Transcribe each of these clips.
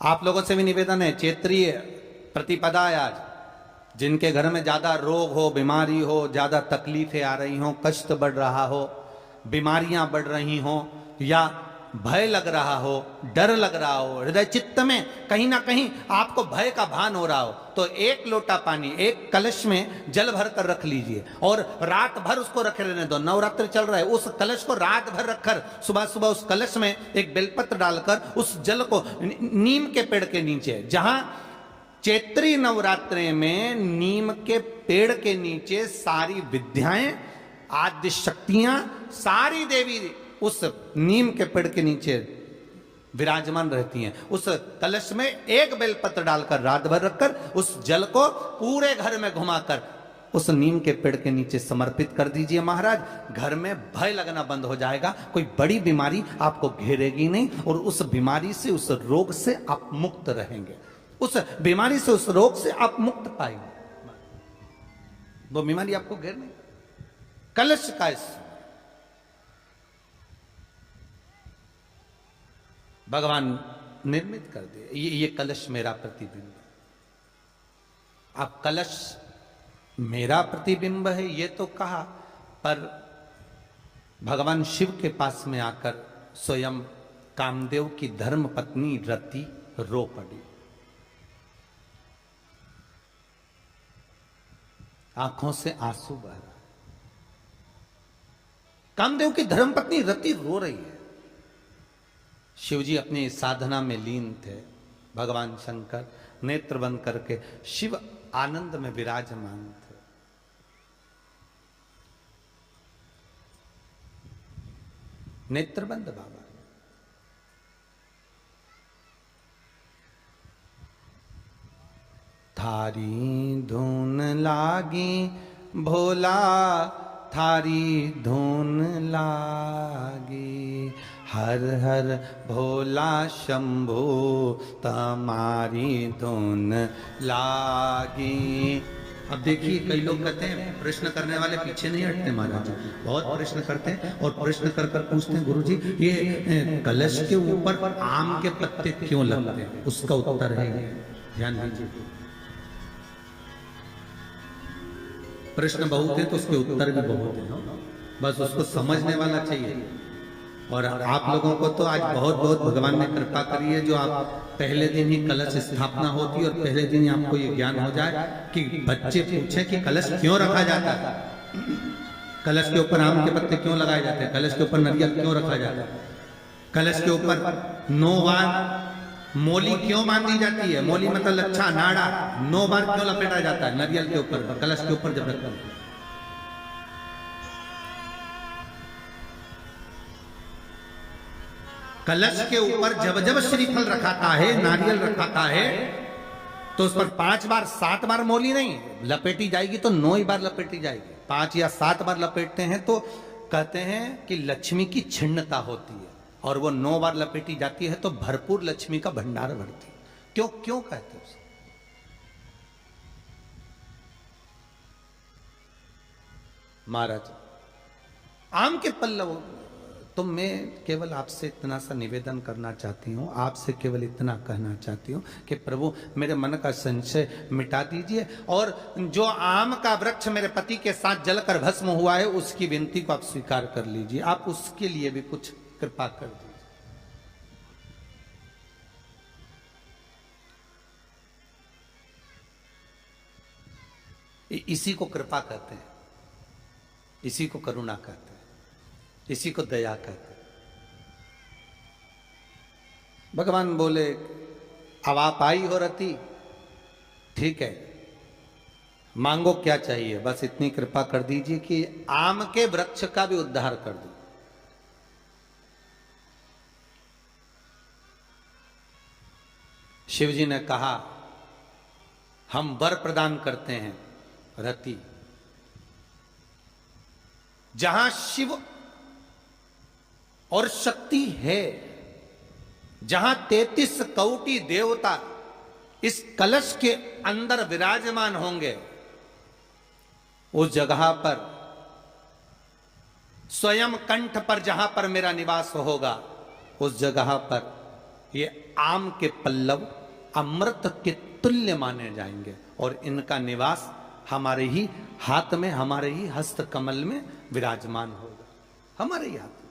आप लोगों से भी निवेदन है, चैत्रीय प्रतिपदा है आज, जिनके घर में ज्यादा रोग हो, बीमारी हो, ज्यादा तकलीफें आ रही हो, कष्ट बढ़ रहा हो, बीमारियां बढ़ रही हो, या भय लग रहा हो, डर लग रहा हो, हृदय चित्त में कहीं ना कहीं आपको भय का भान हो रहा हो, तो एक लोटा पानी एक कलश में जल भर कर रख लीजिए और रात भर उसको रखे रहने दो। नवरात्र चल रहा है, उस कलश को रात भर रखकर सुबह सुबह उस कलश में एक बेलपत्र डालकर उस जल को नीम के पेड़ के नीचे, जहां चैत्री नवरात्रे में नीम के पेड़ के नीचे सारी विद्याएं, आद्य शक्तियां, सारी देवी उस नीम के पेड़ के नीचे विराजमान रहती हैं। उस कलश में एक बेलपत्र डालकर रात भर रखकर उस जल को पूरे घर में घुमाकर उस नीम के पेड़ के नीचे समर्पित कर दीजिए महाराज। घर में भय लगना बंद हो जाएगा, कोई बड़ी बीमारी आपको घेरेगी नहीं और उस बीमारी से, उस रोग से आप मुक्त रहेंगे, उस बीमारी से, उस रोग से आप मुक्त पाएंगे, वो बीमारी आपको घेर नहीं। कलश का भगवान निर्मित कर दे, ये कलश मेरा प्रतिबिंब। अब कलश मेरा प्रतिबिंब है ये तो कहा, पर भगवान शिव के पास में आकर स्वयं कामदेव की धर्म पत्नी रति रो पड़ी, आंखों से आंसू बह रहा। कामदेव की धर्मपत्नी रति रो रही है। शिवजी अपनी साधना में लीन थे, भगवान शंकर नेत्र बंद करके शिव आनंद में विराजमान थे। नेत्र बंद बाबा, थारी धुन लागी भोला, थारी धुन लागी, हर हर भोला शंभू तमारी धुन लागी। अब देखिए, कई लोग कहते हैं प्रश्न करने वाले पीछे नहीं हटते महाराज, बहुत प्रश्न करते हैं और प्रश्न कर कर पूछते हैं, गुरुजी ये कलश के ऊपर आम के पत्ते क्यों लगते हैं? उसका उत्तर है, ध्यान दीजिए। प्रश्न बहुत है तो उसके उत्तर भी बहुत है, बस उसको समझने वाला चाहिए। और आप लोगों को तो आज बहुत बहुत भगवान ने कृपा करी है, जो आप पहले दिन ही कलश स्थापना होती है और पहले दिन ही आपको ये ज्ञान हो जाए कि बच्चे पूछें कि कलश क्यों रखा जाता है, कलश के ऊपर आम के पत्ते क्यों लगाए जाते हैं, कलश के ऊपर नारियल क्यों रखा जाता है, कलश के ऊपर 9 बार मोली क्यों बांधी जाती है, मोली मतलब लच्छा नाड़ा 9 बार क्यों लपेटा जाता है नारियल के ऊपर, कलश के ऊपर जब रखते हैं। कलश के ऊपर जब जब श्रीफल रखाता है, नारियल रखाता है, तो उस पर 5 बार 7 बार मोली नहीं लपेटी जाएगी, तो 9 ही बार लपेटी जाएगी। 5 या 7 बार लपेटते हैं तो कहते हैं कि लक्ष्मी की छिन्नता होती है, और वो 9 बार लपेटी जाती है तो भरपूर लक्ष्मी का भंडार भरती है। क्यों क्यों कहते हैं? महाराज आम के पल्लव, तो मैं केवल आपसे इतना सा निवेदन करना चाहती हूँ, आपसे केवल इतना कहना चाहती हूँ कि प्रभु मेरे मन का संशय मिटा दीजिए, और जो आम का वृक्ष मेरे पति के साथ जलकर भस्म हुआ है उसकी विनती को आप स्वीकार कर लीजिए, आप उसके लिए भी कुछ कृपा कर दीजिए। इसी को कृपा कहते हैं, इसी को करुणा कहते हैं, इसी को दया कहते हैं। भगवान बोले अब आप आई हो रति, ठीक है, मांगो क्या चाहिए, बस इतनी कृपा कर दीजिए कि आम के वृक्ष का भी उद्धार कर दो। शिवजी ने कहा हम वर प्रदान करते हैं रति, जहां शिव और शक्ति है, जहां 33 कौटी देवता इस कलश के अंदर विराजमान होंगे, उस जगह पर स्वयं कंठ पर जहां पर मेरा निवास होगा, उस जगह पर ये आम के पल्लव अमृत के तुल्य माने जाएंगे और इनका निवास हमारे ही हाथ में, हमारे ही हस्त कमल में विराजमान होगा, हमारे ही हाथ।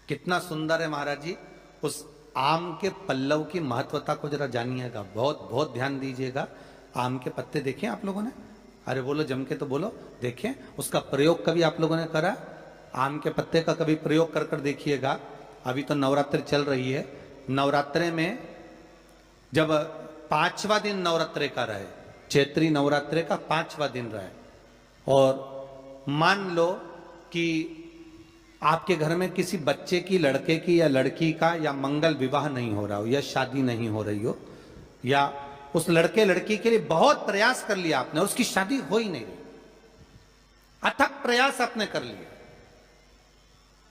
कितना सुंदर है महाराज जी। उस आम के पल्लव की महत्वता को जरा जानिएगा, बहुत बहुत ध्यान दीजिएगा। आम के पत्ते देखें आप लोगों ने? अरे बोलो जम के तो बोलो। देखें, उसका प्रयोग कभी आप लोगों ने करा? आम के पत्ते का कभी प्रयोग कर कर देखिएगा। अभी तो नवरात्रि चल रही है, नवरात्रे में जब 5वां दिन नवरात्रे का रहे, चैत्री नवरात्रे का 5वां दिन रहे, और मान लो कि आपके घर में किसी बच्चे की, लड़के की या लड़की का या मंगल विवाह नहीं हो रहा हो, या शादी नहीं हो रही हो, या उस लड़के लड़की के लिए बहुत प्रयास कर लिया आपने, उसकी शादी हो ही नहीं रही, अथक प्रयास आपने कर लिया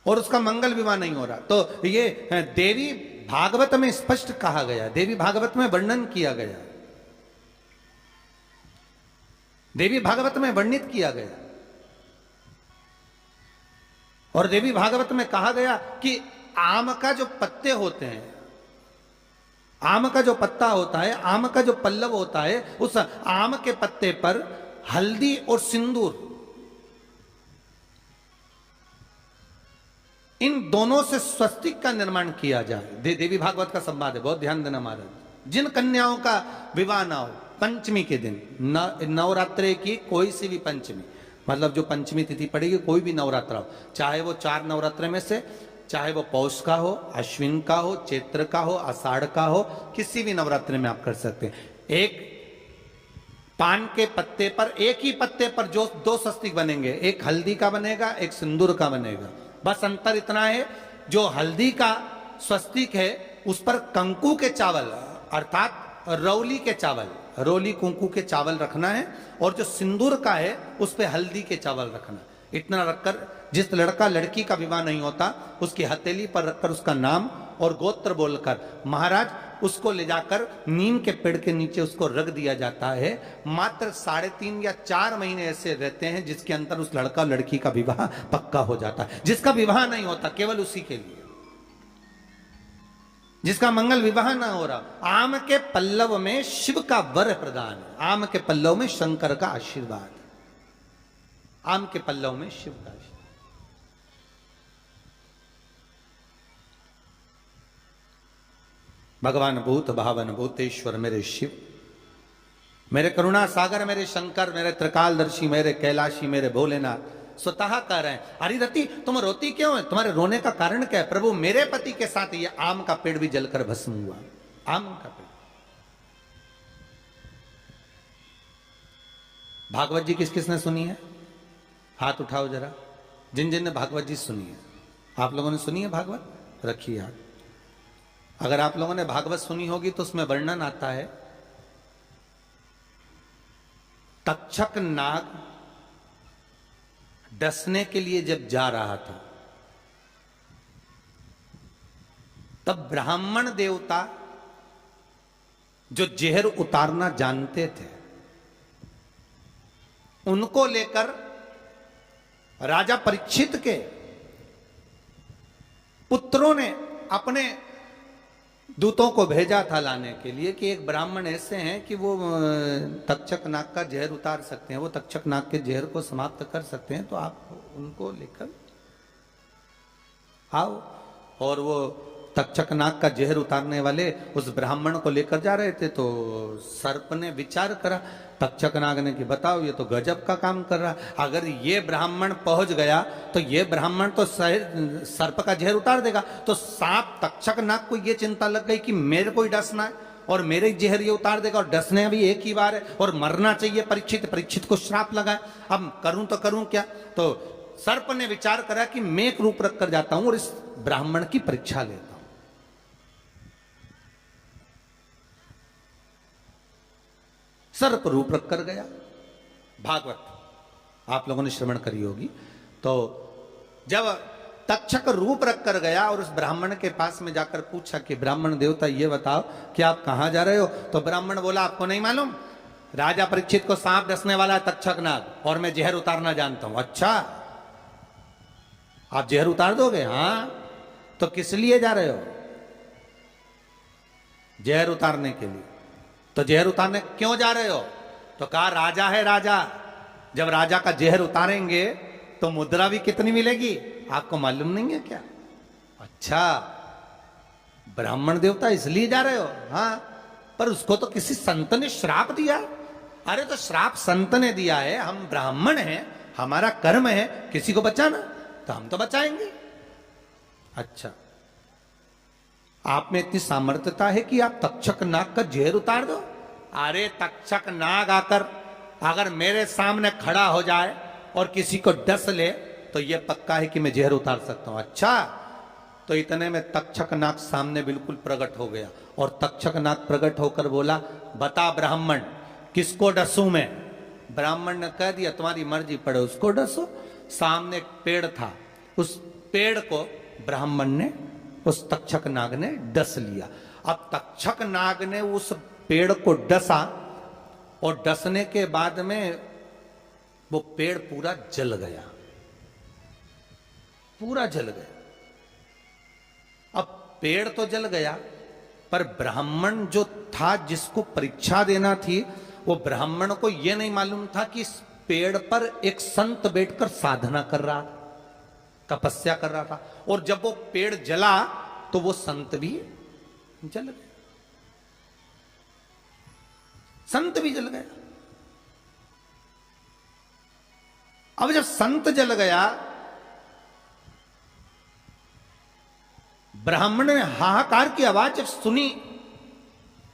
और उसका मंगल विवाह नहीं हो रहा, तो ये देवी भागवत में स्पष्ट कहा गया, देवी भागवत में वर्णन किया गया, देवी भागवत में वर्णित किया गया। और देवी भागवत में कहा गया कि आम का जो पत्ते होते हैं, आम का जो पत्ता होता है, आम का जो पल्लव होता है, उस आम के पत्ते पर हल्दी और सिंदूर, इन दोनों से स्वस्तिक का निर्माण किया जाए। देवी भागवत का संवाद है, बहुत ध्यान देना महाराज। जिन कन्याओं का विवाह ना हो पंचमी के दिन, नवरात्रे की कोई सी भी पंचमी, मतलब जो पंचमी तिथि पड़ेगी, कोई भी नवरात्रा हो, चाहे वो 4 नवरात्रे में से, चाहे वो पौष का हो, अश्विन का हो, चैत्र का हो, आषाढ़ का हो, किसी भी नवरात्रि में आप कर सकते हैं। एक पान के पत्ते पर, एक ही पत्ते पर जो 2 स्वस्तिक बनेंगे, एक हल्दी का बनेगा, एक सिंदूर का बनेगा। बस अंतर इतना है, जो हल्दी का स्वस्तिक है उस पर कंकु के चावल अर्थात रौली के चावल, रोली कुंकू के चावल रखना है, और जो सिंदूर का है उस पे हल्दी के चावल रखना। इतना रखकर जिस लड़का लड़की का विवाह नहीं होता, उसकी हथेली पर रखकर उसका नाम और गोत्र बोलकर महाराज उसको ले जाकर नीम के पेड़ के नीचे उसको रख दिया जाता है। मात्र 3.5 या 4 महीने ऐसे रहते हैं जिसके अंदर उस लड़का लड़की का विवाह पक्का हो जाता है। जिसका विवाह नहीं होता केवल उसी के लिए, जिसका मंगल विवाह ना हो रहा, आम के पल्लव में शिव का वर प्रदान है, आम के पल्लव में शंकर का आशीर्वाद, आम के पल्लव में शिव का आशीर्वाद। भगवान भूत भावन भूतेश्वर मेरे शिव, मेरे करुणा सागर मेरे शंकर, मेरे त्रिकालदर्शी मेरे कैलाशी मेरे भोलेनाथ स्वतः कह रहे हैं, हरिरति तुम रोती क्यों है, तुम्हारे रोने का कारण क्या है? प्रभु मेरे पति के साथ ये आम का पेड़ भी जलकर भस्म हुआ, आम का पेड़। भागवत जी किस किसने सुनी है? हाथ उठाओ जरा, जिन जिन ने भागवत जी सुनी है। आप लोगों ने सुनी है भागवत? रखिए हाथ। अगर आप लोगों ने भागवत सुनी होगी तो उसमें वर्णन आता है, तक्षक नाग डसने के लिए जब जा रहा था, तब ब्राह्मण देवता जो जहर उतारना जानते थे, उनको लेकर राजा परीक्षित के पुत्रों ने अपने दूतों को भेजा था लाने के लिए कि एक ब्राह्मण ऐसे हैं कि वो तक्षक नाग का जहर उतार सकते हैं, वो तक्षक नाग के जहर को समाप्त कर सकते हैं, तो आप उनको लेकर आओ। और वो तक्षक नाग का जहर उतारने वाले उस ब्राह्मण को लेकर जा रहे थे, तो सर्प ने विचार करा, तक्षक नाग ने कि बताओ ये तो गजब का काम कर रहा, अगर ये ब्राह्मण पहुंच गया तो ये ब्राह्मण तो सर्प का जहर उतार देगा। तो सांप तक्षक नाग को ये चिंता लग गई कि मेरे को ही डसना है और मेरे जहर ये उतार देगा, और डसने भी एक ही बार है और मरना चाहिए परीक्षित, परीक्षित को श्राप लगा, अब करूं तो करूं क्या? तो सर्प ने विचार करा कि मैं एक रूप रख कर जाता हूं और इस ब्राह्मण की परीक्षा लेता हूं। सर्प रूप रख कर गया। भागवत आप लोगों ने श्रवण करी होगी। तो जब तक्षक रूप रख कर गया और उस ब्राह्मण के पास में जाकर पूछा कि ब्राह्मण देवता ये बताओ कि आप कहां जा रहे हो? तो ब्राह्मण बोला आपको नहीं मालूम, राजा परीक्षित को सांप डसने वाला है तक्षक नाग और मैं जहर उतारना जानता हूं। अच्छा, आप जहर उतार दोगे? हाँ। तो किस लिए जा रहे हो? जहर उतारने के लिए। तो जहर उतारने क्यों जा रहे हो? तो कहा राजा है राजा, जब राजा का जहर उतारेंगे तो मुद्रा भी कितनी मिलेगी, आपको मालूम नहीं है क्या? अच्छा, ब्राह्मण देवता इसलिए जा रहे हो? हाँ। पर उसको तो किसी संत ने श्राप दिया। अरे तो श्राप संत ने दिया है, हम ब्राह्मण हैं, हमारा कर्म है किसी को बचाना, तो हम तो बचाएंगे। अच्छा, आप में इतनी सामर्थ्यता है कि आप तक्षक नाग का जहर उतार दो? अरे तक्षक नाग आकर अगर मेरे सामने खड़ा हो जाए और किसी को डस ले तो यह पक्का है कि मैं जहर उतार सकता हूं। अच्छा, तो इतने में तक्षक नाग सामने बिल्कुल प्रकट हो गया और तक्षक नाग प्रकट होकर बोला, बता ब्राह्मण किसको डसूं मैं? ब्राह्मण ने कह दिया तुम्हारी मर्जी पड़े, उसको डसो। सामने एक पेड़ था, उस पेड़ को ब्राह्मण ने, उस तक्षक नाग ने डस लिया। अब तक्षक नाग ने उस पेड़ को डसा और डसने के बाद में वो पेड़ पूरा जल गया, पूरा जल गया। अब पेड़ तो जल गया, पर ब्राह्मण जो था जिसको परीक्षा देना थी, वो ब्राह्मण को यह नहीं मालूम था कि इस पेड़ पर एक संत बैठकर साधना कर रहा था, तपस्या कर रहा था। और जब वो पेड़ जला तो वो संत भी जल गया, संत भी जल गया। अब जब संत जल गया, ब्राह्मण ने हाहाकार की आवाज जब सुनी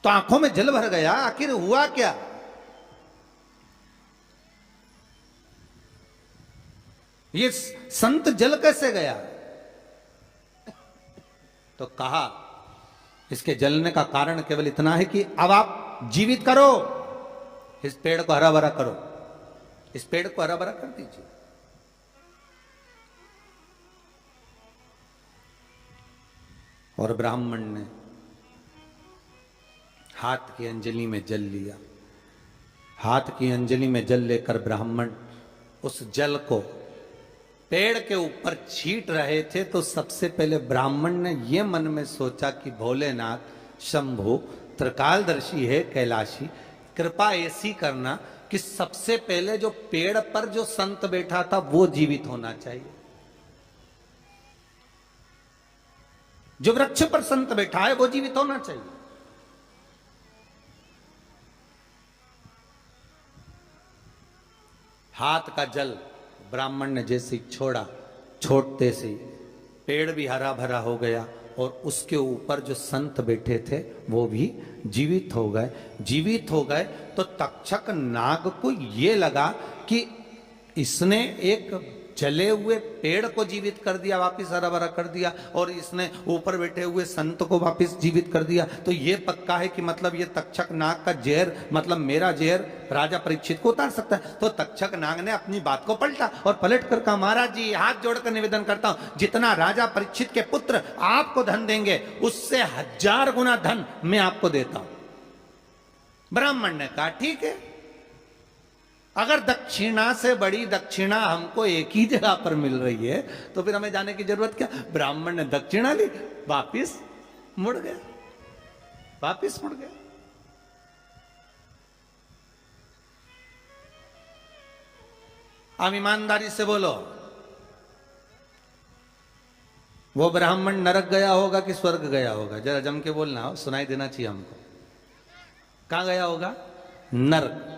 तो आंखों में जल भर गया। आखिर हुआ क्या? ये संत जल कैसे गया? तो कहा इसके जलने का कारण केवल इतना है कि अब आप जीवित करो, इस पेड़ को हरा भरा करो, इस पेड़ को हरा भरा कर दीजिए। और ब्राह्मण ने हाथ की अंजलि में जल लिया। हाथ की अंजलि में जल लेकर ब्राह्मण उस जल को पेड़ के ऊपर छीट रहे थे, तो सबसे पहले ब्राह्मण ने यह मन में सोचा कि भोलेनाथ शंभु त्रिकालदर्शी है, कैलाशी, कृपा ऐसी करना कि सबसे पहले जो पेड़ पर जो संत बैठा था वो जीवित होना चाहिए। जो वृक्ष पर संत बैठा है वो जीवित होना चाहिए। हाथ का जल ब्राह्मण ने जैसे छोड़ा, छोड़ते से पेड़ भी हरा भरा हो गया और उसके ऊपर जो संत बैठे थे वो भी जीवित हो गए। जीवित हो गए तो तक्षक नाग को ये लगा कि इसने एक जले हुए पेड़ को जीवित कर दिया, वापिस हरा भरा कर दिया, और इसने ऊपर बैठे हुए संत को वापिस जीवित कर दिया। तो ये पक्का है कि मतलब ये तक्षक नाग का जहर, मतलब मेरा जहर राजा परीक्षित को उतार सकता है। तो तक्षक नाग ने अपनी बात को पलटा और पलट कर कहा, महाराज जी हाथ जोड़कर निवेदन करता हूं, जितना राजा परीक्षित के पुत्र आपको धन देंगे उससे 1000 गुना धन मैं आपको देता हूं। ब्राह्मण ने कहा ठीक है, अगर दक्षिणा से बड़ी दक्षिणा हमको एक ही जगह पर मिल रही है तो फिर हमें जाने की जरूरत क्या। ब्राह्मण ने दक्षिणा ली, वापिस मुड़ गया, वापिस मुड़ गया। अब ईमानदारी से बोलो, वो ब्राह्मण नरक गया होगा कि स्वर्ग गया होगा? जरा जम के बोलना, हो सुनाई देना चाहिए हमको। कहां गया होगा? नरक।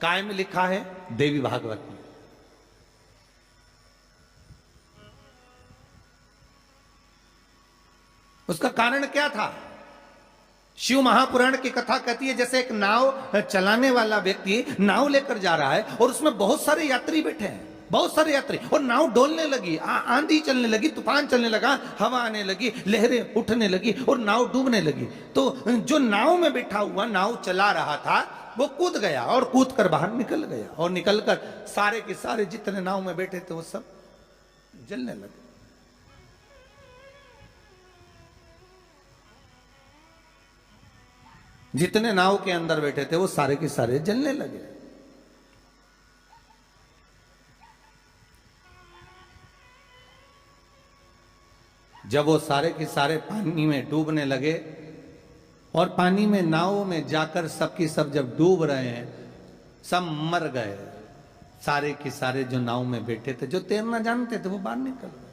काय में लिखा है? देवी भागवत में। उसका कारण क्या था? शिव महापुराण की कथा कहती है जैसे एक नाव चलाने वाला व्यक्ति नाव लेकर जा रहा है और उसमें बहुत सारे यात्री बैठे हैं, बहुत सारे यात्री, और नाव डोलने लगी, आंधी चलने लगी, तूफान चलने लगा, हवा आने लगी, लहरें उठने लगी और नाव डूबने लगी। तो जो नाव में बैठा हुआ, नाव चला रहा था, वो कूद गया और कूद कर बाहर निकल गया, और निकलकर सारे के सारे जितने नाव में बैठे थे वो सब जलने लगे। जितने नाव के अंदर बैठे थे वो सारे के सारे जलने लगे। जब वो सारे के सारे पानी में डूबने लगे और पानी में नाव में जाकर सबकी सब जब डूब रहे हैं, सब मर गए, सारे के सारे जो नाव में बैठे थे, जो तैरना जानते थे वो बाहर निकल गए,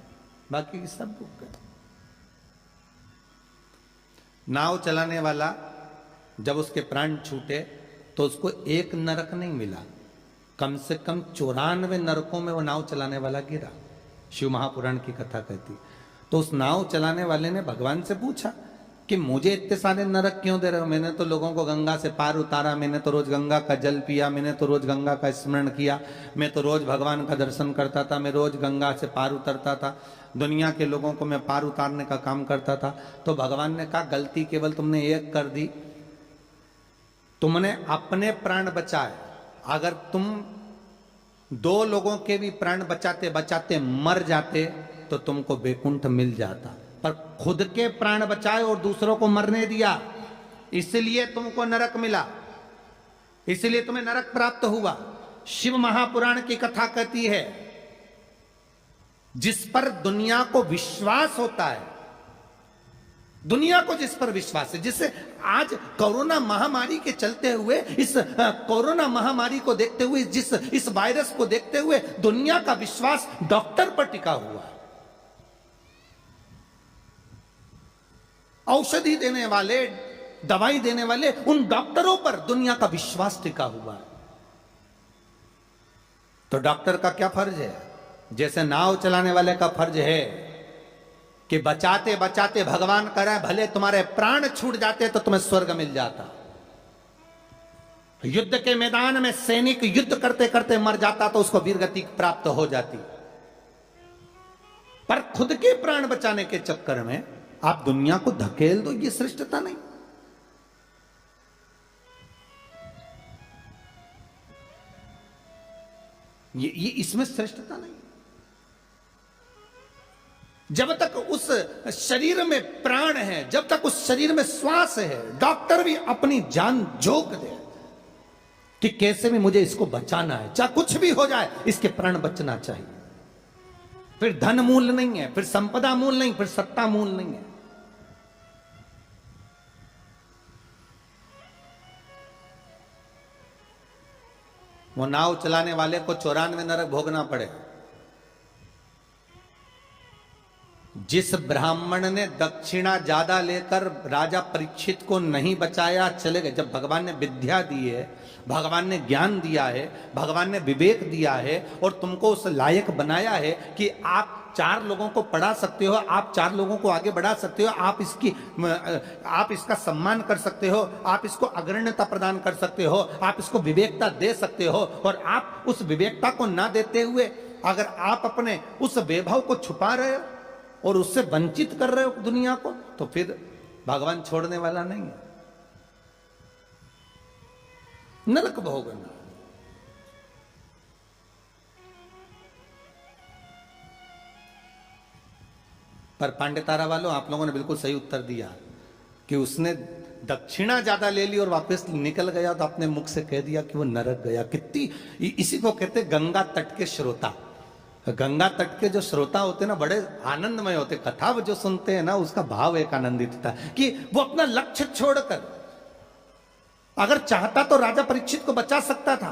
बाकी के सब डूब गए। नाव चलाने वाला जब उसके प्राण छूटे तो उसको एक नरक नहीं मिला, कम से कम 94 नरकों में वो नाव चलाने वाला गिरा। शिव महापुराण की कथा कहती। तो उस नाव चलाने वाले ने भगवान से पूछा कि मुझे इतने सारे नरक क्यों दे रहे हो? मैंने तो लोगों को गंगा से पार उतारा, मैंने तो रोज गंगा का जल पिया, मैंने तो रोज गंगा का स्मरण किया, मैं तो रोज भगवान का दर्शन करता था, मैं रोज गंगा से पार उतरता था, दुनिया के लोगों को मैं पार उतारने का काम करता था। तो भगवान ने कहा गलती केवल तुमने एक कर दी, तुमने अपने प्राण बचाए। अगर तुम 2 लोगों के भी प्राण बचाते बचाते मर जाते तो तुमको वैकुंठ मिल जाता, पर खुद के प्राण बचाए और दूसरों को मरने दिया, इसलिए तुमको नरक मिला, इसलिए तुम्हें नरक प्राप्त हुआ। शिव महापुराण की कथा कहती है जिस पर दुनिया को विश्वास होता है, दुनिया को जिस पर विश्वास है, जिससे आज कोरोना महामारी के चलते हुए, इस कोरोना महामारी को देखते हुए, इस वायरस को देखते हुए दुनिया का विश्वास डॉक्टर पर टिका हुआ है। औषधि देने वाले, दवाई देने वाले उन डॉक्टरों पर दुनिया का विश्वास टिका हुआ है। तो डॉक्टर का क्या फर्ज है? जैसे नाव चलाने वाले का फर्ज है कि बचाते बचाते भगवान करे भले तुम्हारे प्राण छूट जाते तो तुम्हें स्वर्ग मिल जाता। युद्ध के मैदान में सैनिक युद्ध करते करते मर जाता तो उसको वीरगति प्राप्त हो जाती, पर खुद के प्राण बचाने के चक्कर में आप दुनिया को धकेल दो, ये श्रेष्ठता नहीं। ये इसमें श्रेष्ठता नहीं। जब तक उस शरीर में प्राण है, जब तक उस शरीर में श्वास है, डॉक्टर भी अपनी जान झोंक दे कि कैसे भी मुझे इसको बचाना है, चाहे कुछ भी हो जाए इसके प्राण बचना चाहिए। फिर धन मूल नहीं है, फिर संपदा मूल नहीं, फिर सत्ता मूल नहीं है। वो नाव चलाने वाले को 94 नरक भोगना पड़े। जिस ब्राह्मण ने दक्षिणा ज्यादा लेकर राजा परीक्षित को नहीं बचाया, चले गए। जब भगवान ने विद्या दी है, भगवान ने ज्ञान दिया है, भगवान ने विवेक दिया है और तुमको उस लायक बनाया है कि आप 4 लोगों को पढ़ा सकते हो, आप 4 लोगों को आगे बढ़ा सकते हो, आप इसका सम्मान कर सकते हो, आप इसको अग्रण्यता प्रदान कर सकते हो, आप इसको विवेकता दे सकते हो। और आप उस विवेकता को ना देते हुए अगर आप अपने उस वैभव को छुपा रहे हो और उससे वंचित कर रहे हो दुनिया को, तो फिर भगवान छोड़ने वाला नहीं है। नरक भोगना। पर पांडेतारा वालों, आप लोगों ने बिल्कुल सही उत्तर दिया कि उसने दक्षिणा ज्यादा ले ली और वापस निकल गया तो अपने मुख से कह दिया कि वो नरक गया। कितनी, इसी को कहते गंगा तट के श्रोता। गंगा तट के जो श्रोता होते हैं ना, बड़े आनंदमय होते। कथा जो सुनते हैं ना, उसका भाव एक आनंदित होता है कि वो अपना लक्ष्य छोड़कर, अगर चाहता तो राजा परीक्षित को बचा सकता था,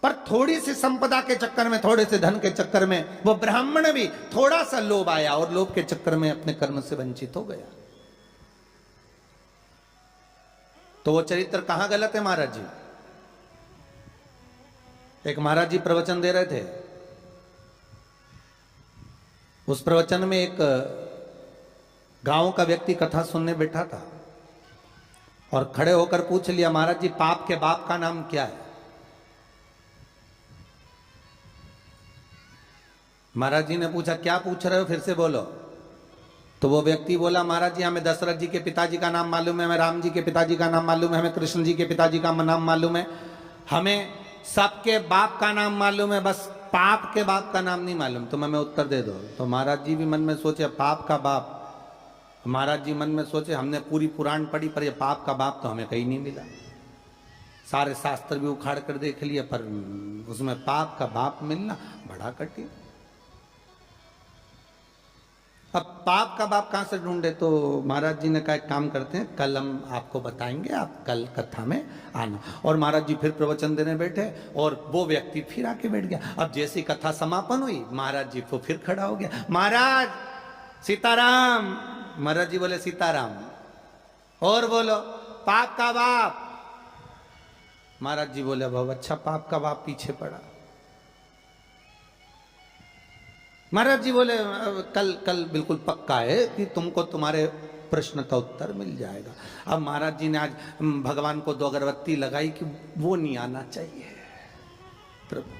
पर थोड़ी सी संपदा के चक्कर में, थोड़े से धन के चक्कर में वो ब्राह्मण भी थोड़ा सा लोभ आया और लोभ के चक्कर में अपने कर्म से वंचित हो गया। तो वो चरित्र कहां गलत है महाराज जी? एक महाराज जी प्रवचन दे रहे थे, उस प्रवचन में एक गांव का व्यक्ति कथा सुनने बैठा था और खड़े होकर पूछ लिया, महाराज जी पाप के बाप का नाम क्या है? महाराज जी ने पूछा, क्या पूछ रहे हो, फिर से बोलो। तो वो व्यक्ति बोला, महाराज जी हमें दशरथ जी के पिताजी का नाम मालूम है, हमें राम जी के पिताजी का नाम मालूम है, हमें कृष्ण जी के पिताजी का नाम मालूम है, हमें सबके बाप का नाम मालूम है, बस पाप के बाप का नाम नहीं मालूम। तुम हमें उत्तर दे दो। तो महाराज जी भी मन में सोचे, पाप का बाप। महाराज जी मन में सोचे, हमने पूरी पुराण पढ़ी पर ये पाप का बाप तो हमें कहीं नहीं मिला, सारे शास्त्र भी उखाड़ कर देख लिए, पर उसमें पाप का बाप मिलना बड़ा कठिन। अब पाप का बाप कहाँ से ढूंढे? तो महाराज जी ने कहा एक काम करते हैं, कल हम आपको बताएंगे, आप कल कथा में आना। और महाराज जी फिर प्रवचन देने बैठे और वो व्यक्ति फिर आके बैठ गया। अब जैसी कथा समापन हुई महाराज जी को फिर खड़ा हो गया, महाराज सीताराम। महाराज जी बोले सीताराम। और बोलो पाप का बाप। महाराज जी बोले बहुत अच्छा, पाप का बाप पीछे पड़ा। महाराज जी बोले कल बिल्कुल पक्का है कि तुमको तुम्हारे प्रश्न का उत्तर मिल जाएगा। अब महाराज जी ने आज भगवान को 2 अगरबत्ती लगाई कि वो नहीं आना चाहिए प्रभु,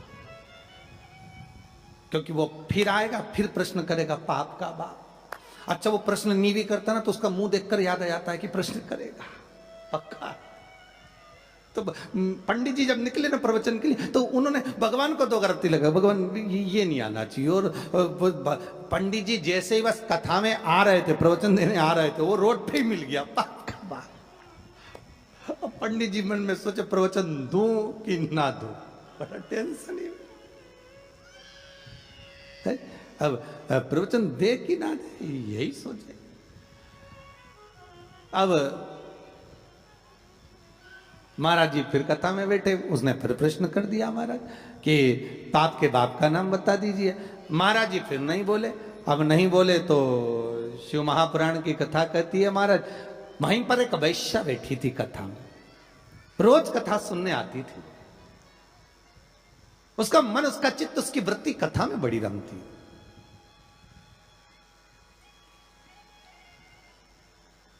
क्योंकि वो फिर आएगा, फिर प्रश्न करेगा पाप का बाप। अच्छा वो प्रश्न नहीं भी करता ना तो उसका मुंह देखकर याद आ जाता है कि प्रश्न करेगा पक्का। तो पंडित जी जब निकले ना प्रवचन के लिए तो उन्होंने भगवान को 2 अगरबत्ती लगा, भगवान ये नहीं आना चाहिए। और पंडित जी जैसे ही बस कथा में आ रहे थे, प्रवचन देने आ रहे थे, वो रोड पे ही मिल गया पाप का बाप। अब पंडित जी मन में सोचे प्रवचन दूं कि ना दूं, बड़ा टेंशन ही। अब प्रवचन दे कि ना दे यही सोचे। अब महाराज जी फिर कथा में बैठे, उसने फिर प्रश्न कर दिया महाराज कि पाप के बाप का नाम बता दीजिए। महाराज जी फिर नहीं बोले। अब नहीं बोले तो शिव महापुराण की कथा कहती है महाराज वहीं पर एक वैश्या बैठी थी कथा में, रोज कथा सुनने आती थी। उसका मन, उसका चित्त, उसकी वृत्ति कथा में बड़ी रमती।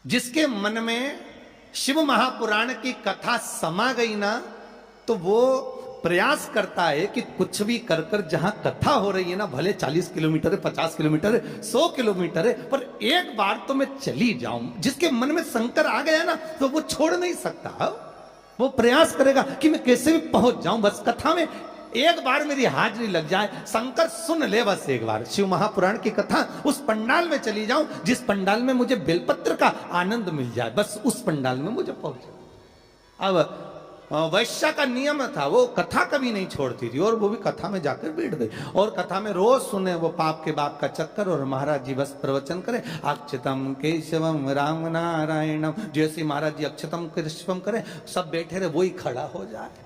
जिसके मन में शिव महापुराण की कथा समा गई ना तो वो प्रयास करता है कि कुछ भी कर कर जहां कथा हो रही है ना, भले 40 किलोमीटर है, 50 किलोमीटर है, 100 किलोमीटर है, पर एक बार तो मैं चली जाऊं। जिसके मन में शंकर आ गया ना तो वो छोड़ नहीं सकता। वो प्रयास करेगा कि मैं कैसे भी पहुंच जाऊं, बस कथा में एक बार मेरी हाजिरी लग जाए, शंकर सुन ले बस एक बार शिव महापुराण की कथा, उस पंडाल में चली जाऊं जिस पंडाल में मुझे बेलपत्र का आनंद मिल जाए, बस उस पंडाल में मुझे पहुंचे। अब वैश्या का नियम था, वो कथा कभी नहीं छोड़ती थी और वो भी कथा में जाकर बैठ गई और कथा में रोज सुने वो पाप के बाप का चक्कर। और महाराज जी बस प्रवचन करे अक्षतम केशवम राम नारायणम, जैसे महाराज जी अक्षतम केशवम करे सब बैठे रहे, वही खड़ा हो जाए।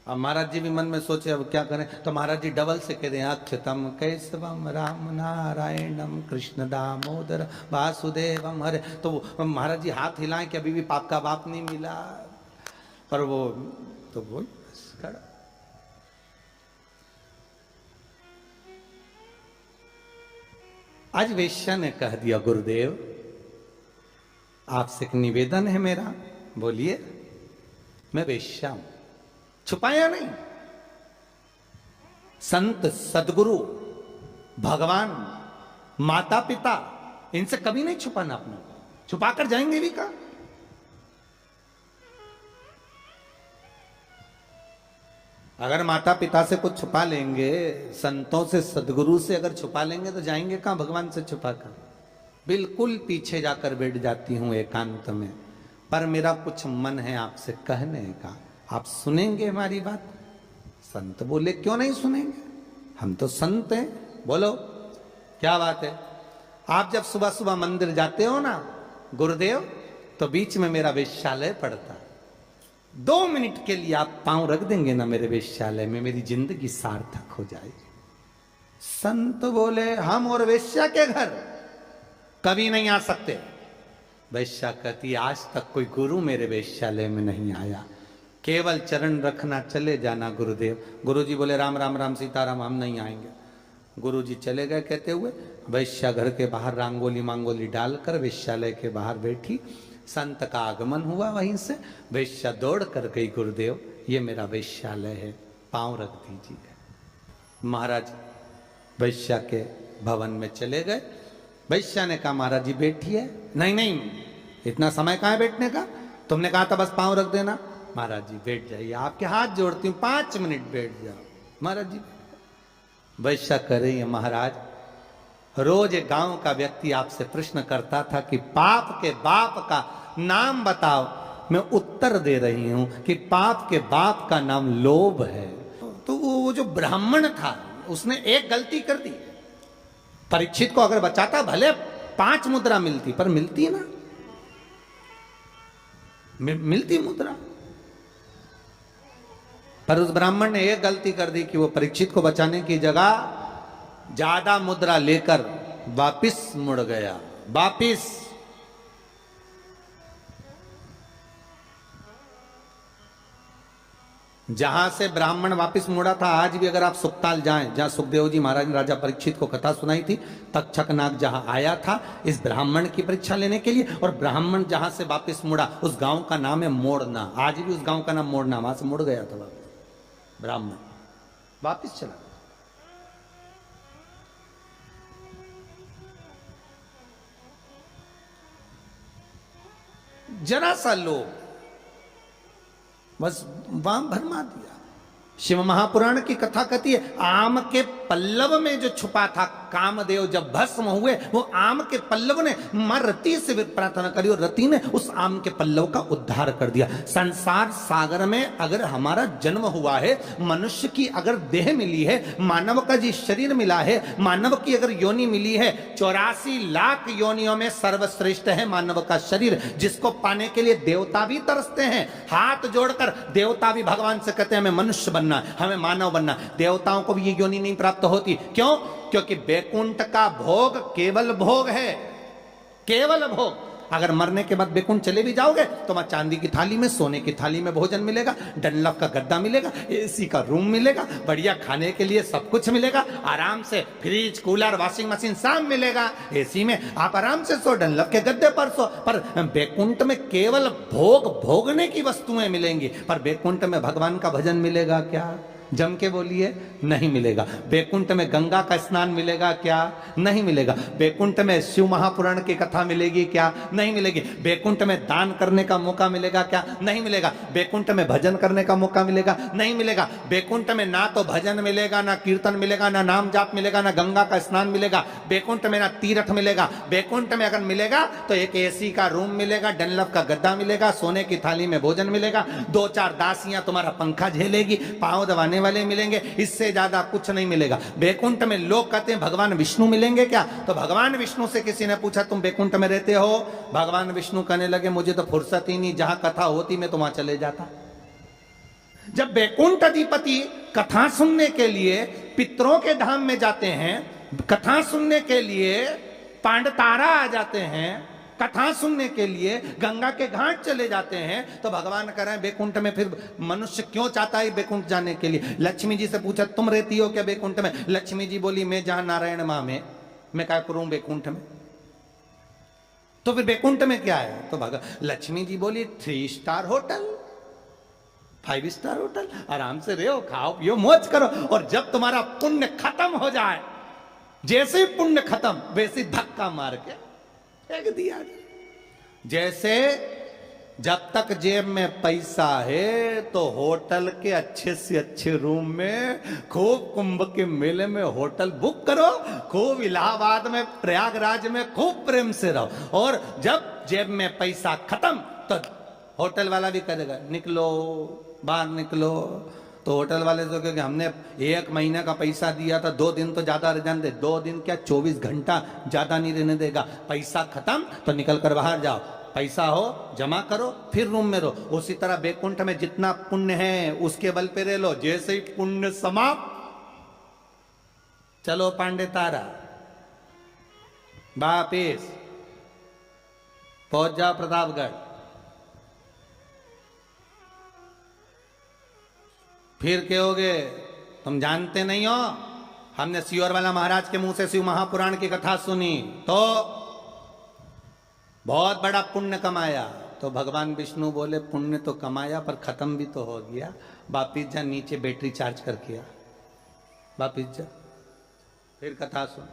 अब महाराज जी भी मन में सोचे अब क्या करें, तो महाराज जी डबल से कह दें अक्षतम केशवम राम नारायणम कृष्ण दामोदर वासुदेवम हरे। तो महाराज जी हाथ हिलाएं कि अभी भी पाप का बाप नहीं मिला, पर वो तो वो खड़ा। आज वेश्या ने कह दिया गुरुदेव आपसे एक निवेदन है मेरा। बोलिए। मैं वेश्या हूं, छुपाया नहीं। संत, सदगुरु, भगवान, माता पिता, इनसे कभी नहीं छुपाना अपने को। छुपाकर जाएंगे भी कहां? अगर माता पिता से कुछ छुपा लेंगे, संतों से, सदगुरु से अगर छुपा लेंगे तो जाएंगे कहां भगवान से छुपाकर? बिल्कुल पीछे जाकर बैठ जाती हूं एकांत में। पर मेरा कुछ मन है आपसे कहने का, आप सुनेंगे हमारी बात? संत बोले क्यों नहीं सुनेंगे, हम तो संत हैं, बोलो क्या बात है। आप जब सुबह सुबह मंदिर जाते हो ना गुरुदेव, तो बीच में मेरा वेश्यालय पड़ता है। 2 मिनट के लिए आप पांव रख देंगे ना मेरे वेश्यालय में, मेरी जिंदगी सार्थक हो जाएगी। संत बोले हम और वेश्या के घर कभी नहीं आ सकते। वेश्या कहती आज तक कोई गुरु मेरे वेश्यालय में नहीं आया, केवल चरण रखना, चले जाना गुरुदेव। गुरुजी बोले राम राम राम सीताराम, हम नहीं आएंगे। गुरुजी चले गए कहते हुए। वैश्या घर के बाहर रंगोली मांगोली डालकर वेश्यालय के बाहर बैठी। संत का आगमन हुआ, वहीं से वैश्या दौड़ कर गई, गुरुदेव ये मेरा वेश्यालय है, पांव रख दीजिए। महाराज वैश्या के भवन में चले गए। वैश्या ने कहा महाराज जी बैठिए। नहीं नहीं, इतना समय कहाँ है बैठने का, तुमने कहा था बस पांव रख देना। महाराज जी बैठ जाइए, आपके हाथ जोड़ती हूँ, 5 मिनट बैठ जाओ। महाराज जी वैश्या कह रही है महाराज, रोज एक गांव का व्यक्ति आपसे प्रश्न करता था कि पाप के बाप का नाम बताओ। मैं उत्तर दे रही हूं कि पाप के बाप का नाम लोभ है। तो वो वो जो ब्राह्मण था उसने एक गलती कर दी। परीक्षित को अगर बचाता भले 5 मुद्रा मिलती, पर मिलती ना, मिलती मुद्रा। पर उस ब्राह्मण ने एक गलती कर दी कि वो परीक्षित को बचाने की जगह ज्यादा मुद्रा लेकर वापिस मुड़ गया। वापिस जहां से ब्राह्मण वापिस मुड़ा था, आज भी अगर आप सुखताल जाएं, जहां सुखदेव जी महाराज ने राजा परीक्षित को कथा सुनाई थी, तक्षक नाग जहां आया था इस ब्राह्मण की परीक्षा लेने के लिए, और ब्राह्मण जहां से वापिस मुड़ा उस गांव का नाम है मोड़ना। आज भी उस गांव का नाम मोड़ना, वहां से मुड़ गया था वापिस ब्राह्मण, वापिस चला गया। जरा सा लोग बस वहां भरमा दिया। शिव महापुराण की कथा कहती है, आम के पल्लव में जो छुपा था कामदेव, जब भस्म हुए वो आम के पल्लव ने मां रति से प्रार्थना करी और रति ने उस आम के पल्लव का उद्धार कर दिया। संसार सागर में अगर हमारा जन्म हुआ है, मनुष्य की अगर देह मिली है, मानव का जी शरीर मिला है, मानव की अगर योनि मिली है, 84 लाख योनियों में सर्वश्रेष्ठ है मानव का शरीर, जिसको पाने के लिए देवता भी तरसते हैं। हाथ जोड़कर देवता भी भगवान से कहते हैं हमें मनुष्य बनना, हमें मानव बनना। देवताओं को भी ये योनि नहीं प्राप्त होती। क्यों? क्योंकि बैकुंठ का भोग केवल भोग है, केवल भोग। अगर मरने के बाद बैकुंठ चले भी जाओगे तो वहां चांदी की थाली में, सोने की थाली में भोजन मिलेगा, डनलप का गद्दा मिलेगा, एसी का रूम मिलेगा, बढ़िया खाने के लिए सब कुछ मिलेगा, आराम से फ्रिज, कूलर, वॉशिंग मशीन सब मिलेगा। एसी में आप आराम से सो, डनलप के गद्दे पर सो। पर बैकुंठ में केवल भोग भोगने की वस्तुएं मिलेंगी। पर बैकुंठ में भगवान का भजन मिलेगा क्या? जम के बोलिए, नहीं मिलेगा। बैकुंठ में गंगा का स्नान मिलेगा क्या? नहीं मिलेगा। बैकुंठ में शिव महापुराण की कथा मिलेगी क्या? नहीं मिलेगी। बैकुंठ में दान करने का मौका मिलेगा क्या? नहीं मिलेगा। बैकुंठ में भजन करने का मौका मिलेगा? नहीं मिलेगा। बैकुंठ में ना तो भजन मिलेगा, ना कीर्तन मिलेगा, ना नाम जाप मिलेगा, ना गंगा का स्नान मिलेगा। बैकुंठ में ना तीर्थ मिलेगा। बैकुंठ में अगर मिलेगा तो एक एसी का रूम मिलेगा, डनलप का गद्दा मिलेगा, सोने की थाली में भोजन मिलेगा, 2-4 दासियां तुम्हारा पंखा झेलेगी, पांव दबाने वाले मिलेंगे, इससे ज्यादा कुछ नहीं मिलेगा। बैकुंठ में लोग कहते हैं भगवान विष्णु मिलेंगे क्या? तो भगवान विष्णु से किसी ने पूछा तुम बैकुंठ में रहते हो? भगवान विष्णु कहने लगे मुझे तो फुर्सत ही नहीं, जहां कथा होती मैं तो वहां चले जाता। जब बैकुंठ अधिपति कथा सुनने के लिए पितरों के धाम में जाते हैं, कथा सुनने के लिए पांडतारा आ जाते हैं, कथा सुनने के लिए गंगा के घाट चले जाते हैं, तो भगवान कह रहे हैं बैकुंठ में फिर मनुष्य क्यों चाहता है बैकुंठ जाने के लिए? लक्ष्मी जी से पूछा तुम रहती हो क्या बैकुंठ में? लक्ष्मी जी बोली मैं जहां नारायण मां में, मैं क्या करूं बैकुंठ में? तो फिर बैकुंठ में क्या है? तो लक्ष्मी जी बोली 3 स्टार होटल, 5 स्टार होटल, आराम से रहो, खाओ पियो, मौज करो। और जब तुम्हारा पुण्य खत्म हो जाए, जैसे ही पुण्य खत्म वैसे धक्का मार के फेंक दिया। जैसे जब तक जेब में पैसा है तो होटल के अच्छे से अच्छे रूम में, खूब कुंभ के मेले में होटल बुक करो, खूब इलाहाबाद में, प्रयागराज में खूब प्रेम से रहो। और जब जेब में पैसा खत्म तो होटल वाला भी करेगा निकलो, बाहर निकलो। तो होटल वाले तो क्योंकि हमने 1 महीने का पैसा दिया था, 2 दिन तो ज्यादा रहने दे, 2 दिन क्या 24 घंटा ज्यादा नहीं रहने देगा। पैसा खत्म तो निकल कर बाहर जाओ, पैसा हो जमा करो, फिर रूम में रहो। उसी तरह बैकुंठ में जितना पुण्य है उसके बल पे रह लो, जैसे ही पुण्य समाप्त चलो पांडे तारा, वापिस पहुंच जाओ प्रतापगढ़। फिर कहोगे तुम जानते नहीं हो, हमने सियोर वाला महाराज के मुंह से शिव महापुराण की कथा सुनी तो बहुत बड़ा पुण्य कमाया। तो भगवान विष्णु बोले पुण्य तो कमाया पर खत्म भी तो हो गया, वापिस जा नीचे बैटरी चार्ज करके आ, वापिस जा, फिर कथा सुन।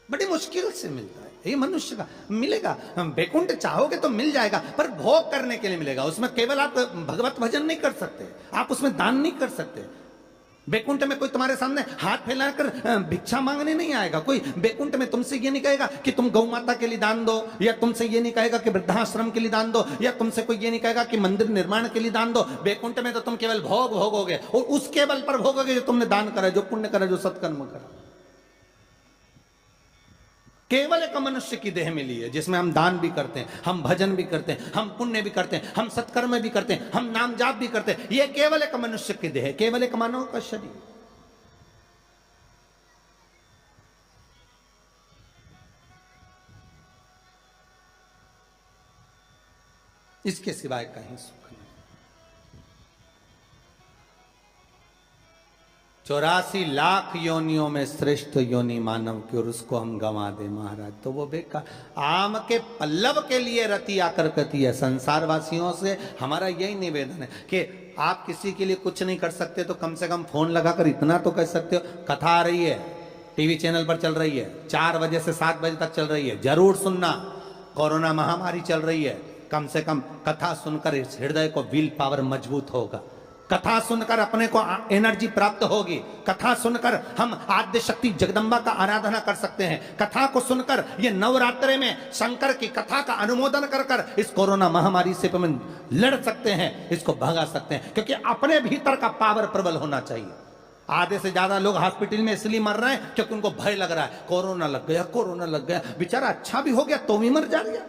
बड़ी मुश्किल से मिलता है ये मनुष्य का, मिलेगा। बैकुंठ चाहोगे तो मिल जाएगा, पर भोग करने के लिए मिलेगा। उसमें केवल आप भगवत भजन नहीं कर सकते, आप उसमें दान नहीं कर सकते, बैकुंठ में कोई तुम्हारे सामने हाथ फैलाकर भिक्षा मांगने नहीं आएगा। कोई बैकुंठ में तुमसे ये नहीं कहेगा कि तुम गौ माता के लिए दान दो, या तुमसे ये नहीं कहेगा कि वृद्धाश्रम के लिए दान दो, या तुमसे कोई ये नहीं कहेगा कि मंदिर निर्माण के लिए दान दो। बैकुंठ में तो तुम केवल भोग भोगोगे, और उस केवल पर भोगोगे जो तुमने दान करा, जो पुण्य करा, जो सत्कर्म करा। केवल एक मनुष्य की देह मिली है जिसमें हम दान भी करते हैं, हम भजन भी करते हैं, हम पुण्य भी करते हैं, हम सत्कर्म भी करते हैं, हम नाम जाप भी करते हैं। यह केवल एक मनुष्य की देह है, केवल एक मानव का शरीर। इसके सिवाय कहीं सुख नहीं। 84 लाख योनियों में श्रेष्ठ योनि मानव की, और उसको हम गंवा दे महाराज तो वो बेकार। आम के पल्लव के लिए रति आकर कहती है। संसार वासियों से हमारा यही निवेदन है कि आप किसी के लिए कुछ नहीं कर सकते तो कम से कम फोन लगाकर इतना तो कह सकते हो, कथा आ रही है, टीवी चैनल पर चल रही है, 4 बजे से 7 बजे तक चल रही है, जरूर सुनना। कोरोना महामारी चल रही है, कम से कम कथा सुनकर इस हृदय को विल पावर मजबूत होगा। कथा सुनकर अपने को एनर्जी प्राप्त होगी। कथा सुनकर हम आद्य शक्ति जगदम्बा का आराधना कर सकते हैं। कथा को सुनकर ये नवरात्रे में शंकर की कथा का अनुमोदन कर कर इस कोरोना महामारी से हम लड़ सकते हैं, इसको भगा सकते हैं, क्योंकि अपने भीतर का पावर प्रबल होना चाहिए। आधे से ज्यादा लोग हॉस्पिटल में इसलिए मर रहे हैं क्योंकि उनको भय लग रहा है, कोरोना लग गया, कोरोना लग गया। बेचारा अच्छा भी हो गया तो भी मर जाएगा।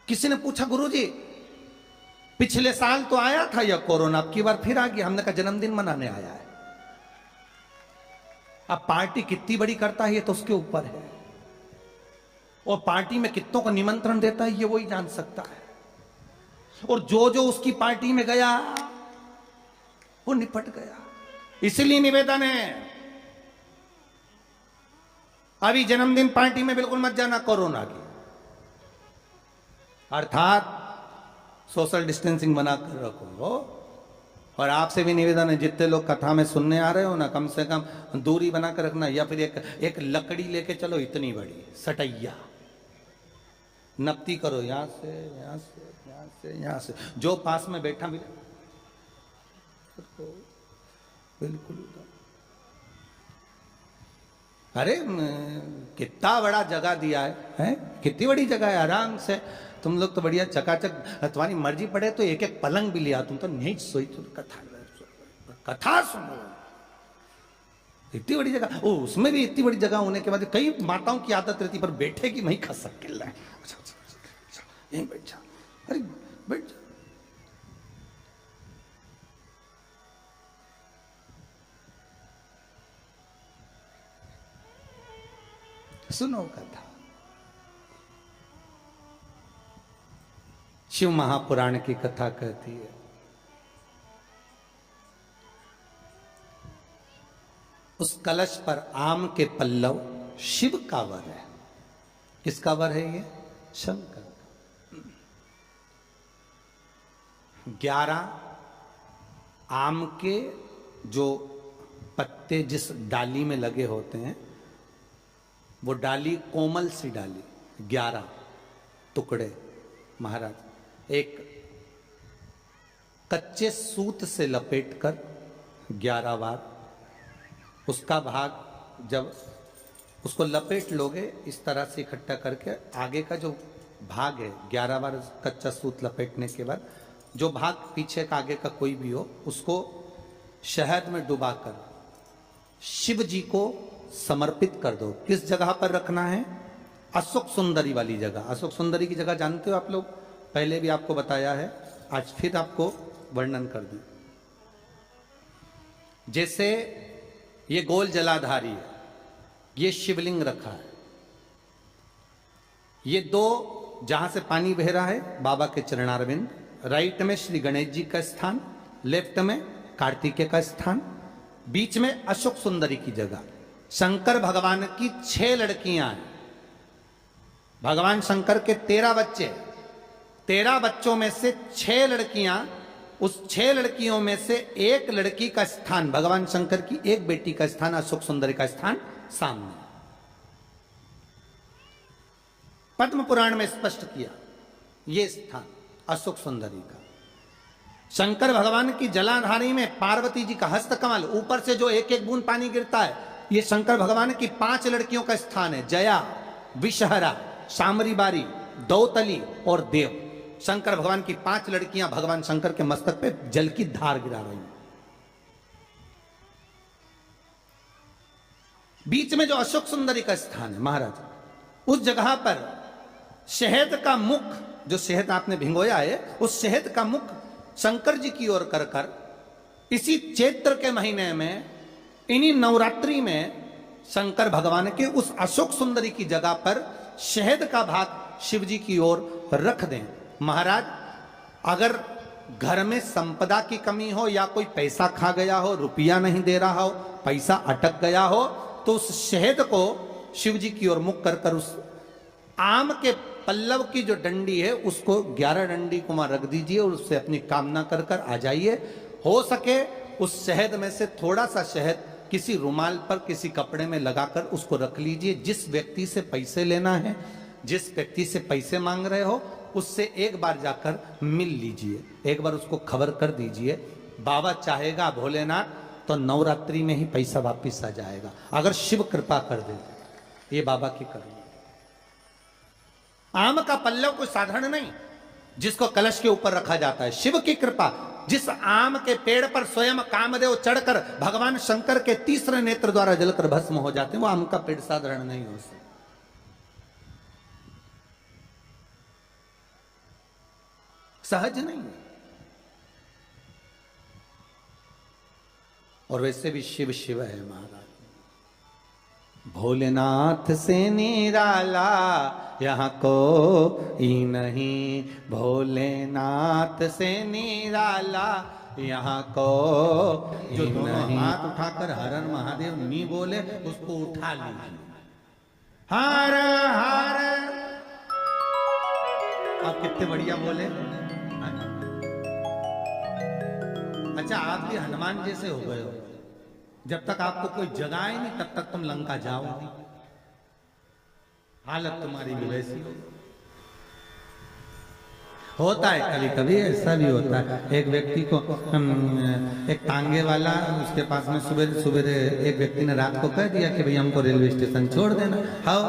किसी ने पूछा, गुरुजी पिछले साल तो आया था यह कोरोना, अब की बार फिर आ गया। हमने कहा जन्मदिन मनाने आया है। अब पार्टी कितनी बड़ी करता है ये तो उसके ऊपर है, और पार्टी में कितनों को निमंत्रण देता है ये वही जान सकता है। और जो जो उसकी पार्टी में गया वो निपट गया। इसलिए निवेदन है, अभी जन्मदिन पार्टी में बिल्कुल मत जाना कोरोना की, अर्थात सोशल डिस्टेंसिंग बनाकर रखो। और आपसे भी निवेदन है, जितने लोग कथा में सुनने आ रहे हो ना, कम से कम दूरी बनाकर रखना, या फिर एक लकड़ी लेके चलो इतनी बड़ी सटैया, नपती करो यहां से यहां से यहां से यहां से, जो पास में बैठा मिले बिल्कुल। अरे कितना बड़ा जगह दिया है? कितनी बड़ी जगह है, आराम से तुम लोग तो बढ़िया चकाचक, तुम्हारी मर्जी पड़े तो एक एक पलंग भी लिया, तुम तो नहीं सोई, तुम कथा सुनो। इतनी बड़ी जगह, ओ उसमें भी इतनी बड़ी जगह होने के बाद कई माताओं की आदत रहती पर बैठे की नहीं खसक के लाए, यहीं बैठ जा, अरे बैठ जा। सुनो कथा। शिव महापुराण की कथा कहती है, उस कलश पर आम के पल्लव शिव का वर है। किसका वर है ये? शंकर का। 11 आम के जो पत्ते जिस डाली में लगे होते हैं, वो डाली कोमल सी डाली, 11 टुकड़े महाराज एक कच्चे सूत से लपेटकर 11 बार, उसका भाग जब उसको लपेट लोगे इस तरह से इकट्ठा करके, आगे का जो भाग है 11 बार कच्चा सूत लपेटने के बाद जो भाग पीछे का आगे का कोई भी हो, उसको शहद में डुबाकर शिव जी को समर्पित कर दो। किस जगह पर रखना है? अशोक सुंदरी वाली जगह। अशोक सुंदरी की जगह जानते हो आप लोग, पहले भी आपको बताया है, आज फिर आपको वर्णन कर दूं। जैसे ये गोल जलाधारी है, ये शिवलिंग रखा है, ये 2 जहां से पानी बह रहा है बाबा के चरणारविंद, राइट में श्री गणेश जी का स्थान, लेफ्ट में कार्तिकेय का स्थान, बीच में अशोक सुंदरी की जगह। शंकर भगवान की 6 लड़कियां हैं। भगवान शंकर के 13 बच्चे, 13 बच्चों में से 6 लड़कियां, उस 6 लड़कियों में से एक लड़की का स्थान, भगवान शंकर की एक बेटी का स्थान, अशोक सुंदरी का स्थान सामने। पद्म पुराण में स्पष्ट किया ये स्थान अशोक सुंदरी का। शंकर भगवान की जलाधारी में पार्वती जी का हस्त कमल, ऊपर से जो एक एक बूंद पानी गिरता है, ये शंकर भगवान की 5 लड़कियों का स्थान है। जया, विषहरा, सामरी बारी, दौतली और देव। शंकर भगवान की 5 लड़कियां भगवान शंकर के मस्तक पे जल की धार गिरा रही हैं। बीच में जो अशोक सुंदरी का स्थान है महाराज, उस जगह पर शहद का मुख, जो शहद आपने भिंगोया है, उस शहद का मुख शंकर जी की ओर कर कर इसी चैत्र के महीने में, इन्हीं नवरात्रि में शंकर भगवान के उस अशोक सुंदरी की जगह पर शहद का भाग शिव जी की ओर रख दें। महाराज, अगर घर में संपदा की कमी हो या कोई पैसा खा गया हो, रुपया नहीं दे रहा हो, पैसा अटक गया हो, तो उस शहद को शिव जी की ओर मुख कर कर उस आम के पल्लव की जो डंडी है उसको 11 डंडी को वहां रख दीजिए और उससे अपनी कामना कर कर आ जाइए। हो सके उस शहद में से थोड़ा सा शहद किसी रुमाल पर, किसी कपड़े में लगाकर उसको रख लीजिए। जिस व्यक्ति से पैसे लेना है, जिस व्यक्ति से पैसे मांग रहे हो, उससे एक बार जाकर मिल लीजिए, एक बार उसको खबर कर दीजिए। बाबा चाहेगा भोलेनाथ तो नवरात्रि में ही पैसा वापिस आ जाएगा, अगर शिव कृपा कर दे। ये बाबा की करुणा। आम का पल्लव कोई साधारण नहीं जिसको कलश के ऊपर रखा जाता है, शिव की कृपा। जिस आम के पेड़ पर स्वयं कामदेव चढ़कर भगवान शंकर के तीसरे नेत्र द्वारा जलकर भस्म हो जाते हैं, वो आम का पेड़ साधारण नहीं हो सकता। सहज नहीं। और वैसे भी शिव शिव है महाराज। भोलेनाथ से निराला यहाँ को ही नहीं, भोलेनाथ से निराला यहाँ को। जो दोनों हाथ उठाकर हर हर महादेव नहीं बोले उसको उठा लीजिए। हर हर। आप कितने बढ़िया बोले। अच्छा, आप भी हनुमान जैसे हो गए हो। जब तक आपको कोई जगाए नहीं तब तक तुम लंका जाओ नहीं। हालत तुम्हारी भी वैसी होता है। कभी कभी ऐसा भी होता है। एक व्यक्ति को एक टांगे वाला, उसके पास में सुबह सुबह एक व्यक्ति ने रात को कह दिया कि भाई हमको रेलवे स्टेशन छोड़ देना। हाँ,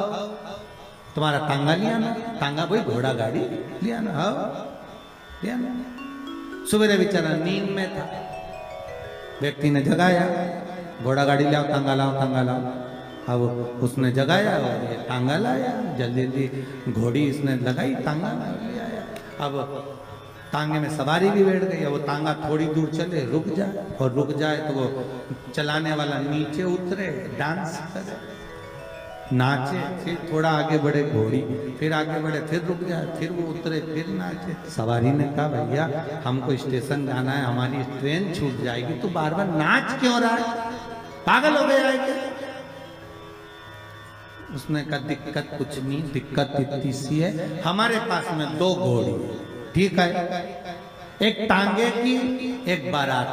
तुम्हारा टांगा लिया ना, टांगा कोई घोड़ा गाड़ी लिया ना। हाँ, लिया ना। सुबह बेचारा नींद में था, व्यक्ति ने जगाया, घोड़ा गाड़ी लाओ, टांगा लाओ, टांगा लाओ। अब उसने जगाया और ये टांगा लाया। जल्दी जल्दी घोड़ी इसने लगाई, टांगा ले आया। अब टांगे में सवारी भी बैठ गई। अब वो टांगा थोड़ी दूर चले, रुक जाए, और रुक जाए तो वो चलाने वाला नीचे उतरे, डांस करे, नाचे, फिर थोड़ा आगे बढ़े घोड़ी, फिर आगे बढ़े, फिर रुक जाए, फिर वो उतरे, फिर नाचे। सवारी ने कहा भैया हमको स्टेशन जाना है, हमारी ट्रेन छूट जाएगी, तो बार बार नाच क्यों रहा है, पागल हो गया है क्या? उसने कहा दिक्कत कुछ नहीं, दिक्कत इतनी सी है, हमारे पास में 2 घोड़ी, ठीक है, एक टांगे की, एक बारात।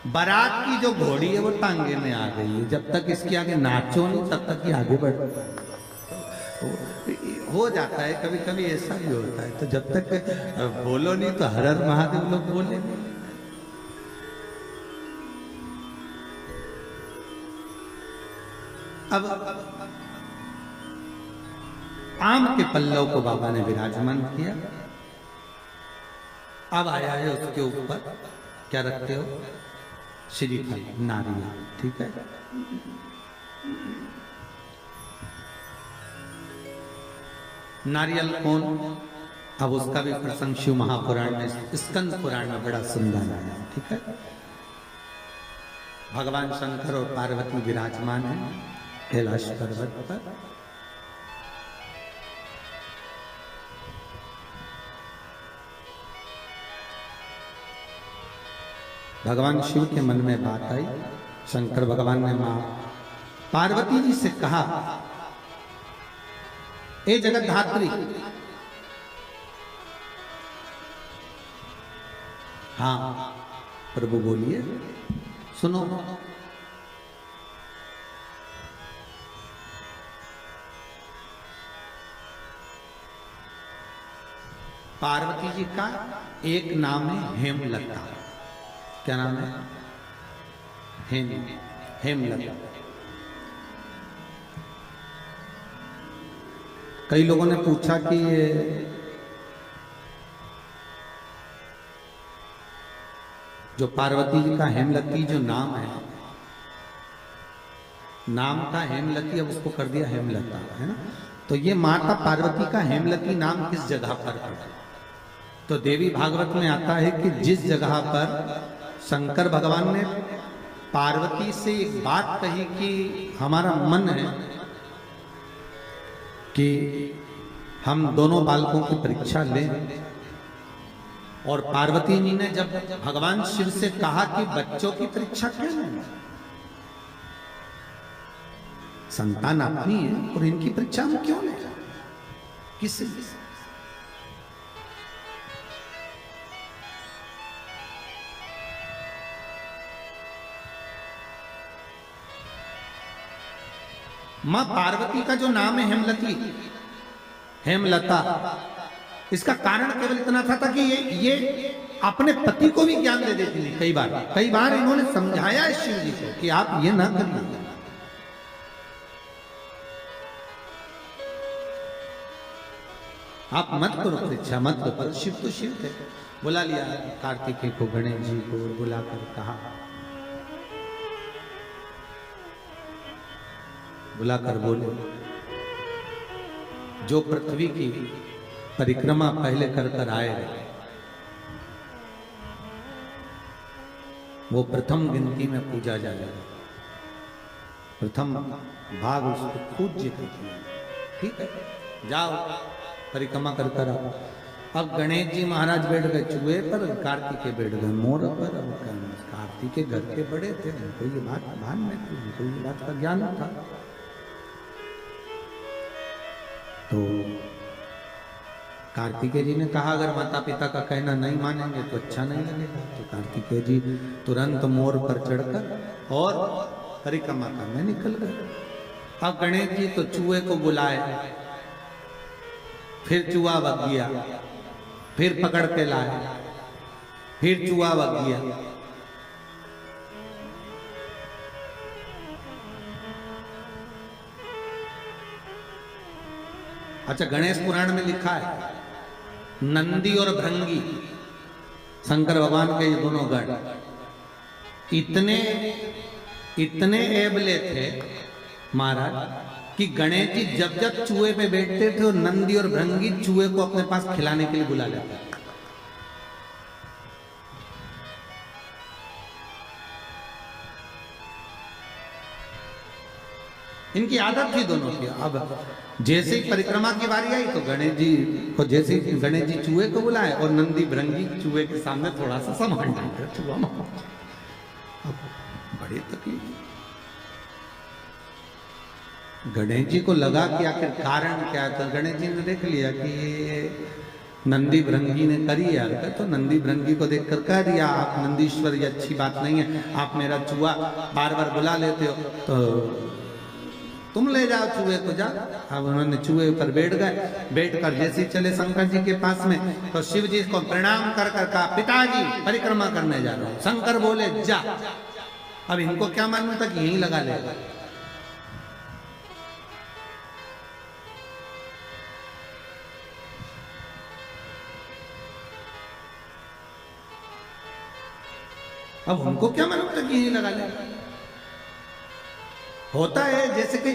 बारात की जो घोड़ी है वो टांगे में आ गई है। जब तक इसके आगे नाचो नहीं तब तक ये आगे बढ़ हो जाता है। कभी कभी ऐसा भी होता है। तो जब तक बोलो नहीं तो हर हर महादेव लोग बोले नहीं। अब आम के पल्लव को बाबा ने विराजमान किया। अब आया है उसके ऊपर क्या रखते हो, श्रीफल, नारियल, ठीक है। नारियल कौन, अब उसका भी प्रसंग शिव महापुराण में, स्कंद पुराण में बड़ा सुंदर है, ठीक है। भगवान शंकर और पार्वती विराजमान है कैलाश पर्वत पर। भगवान शिव के मन में बात आई। शंकर भगवान ने मां पार्वती जी से कहा, ए जगत धात्री, हाँ प्रभु बोलिए, सुनो। पार्वती जी का एक नाम है हेमलता। क्या नाम है? हेमलता। कई लोगों ने पूछा कि जो पार्वती जी का हेमलती जो नाम है, नाम था हेमलती, अब उसको कर दिया हेमलता, है ना। तो ये माता पार्वती का हेमलती नाम किस जगह पर पड़ा? तो देवी भागवत में आता है कि जिस जगह पर शंकर भगवान ने पार्वती से एक बात कही कि हमारा मन है कि हम दोनों बालकों की परीक्षा लें, और पार्वती जी ने जब भगवान शिव से कहा कि बच्चों की परीक्षा क्यों लें, संतान अपनी है और इनकी परीक्षा हम क्यों लें, किस मां पार्वती का जो नाम है हेमलती, हेमलता, इसका कारण केवल इतना था कि ये अपने पति को भी ज्ञान दे देती थी। कई बार इन्होंने समझाया है शिव जी को कि आप ये ना करिए, आप मत करो परीक्षा, मत करो। पर शिव तो शिव थे, बुला लिया कार्तिकेय को, गणेश जी को बुलाकर कहा, बुलाकर बोले जो पृथ्वी की परिक्रमा पहले कर आए वो प्रथम गिनती में पूजा जाएगा, प्रथम भाग उसको पूज्य करते हैं, ठीक है, जाओ परिक्रमा कर आओ। अब गणेश जी महाराज बैठ गए चूहे पर, कार्तिकेय बैठ गए मोर पर। अब कार्तिकेय घर के बड़े थे, उनको ये बात भान में थी, उनको ये बात का ज्ञान था। तो कार्तिकेय जी ने कहा अगर माता पिता का कहना नहीं मानेंगे तो अच्छा नहीं लगेगा। तो कार्तिकेय जी तुरंत मोर पर चढ़कर और परिक्रमा करने निकल गए। अब गणेश जी तो चूहे को बुलाए, फिर चूहा भग गया, फिर पकड़ के लाए, फिर चूहा भग गया। अच्छा, गणेश पुराण में लिखा है नंदी और भृंगी, शंकर भगवान के ये दोनों गण इतने एबले थे महाराज कि गणेश जी जब जब चूहे पे बैठते थे और नंदी और भृंगी चूहे को अपने पास खिलाने के लिए बुला लेते। इनकी आदत थी दोनों की। अब जैसे ही परिक्रमा की बारी आई तो गणेश जी को, जैसे ही गणेश जी चूहे को बुलाए और नंदी भृंगी चूहे के सामने थोड़ा सा सामान डाल, चूहा बड़ी तकलीफ। गणेश जी को लगा कि आखिर कारण क्या है, तो गणेश जी ने देख लिया कि ये नंदी भृंगी ने करी है, तो नंदी भृंगी को देखकर कह दिया आप नंदीश्वर, ये अच्छी बात नहीं है, आप मेरा चूहा बार बार बुला लेते हो, तो तुम ले जाओ चूहे को, जा। अब उन्होंने चूहे पर बैठ गए, बैठकर जैसे चले शंकर जी के पास में, तो शिव जी को प्रणाम कर कर कहा पिताजी परिक्रमा करने जा रहा हूं। शंकर बोले जा। अब इनको क्या मालूम था कि यहीं लगा लेगा। अब उनको क्या मालूम था कि यहीं लगा लेगा। होता है जैसे कि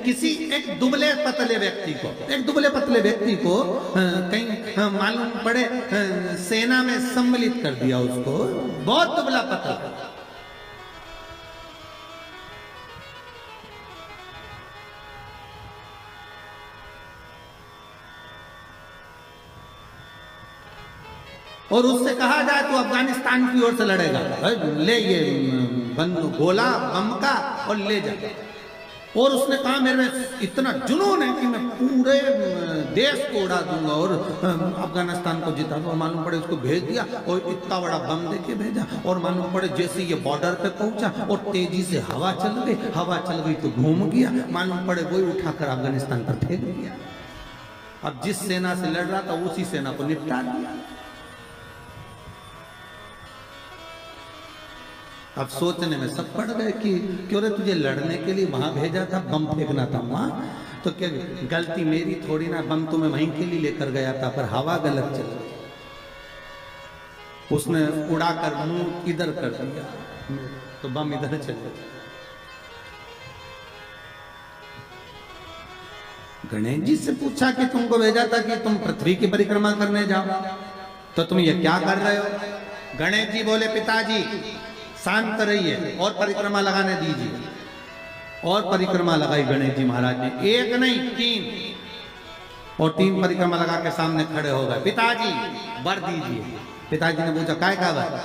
किसी एक दुबले पतले व्यक्ति को कहीं मालूम पड़े सेना में सम्मिलित कर दिया, उसको बहुत दुबला पतला, और उससे कहा जाए तो अफगानिस्तान की ओर से लड़ेगा, ले ये गोला बम का और ले जा। और उसने कहा मेरे में इतना जुनून है कि मैं पूरे देश को उड़ा दूंगा और अफगानिस्तान को जिता दूंगा। मालूम पड़े उसको भेज दिया और इतना बड़ा बम देके भेजा, और मालूम पड़े जैसे ये बॉर्डर पे पहुंचा और तेजी से हवा चल गई तो घूम गया, मालूम पड़े वही उठाकर अफगानिस्तान पर फेंक दिया। अब जिस सेना से लड़ रहा था उसी सेना को निपटा दिया। अब सोचने में सब पड़ गए कि क्यों रे तुझे लड़ने के लिए वहां भेजा था, बम फेंकना था वहां, तो क्या गलती मेरी थोड़ी ना, बम तो मैं वहीं के लिए लेकर गया था, पर हवा गलत चल गई, उसने उड़ाकर मुंह इधर कर दिया तो बम इधर चल गया। गणेश जी से पूछा कि तुमको भेजा था कि तुम पृथ्वी की परिक्रमा करने जाओ, तो तुम ये क्या कर रहे हो? गणेश जी बोले पिताजी शांत रहिए और परिक्रमा लगाने दीजिए। और परिक्रमा लगाई गणेश जी महाराज ने, एक नहीं 3, और 3 परिक्रमा लगा के सामने खड़े हो गए। पिताजी वर दीजिए। पिताजी ने पूछा काय का वर?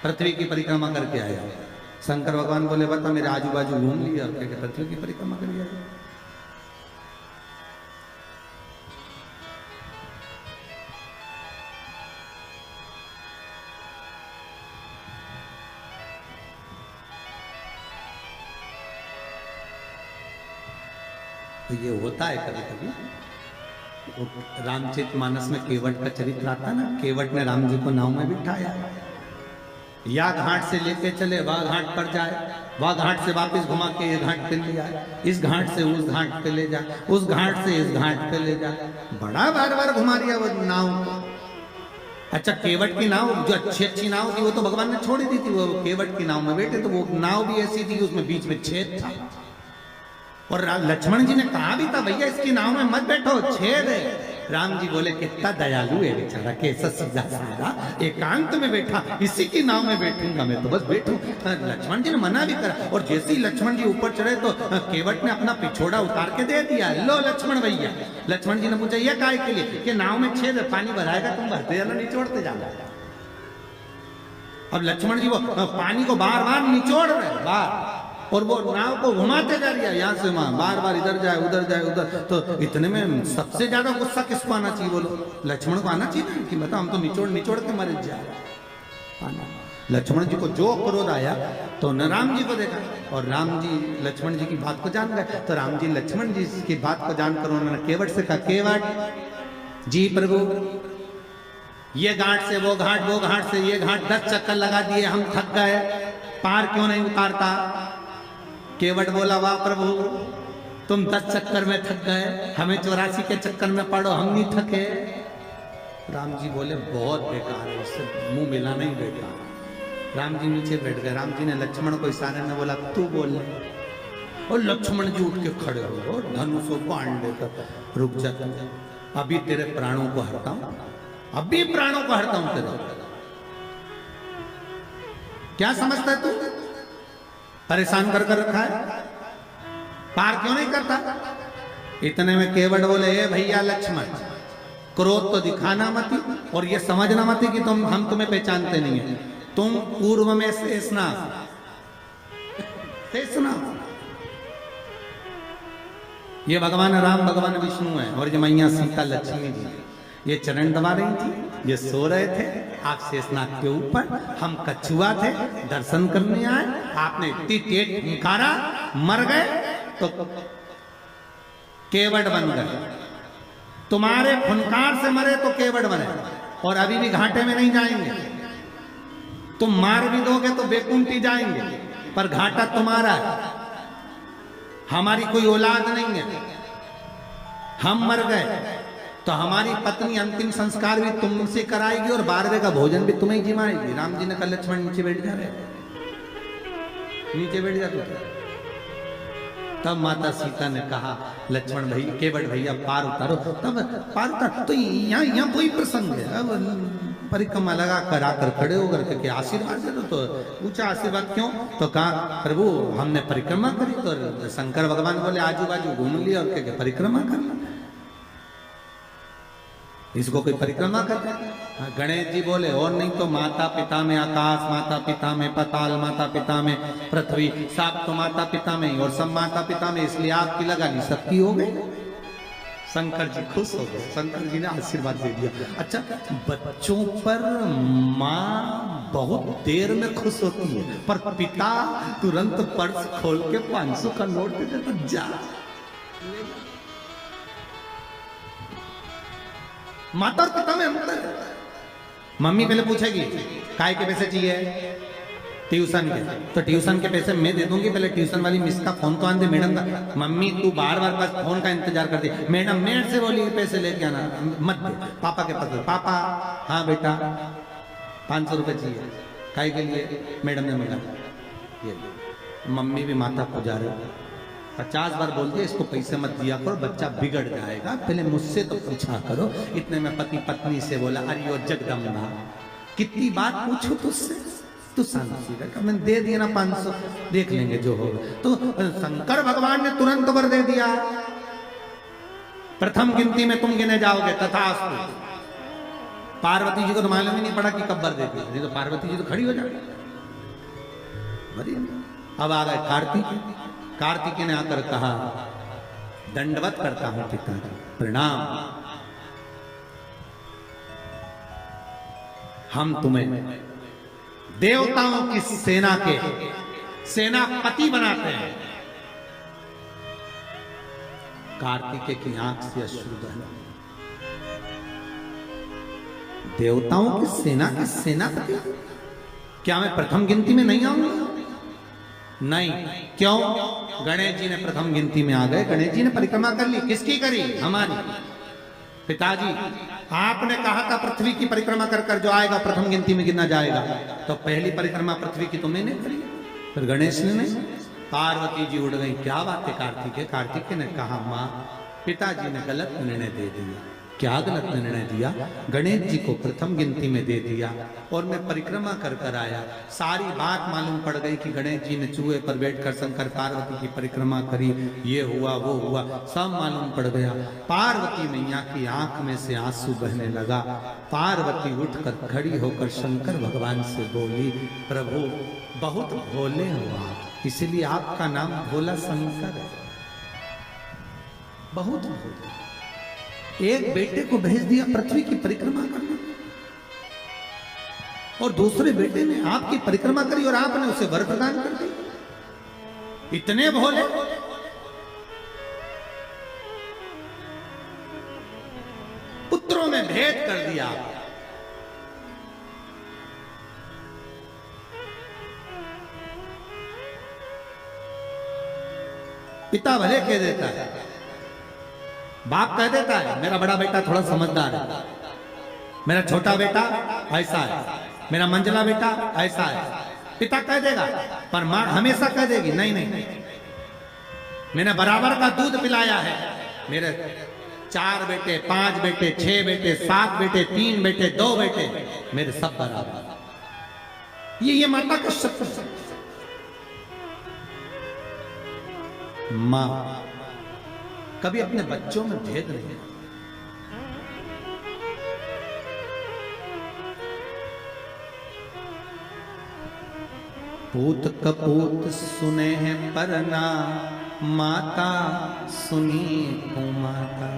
पृथ्वी की परिक्रमा करके आया। शंकर भगवान बोले बता मेरे आजू बाजू घूम लिया और क्या पृथ्वी की परिक्रमा कर लिया। तो ये होता है कभी कभी। रामचरितमानस में केवट का चरित्र आता ना, केवट ने राम जी को नाव में बिठाया, या घाट से लेके चले वह घाट पर जाए, वह घाट से वापस घुमा के ये घाट पे ले आए, इस घाट से उस घाट पे ले जाए, उस घाट से इस घाट पे ले जाए, बड़ा बार बार घुमा दिया वो नाव को। अच्छा केवट की नाव जो अच्छी नाव थी वो तो भगवान ने छोड़ दी थी, वो केवट की नाव में बैठे, तो वो नाव भी ऐसी थी कि उसमें बीच में छेद था, और लक्ष्मण जी ने कहा भी था भैया इसकी नाव में मत बैठो छेद है। राम जी बोले कितना दयालु है बेचारा, कैसा सीधा साधा एकांत में बैठा, इसी की नाव में बैठूंगा मैं तो बस बैठूं। लक्ष्मण जी ने मना भी करा, और जैसे ही लक्ष्मण जी ऊपर चढ़े तो केवट ने अपना पिछोड़ा उतार के दे दिया, लो लक्ष्मण भैया। लक्ष्मण जी ने पूछा ये काय के लिए? कि नाव में छेद है, पानी भराएगा तुम भरते जाना निचोड़ते जाना। अब लक्ष्मण जी वो पानी को बार बार निचोड़ रहे बार, और वो नाव को घुमाते जा रही है यहाँ से वहां, बार बार इधर जाए उधर जाए उधर। तो इतने में सबसे ज्यादा गुस्सा किसको आना चाहिए बोलो? लक्ष्मण को आना चाहिए कि बता हम तो निचोड़ निचोड़ के मर जाए। लक्ष्मण जी को जो क्रोध आया तो न राम जी को देखा, और राम जी लक्ष्मण जी की बात को जान गए, तो राम जी लक्ष्मण जी की बात को जानकर उन्होंने केवट से कहा केवट जी प्रभु ये घाट से वो घाट, वो घाट से ये घाट 10 चक्कर लगा दिए, हम थक गए, पार क्यों नहीं उतारता? केवट बोला वाह प्रभु तुम 10 चक्कर में थक गए, हमें 84 के चक्कर में पड़ो, हम नहीं थके। राम जी बोले बहुत बेकार है, इससे मुंह मिलाना ही बेकार। राम जी नीचे बैठ गए। राम जी ने लक्ष्मण को इशारे में बोला तू बोल, और लक्ष्मण जी उठ के खड़े हो और धनुष को बाण लेकर रुक जाता, अभी तेरे प्राणों को हरता हूं, अभी प्राणों को हरता हूं तेरे। क्या समझता है तू? परेशान कर रखा है, पार क्यों नहीं करता? इतने में केवट बोले ए भैया लक्ष्मण क्रोध तो दिखाना मत, और ये समझना मत कि हम तुम्हें पहचानते नहीं है, तुम पूर्व में शेषना ये भगवान राम भगवान विष्णु है, और ये मैया सीता लक्ष्मी जी ये चरण दबा रही थी, ये सो रहे थे, आप शेषनाग के ऊपर, हम कछुआ थे दर्शन करने आए, आपने इतनी तेज फुंकारा मर गए तो केवट बन गए। तुम्हारे फुनकार से मरे तो केवट बने, और अभी भी घाटे में नहीं जाएंगे। तुम मार भी दोगे तो बेकुंठी जाएंगे, पर घाटा तुम्हारा है, हमारी कोई औलाद नहीं है, हम मर गए तो हमारी पत्नी अंतिम संस्कार भी तुमसे कराएगी और 12वें का भोजन भी तुम्हें जिमाएगी। राम जी ने कहा लक्ष्मण नीचे बैठ जा रहे, नीचे बैठ जा तू। तब माता सीता ने कहा लक्ष्मण भाई केवट भैया पार उतारो, तब पार उतार। तो यहाँ कोई प्रसंग है, अब परिक्रमा लगा कर आकर खड़े होकर के आशीर्वाद दे दो। तो पूछा आशीर्वाद क्यों? तो कहा प्रभु हमने परिक्रमा करी, तो शंकर भगवान बोले आजू बाजू घूम लिया और क्या परिक्रमा करना, इसको कोई परिक्रमा करते हैं। गणेश जी बोले और नहीं तो माता पिता में आकाश, माता पिता में पाताल, माता पिता में पृथ्वी, सब तो माता पिता में ही, और सब माता पिता में, इसलिए आपकी लगानी सबकी हो गई। शंकर जी खुश हो गए, शंकर जी ने आशीर्वाद दे दिया। अच्छा बच्चों पर माँ बहुत देर में खुश होती है, पर पिता तुरंत पर्स खोल के 500 का नोट दे देता, जा माता और पिता में अंतर है। मम्मी पहले पूछेगी काय के पैसे चाहिए, ट्यूशन के, तो ट्यूशन के पैसे मैं दे दूंगी, पहले ट्यूशन वाली मिस का फोन तो आन दे मैडम का। मम्मी तू बार बार बस फोन का इंतजार कर दे, मैडम मेरे से बोली पैसे लेके आना, मत दे, पापा के पास। पापा हाँ बेटा 500 रुपये चाहिए, काय के लिए? मैडम ने मिला ये। मम्मी भी माता को जा रही, 50 बार बोलती है इसको पैसे मत दिया करो, बच्चा बिगड़ जाएगा, पहले मुझसे तो पूछा करो। इतने में पति पत्नी से बोला, अरे ओ जगदम्बा कितनी बात पूछो तुझसे, तू शांति रखा, मैंने दे दिया ना 500, देख लेंगे जो होगा। तो शंकर भगवान ने तुरंत वर दे दिया, प्रथम गिनती में तुम गिने जाओगे तथास्तु। पार्वती जी को तो मालूम ही नहीं पड़ा कि कब वर दे दिया, नहीं तो पार्वती जी तो खड़ी हो जाती। अब आ गए कार्तिक, कार्तिक ने आकर कहा दंडवत करता हूं पिताजी, प्रणाम, हम तुम्हें देवताओं की सेना के सेनापति बनाते हैं। कार्तिकेय की आंख से अश्रु बहे। देवताओं की सेना के सेनापति? क्या मैं प्रथम गिनती में नहीं आऊंगा? नहीं। क्यों? गणेश जी ने प्रथम गिनती में आ गए, गणेश जी ने परिक्रमा कर ली। किसकी करी? हमारी। पिताजी आपने कहा था पृथ्वी की परिक्रमा कर कर जो आएगा प्रथम गिनती में गिना जाएगा, तो पहली परिक्रमा पृथ्वी की तो मैंने करी, फिर गणेश ने नहीं। पार्वती जी उड़ गई, क्या बात है कार्तिकेय? कार्तिकेय ने कहा मां पिताजी ने गलत निर्णय दे दिया। क्या गलत निर्णय दिया? गणेश जी को प्रथम गिनती में दे दिया और मैं परिक्रमा कर कर आया। सारी बात मालूम पड़ गई कि गणेश जी ने चूहे पर बैठकर शंकर पार्वती की परिक्रमा करी, ये हुआ वो हुआ, सब मालूम पड़ गया। पार्वती मैया की आंख में से आंसू बहने लगा। पार्वती उठकर खड़ी होकर शंकर भगवान से बोली, प्रभु बहुत भोले हो आप, इसलिए आपका नाम भोला शंकर है, बहुत भोले। एक बेटे को भेज दिया पृथ्वी की परिक्रमा करने, और दूसरे बेटे ने आपकी परिक्रमा करी और आपने उसे वर प्रदान कर दिया। इतने भोले। पुत्रों में भेद कर दिया। पिता भले कह देता है, बाप कह देता है मेरा बड़ा बेटा थोड़ा समझदार है, मेरा छोटा बेटा ऐसा है, मेरा मंझला बेटा ऐसा है, पिता कह देगा। पर मां हमेशा कह देगी नहीं नहीं, मैंने बराबर का दूध पिलाया है, मेरे 4 बेटे 5 बेटे 6 बेटे 7 बेटे 3 बेटे 2 बेटे मेरे सब बराबर। ये माता का शब्द है। मां कभी अपने बच्चों में भेद नहीं। पूत कपूत सुने हैं परना, माता सुनी कुमाता।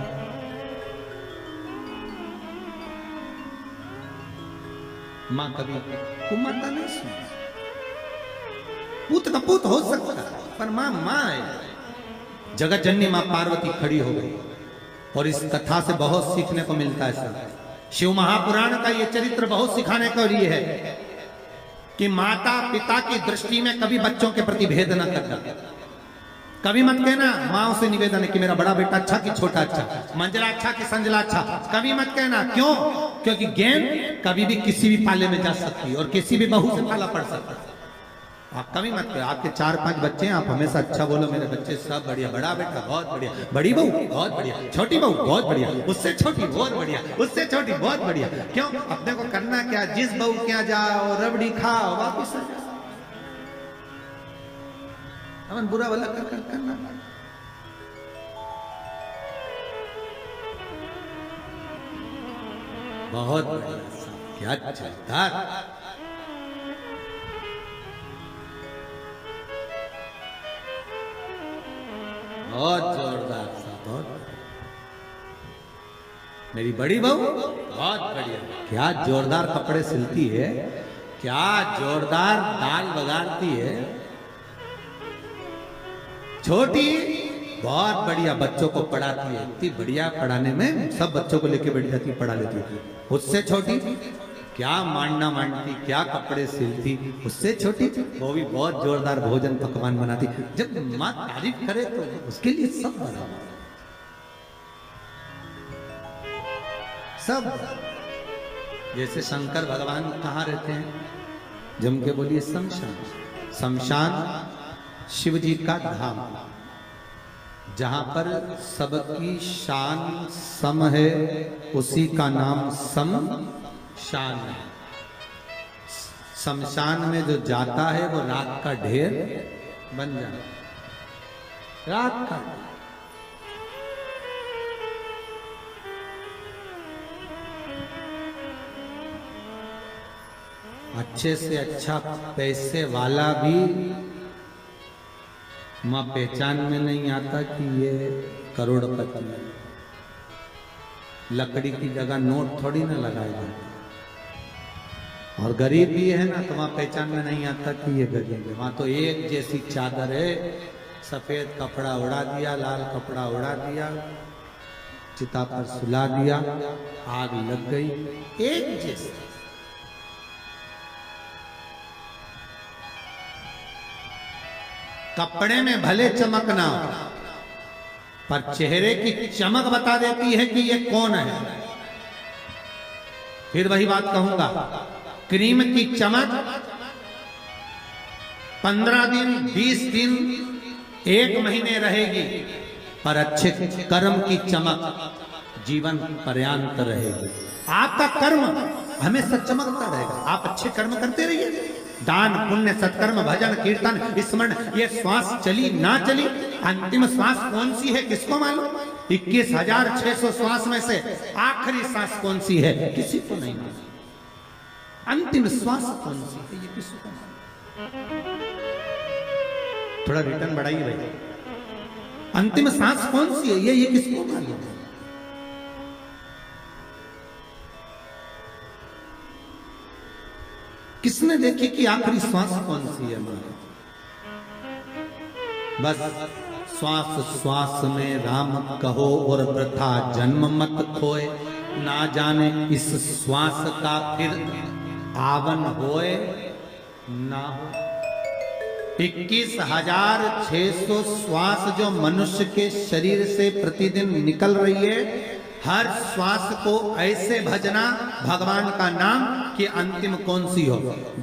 मां कभी कुमाता नहीं सुनी। पूत कपूत हो सकता है पर मां मां है। जगत जननी मां पार्वती खड़ी हो गई और इस कथा से बहुत सीखने को मिलता है। सर शिव महापुराण का ये चरित्र बहुत सिखाने का लिए है कि माता पिता की दृष्टि में कभी बच्चों के प्रति भेद न करना। कभी मत कहना, माँ से निवेदन है कि मेरा बड़ा बेटा अच्छा कि छोटा अच्छा, मंजला अच्छा कि संजला अच्छा, कभी मत कहना। क्यों? क्योंकि गेंद कभी भी किसी भी पाले में जा सकती है और किसी भी बहू से पाला पड़ सकता है। आप कभी मत करो, आपके 4-5 बच्चे हैं, आप हमेशा अच्छा बोलो मेरे बच्चे सब बढ़िया, बड़ा बेटा बहुत बढ़िया, बड़ी बहू बहुत बढ़िया, छोटी बहू बहुत बढ़िया, उससे छोटी बहुत बढ़िया, उससे छोटी बहुत बढ़िया। क्यों? अपने को करना क्या, जिस बहू के यहाँ जाओ रबड़ी खाओ वापिस आ जाओ। अपन बुरा भला कर करना। बहुत बढ़िया, क्या चलता। बहुत जोरदार सा, बहुत। मेरी बड़ी बहू बहुत बढ़िया, क्या जोरदार कपड़े सिलती है, क्या जोरदार दाल बघारती है। छोटी बहुत बढ़िया बच्चों को पढ़ाती है, इतनी बढ़िया पढ़ाने में, सब बच्चों को लेके बैठ जाती, पढ़ा लेती है। उससे छोटी क्या मांडना मांडती, क्या कपड़े सिलती, उससे छोटी वो भी बहुत जोरदार भोजन पकवान बनाती। जब माँ तारीफ करे तो उसके लिए सब बना, सब। जैसे शंकर भगवान कहाँ रहते हैं? जम के बोलिए शमशान। शमशान शिव जी का धाम, जहां पर सबकी शान सम है, उसी का नाम शमशान है। शमशान में जो जाता है वो राख का ढेर बन जाता, राख का। अच्छे से अच्छा पैसे वाला भी मां पहचान में नहीं आता कि ये करोड़पति है। लकड़ी की जगह नोट थोड़ी ना लगाएगा। और गरीब भी है ना तो वहां पहचान में नहीं आता कि ये गरीब है। वहां तो एक जैसी चादर है, सफेद कपड़ा उड़ा दिया, लाल कपड़ा उड़ा दिया, चिता पर सुला दिया, आग लग गई, एक जैसी। कपड़े में भले चमक ना हो, पर चेहरे की चमक बता देती है कि ये कौन है। फिर वही बात कहूंगा, क्रीम की चमक 15 दिन, 20 दिन, 1 महीने रहेगी, पर अच्छे कर्म की चमक जीवन पर्यंत रहेगी। आपका कर्म हमेशा चमकता रहेगा। आप अच्छे कर्म करते रहिए, दान पुण्य सत्कर्म भजन कीर्तन स्मरण, ये श्वास चली ना चली, अंतिम श्वास कौन सी है किसको मालूम? 21,600 श्वास में से आखिरी श्वास कौन सी है किसी को नहीं मालूम। अंतिम श्वास कौन सी है ये किसी को मालूम। थोड़ा रिटर्न बढ़ाइए भाई। अंतिम सांस कौन सी है ये किसको मालूम है? किसने देखी कि आखिरी श्वास कौन सी है? बस श्वास श्वास में राम कहो और वृथा जन्म मत खोए, ना जाने इस श्वास का फिर आवन होए ना हो। 21,600 श्वास जो मनुष्य के शरीर से प्रतिदिन निकल रही है, हर श्वास को ऐसे भजना भगवान का नाम कि अंतिम कौन सी हो।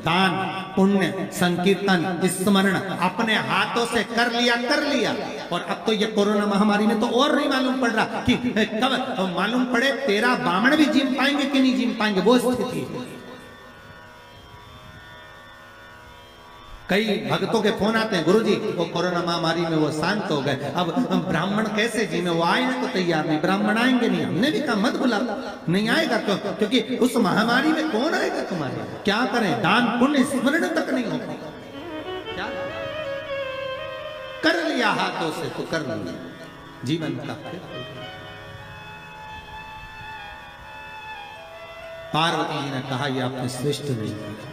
दान पुण्य संकीर्तन स्मरण अपने हाथों से कर लिया। और अब तो ये कोरोना महामारी में तो और नहीं मालूम पड़ रहा कि कब मालूम पड़े 13 ब्राह्मण भी जिम पाएंगे कि नहीं जिम पाएंगे, वो स्थिति। कई भक्तों के फोन आते हैं, गुरुजी वो कोरोना महामारी में वो शांत हो गए, अब ब्राह्मण कैसे जी में? वो आए तो तैयार नहीं, ब्राह्मण आएंगे नहीं। हमने भी कहा मत बुला, नहीं आएगा तो, क्योंकि उस महामारी में कौन आएगा तुम्हारे? क्या करें? दान पुण्य स्मरण तक नहीं हो क्या कर लिया हाथों से तो कर लिया जीवन का। पार्वती जी ने कहा ये आपने श्रेष्ठ नहीं किया।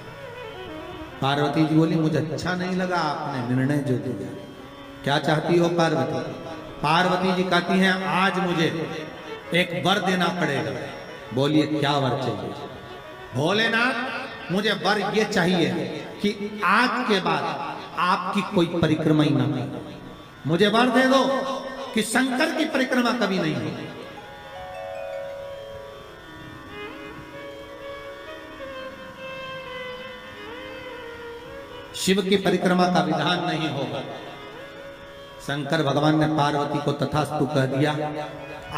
पार्वती जी बोली मुझे अच्छा नहीं लगा आपने निर्णय जो दिया। क्या चाहती हो पार्वती? पार्वती जी कहती हैं आज मुझे एक वर देना पड़ेगा। बोलिए क्या वर चाहिए? भोलेनाथ मुझे वर ये चाहिए कि आज के बाद आपकी कोई परिक्रमा ही ना हो। मुझे वर दे दो कि शंकर की परिक्रमा कभी नहीं हो। शिव की परिक्रमा का विधान नहीं होगा। शंकर भगवान ने पार्वती को तथास्तु कह दिया।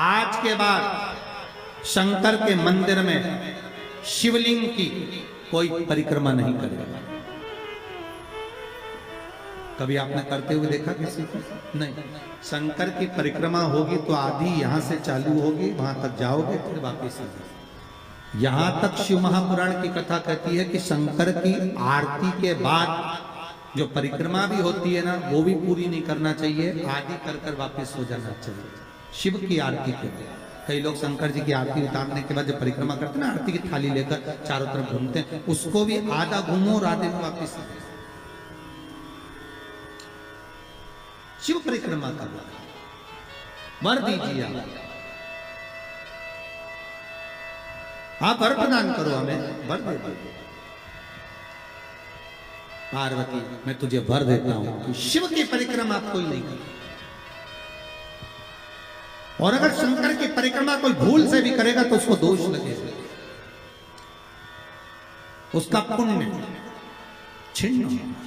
आज के बाद शंकर के मंदिर में शिवलिंग की कोई परिक्रमा नहीं करेगा। कभी आपने करते हुए देखा किसी को? नहीं। शंकर की परिक्रमा होगी तो आधी यहां से चालू होगी, वहां तक जाओगे फिर वापिस आएगा। यहां तक शिव महापुराण की कथा कहती है कि शंकर की आरती के बाद जो परिक्रमा भी होती है ना, वो भी पूरी नहीं करना चाहिए, आदि कर वापस हो जाना चाहिए। शिव की आरती के बाद कई लोग शंकर जी की आरती उतारने के बाद जब परिक्रमा करते हैं ना, आरती की थाली लेकर चारों तरफ घूमते हैं, उसको भी आधा घूमो और आधे में वापिस। शिव परिक्रमा का वर दीजिए। आप वर प्रदान करो, हमें वर दे दो। पार्वती मैं तुझे वर देता हूं कि शिव की परिक्रमा आप कोई नहीं करे, और अगर शंकर की परिक्रमा कोई भूल से भी करेगा तो उसको दोष लगेगा, उसका पुण्य छिन्न होगा।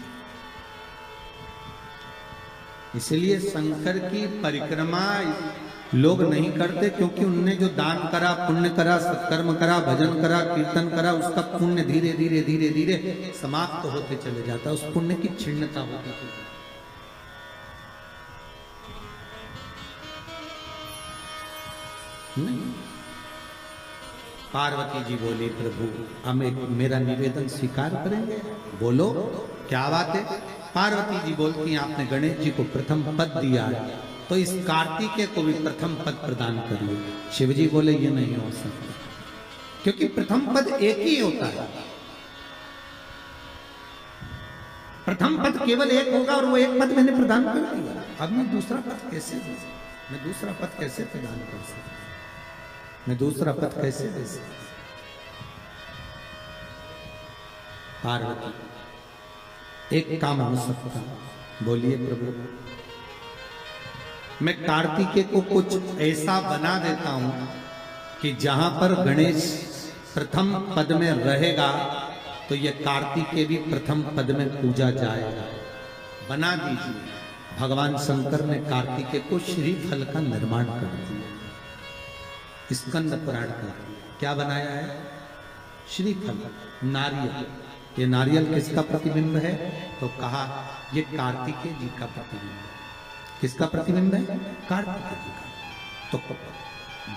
इसलिए शंकर की परिक्रमा लोग नहीं करते, क्योंकि उनने जो दान करा, पुण्य करा, सत्कर्म करा, भजन करा, कीर्तन करा, उसका पुण्य धीरे धीरे धीरे धीरे समाप्त होते चले जाता, उस पुण्य की क्षीणता होती है। नहीं, पार्वती जी बोली प्रभु हम एक मेरा निवेदन स्वीकार करेंगे, बोलो क्या बात है। पार्वती जी बोलती हैं आपने गणेश जी को प्रथम पद दिया है, तो इस कार्तिकेय को भी प्रथम पद प्रदान करिए। शिव जी बोले ये नहीं हो सकता, क्योंकि प्रथम पद एक ही होता है, प्रथम पद केवल एक होगा और वो एक पद मैंने प्रदान कर दिया। अब मैं दूसरा पद कैसे दे सकता, मैं दूसरा पद कैसे प्रदान कर सकता, मैं दूसरा पद कैसे दे सकता। पार्वती एक काम हो सकता, बोलिए प्रभु मैं कार्तिकेय को कुछ ऐसा बना देता हूं कि जहां पर गणेश प्रथम पद में रहेगा तो ये कार्तिकेय भी प्रथम पद में पूजा जाएगा, बना दीजिए। भगवान शंकर ने कार्तिकेय को श्रीफल का निर्माण कर दिया, स्कंद पुराण का क्या बनाया है, श्रीफल, नारियल। ये नारियल किसका प्रतिबिंब है, तो कहा ये कार्तिकेय जी का प्रतिबिंब है। किसका प्रतिबिंब है, कार्तिकेय जी का। तो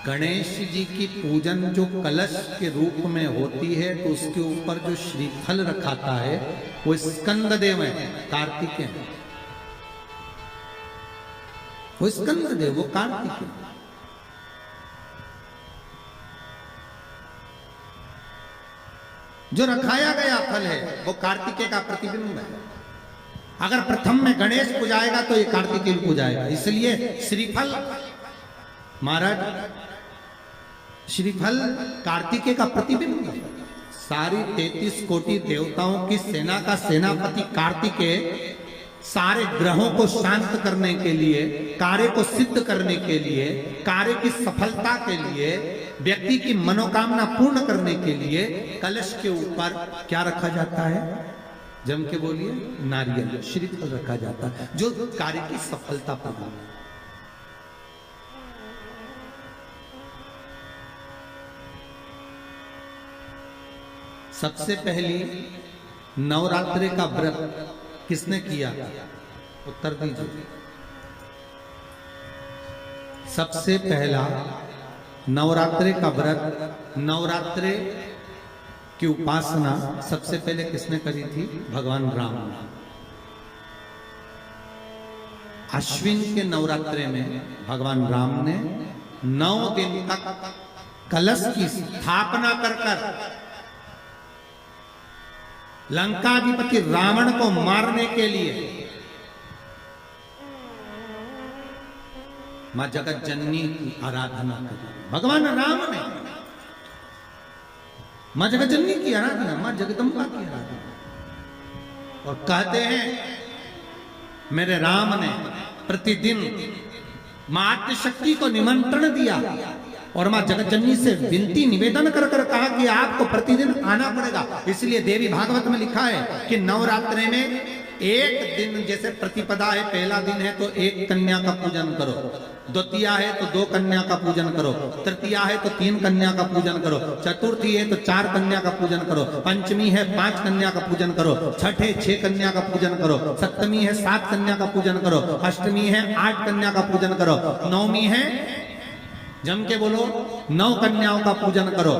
गणेश जी की पूजन जो कलश के रूप में होती है, तो उसके ऊपर जो श्रीफल रखाता है वो स्कंददेव है, कार्तिकेय, वो स्कंददेव, वो कार्तिकेय। जो रखाया गया फल है वो कार्तिकेय का प्रतिबिंब है। अगर प्रथम में गणेश पूजाएगा तो ये कार्तिकेय पूजाएगा, इसलिए श्रीफल महाराज, श्रीफल कार्तिकेय का प्रतिबिंब है। सारी 33 कोटि देवताओं की सेना का सेनापति कार्तिकेय सारे ग्रहों को शांत करने के लिए, कार्य को सिद्ध करने के लिए, कार्य की सफलता के लिए, व्यक्ति की मनोकामना पूर्ण करने के लिए कलश के ऊपर क्या रखा जाता है, जम के बोलिए, नारियल, श्रीफल रखा जाता है, जो कार्य की सफलता प्रदान। सबसे पहली नवरात्रि का व्रत किसने किया, उत्तर दीजिए। सबसे पहला नवरात्रि का व्रत, नवरात्रि की उपासना सबसे पहले किसने करी थी, भगवान राम ने। अश्विन के नवरात्रि में भगवान राम ने 9 दिन तक कलश की स्थापना कर लंकाधिपति रावण को मारने के लिए मां जगत जननी की आराधना करी। भगवान राम ने मां जगत जननी की आराधना, मां जगदम्बा की आराधना। और कहते हैं मेरे राम ने प्रतिदिन मां आद्यशक्ति को निमंत्रण दिया और मां जगत जननी से विनती निवेदन कर कर कहा कि आपको प्रतिदिन आना पड़ेगा। इसलिए देवी भागवत में लिखा है कि नवरात्रि में एक दिन, जैसे प्रतिपदा है, पहला दिन है तो 1 कन्या का पूजन करो, द्वितीया है तो 2 कन्या का पूजन करो, तृतीया है तो 3 कन्या का पूजन करो, चतुर्थी है तो 4 कन्या का पूजन करो, पंचमी है 5 कन्या का पूजन करो, छठ है 6 कन्या का पूजन करो, सप्तमी है 7 कन्या का पूजन करो, अष्टमी है 8 कन्या का पूजन करो, नवमी है, जम के बोलो, 9 कन्याओं का पूजन करो।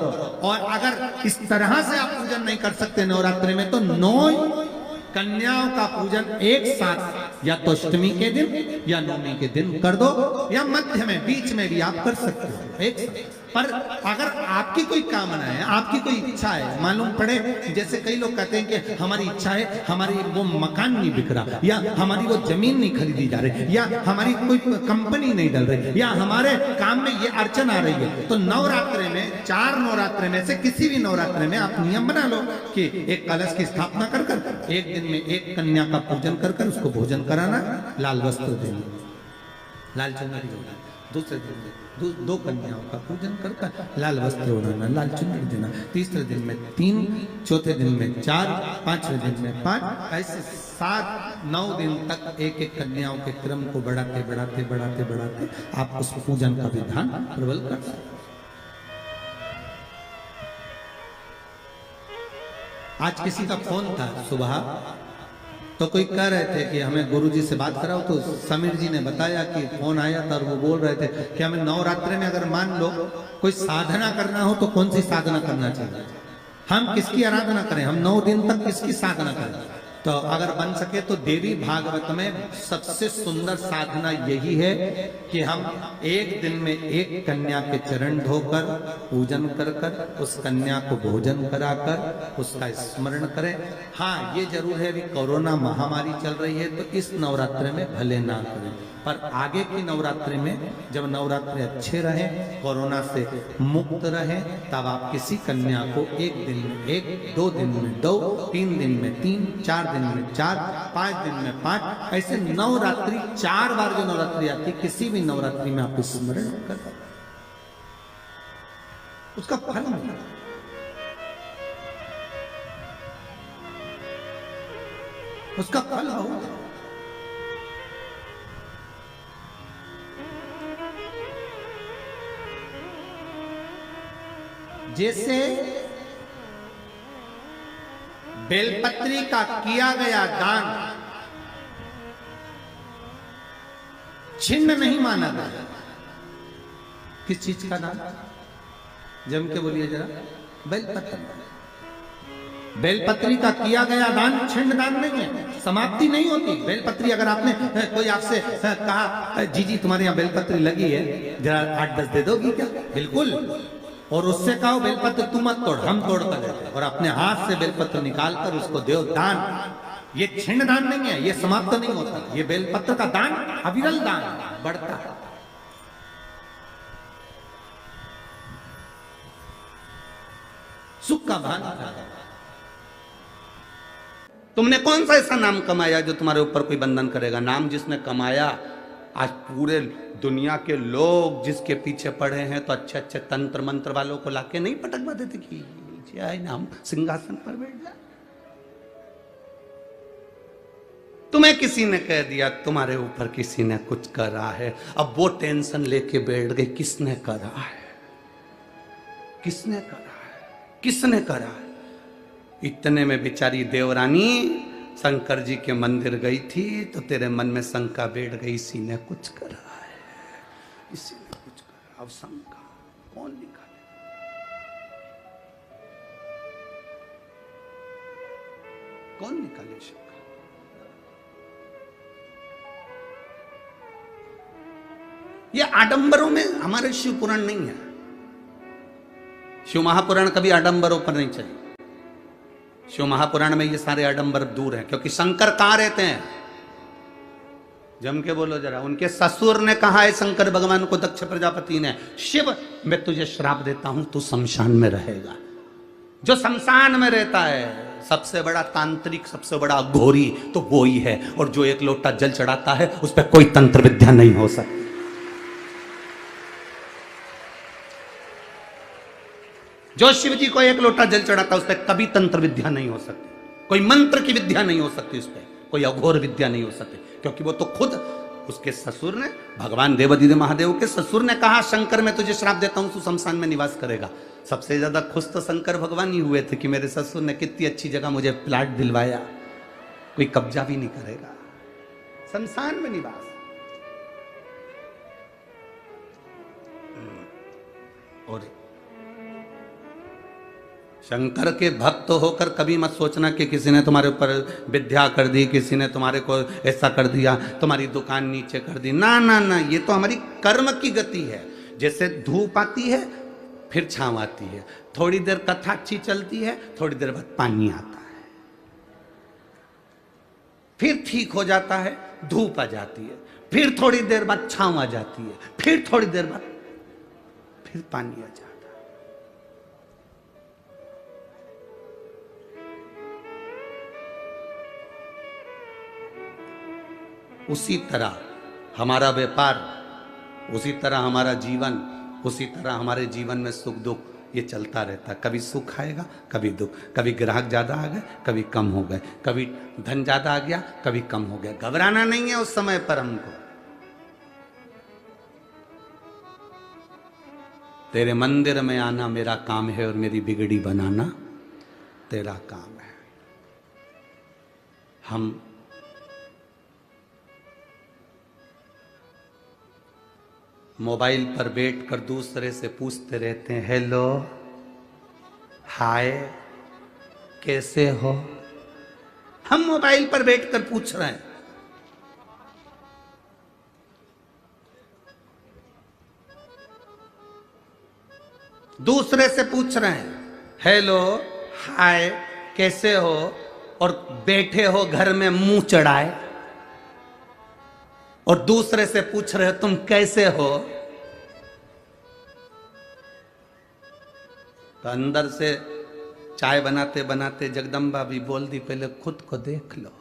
और अगर इस तरह से आप पूजन नहीं कर सकते नवरात्रि में, तो 9 कन्याओं का पूजन एक साथ या तो अष्टमी के दिन या नवमी के दिन कर दो, या मध्य में, बीच में भी आप कर सकते हो एक साथ। पर अगर आपकी कोई कामना है, आपकी कोई इच्छा है, मालूम पड़े, जैसे कई लोग कहते हैं कि हमारी इच्छा है, हमारी वो मकान नहीं बिक रहा, या हमारी वो जमीन नहीं खरीदी जा रही, या हमारी कोई कंपनी नहीं डल रही, या हमारे काम में ये अड़चन आ रही है, तो नवरात्रे में 4 नवरात्रे में से किसी भी नवरात्रे में आप नियम बना लो कि एक कलश की स्थापना कर कर एक दिन में एक कन्या का पूजन कर कर उसको भोजन कराना, लाल वस्त्र देना, लाल चुनरी देना, दूसरे दिन में दो कन्याओं का पूजन कर कर लाल वस्त्र ओढ़ाना, लाल चुनरी देना, तीसरे दिन में 3, चौथे दिन में 4, पांचवें दिन में 5, ऐसे 7-9 दिन तक एक एक कन्याओं के क्रम को बढ़ाते बढ़ाते बढ़ाते बढ़ाते आप उस पूजन का विधान प्रबल कर सकते। आज किसी का फोन था सुबह, तो कोई कह रहे थे कि हमें गुरुजी से बात कराओ, तो समीर जी ने बताया कि फोन आया था और वो बोल रहे थे कि हमें नवरात्रे में अगर मान लो कोई साधना करना हो तो कौन सी साधना करना चाहिए, हम किसकी आराधना करें, हम 9 दिन तक किसकी साधना करें। तो अगर बन सके तो देवी भागवत में सबसे सुंदर साधना यही है कि हम एक दिन में एक कन्या के चरण धोकर पूजन कर कर उस कन्या को भोजन कराकर उसका स्मरण करें। हाँ, ये जरूर है, अभी कोरोना महामारी चल रही है तो इस नवरात्रि में भले ना करें, पर आगे की नवरात्रि में जब नवरात्रि अच्छे रहे, कोरोना से मुक्त रहे, तब आप किसी कन्या को एक दिन में 1, 2 दिन में 2, 3 दिन में 3, 4 दिन में 4, 5 दिन में 5, ऐसे नवरात्रि 4 बार जो नवरात्रि आती, किसी भी नवरात्रि में आप स्मरण कर उसका फल मिला, उसका फल बहुत। जैसे बेलपत्री का किया गया दान छिन्न नहीं माना गया। किस चीज का दान? जम के बोलिए जरा। बेलपत्री। बेलपत्री का किया गया दान छिन्न दान नहीं है, समाप्ति नहीं होती। बेलपत्री अगर आपने कोई आपसे कहा जी जी तुम्हारे यहाँ बेलपत्री लगी है, जरा 8-10 दे दोगी क्या? बिल्कुल। और उससे कहो बेलपत्र तू मत तोड़, हम तोड़ कर देते, और अपने हाथ से बेलपत्र निकाल कर उसको दो दान। ये छिन्न दान नहीं है, ये समाप्त नहीं होता। ये बेलपत्र का दान अविरल दान बढ़ता है। सुख का भान। तुमने कौन सा ऐसा नाम कमाया जो तुम्हारे ऊपर कोई बंधन करेगा? नाम जिसने कमाया, आज पूरे दुनिया के लोग जिसके पीछे पड़े हैं, तो अच्छे अच्छे तंत्र मंत्र वालों को लाके नहीं पटकवा देते कि जय नाम सिंहासन पर बैठ जा। तुम्हें किसी ने कह दिया तुम्हारे ऊपर किसी ने कुछ करा है, अब वो टेंशन लेके बैठ गए किसने करा है, किसने करा है, किसने करा है। इतने में बेचारी देवरानी शंकर जी के मंदिर गई थी, तो तेरे मन में शंका बैठ गई इसी ने कुछ करा है, इसी ने कुछ करा। अब शंका कौन निकाले? कौन निकाले शंका? ये आडंबरों में हमारे शिव पुराण नहीं है। शिव महापुराण कभी आडंबरों पर नहीं चले। शिव महापुराण में ये सारे आडंबर दूर हैं, क्योंकि शंकर कहां रहते हैं? जम के बोलो जरा। उनके ससुर ने कहा है शंकर भगवान को, दक्ष प्रजापति ने, शिव मैं तुझे श्राप देता हूं, तू शमशान में रहेगा। जो शमशान में रहता है सबसे बड़ा तांत्रिक, सबसे बड़ा घोरी तो वो ही है, और जो एक लोटा जल चढ़ाता है उस पर कोई तंत्र विद्या नहीं हो सकती। जो शिव जी को एक लोटा जल चढ़ाता है उस पर कभी तंत्र विद्या नहीं हो सकती, कोई मंत्र की विद्या नहीं हो सकती, उस पर कोई अघोर विद्या नहीं हो सकती, क्योंकि वो तो खुद उसके ससुर ने, भगवान देवादिदेव महादेव के ससुर ने कहा शंकर मैं तुझे श्राप देता हूं, तू शमशान में निवास करेगा। सबसे ज्यादा खुश तो शंकर भगवान ही हुए थे कि मेरे ससुर ने कितनी अच्छी जगह मुझे प्लाट दिलवाया, कोई कब्जा भी नहीं करेगा, शमशान में निवास। और शंकर के भक्त होकर कभी मत सोचना कि किसी ने तुम्हारे ऊपर विद्या कर दी, किसी ने तुम्हारे को ऐसा कर दिया, तुम्हारी दुकान नीचे कर दी। ना ना ना, ये तो हमारी कर्म की गति है। जैसे धूप आती है फिर छांव आती है, थोड़ी देर कथा अच्छी चलती है, थोड़ी देर बाद पानी आता है, फिर ठीक हो जाता है, धूप आ जाती है, फिर थोड़ी देर बाद छांव आ जाती है, फिर थोड़ी देर बाद फिर पानी आ जाता है। उसी तरह हमारा व्यापार, उसी तरह हमारा जीवन, उसी तरह हमारे जीवन में सुख दुख ये चलता रहता। कभी सुख आएगा, कभी दुख, कभी ग्राहक ज्यादा आ गए, कभी कम हो गए, कभी धन ज्यादा आ गया, कभी कम हो गया। घबराना नहीं है उस समय पर हमको। तेरे मंदिर में आना मेरा काम है और मेरी बिगड़ी बनाना तेरा काम है। हम मोबाइल पर बैठकर दूसरे से पूछते रहते हैं, हेलो, हाय, कैसे हो। हम मोबाइल पर बैठकर पूछ रहे हैं। दूसरे से पूछ रहे हैं, हेलो, हाय, कैसे हो, और बैठे हो घर में मुंह चढ़ाए, और दूसरे से पूछ रहे हो तुम कैसे हो। तो अंदर से चाय बनाते बनाते जगदम्बा भी बोल दी, पहले खुद को देख लो।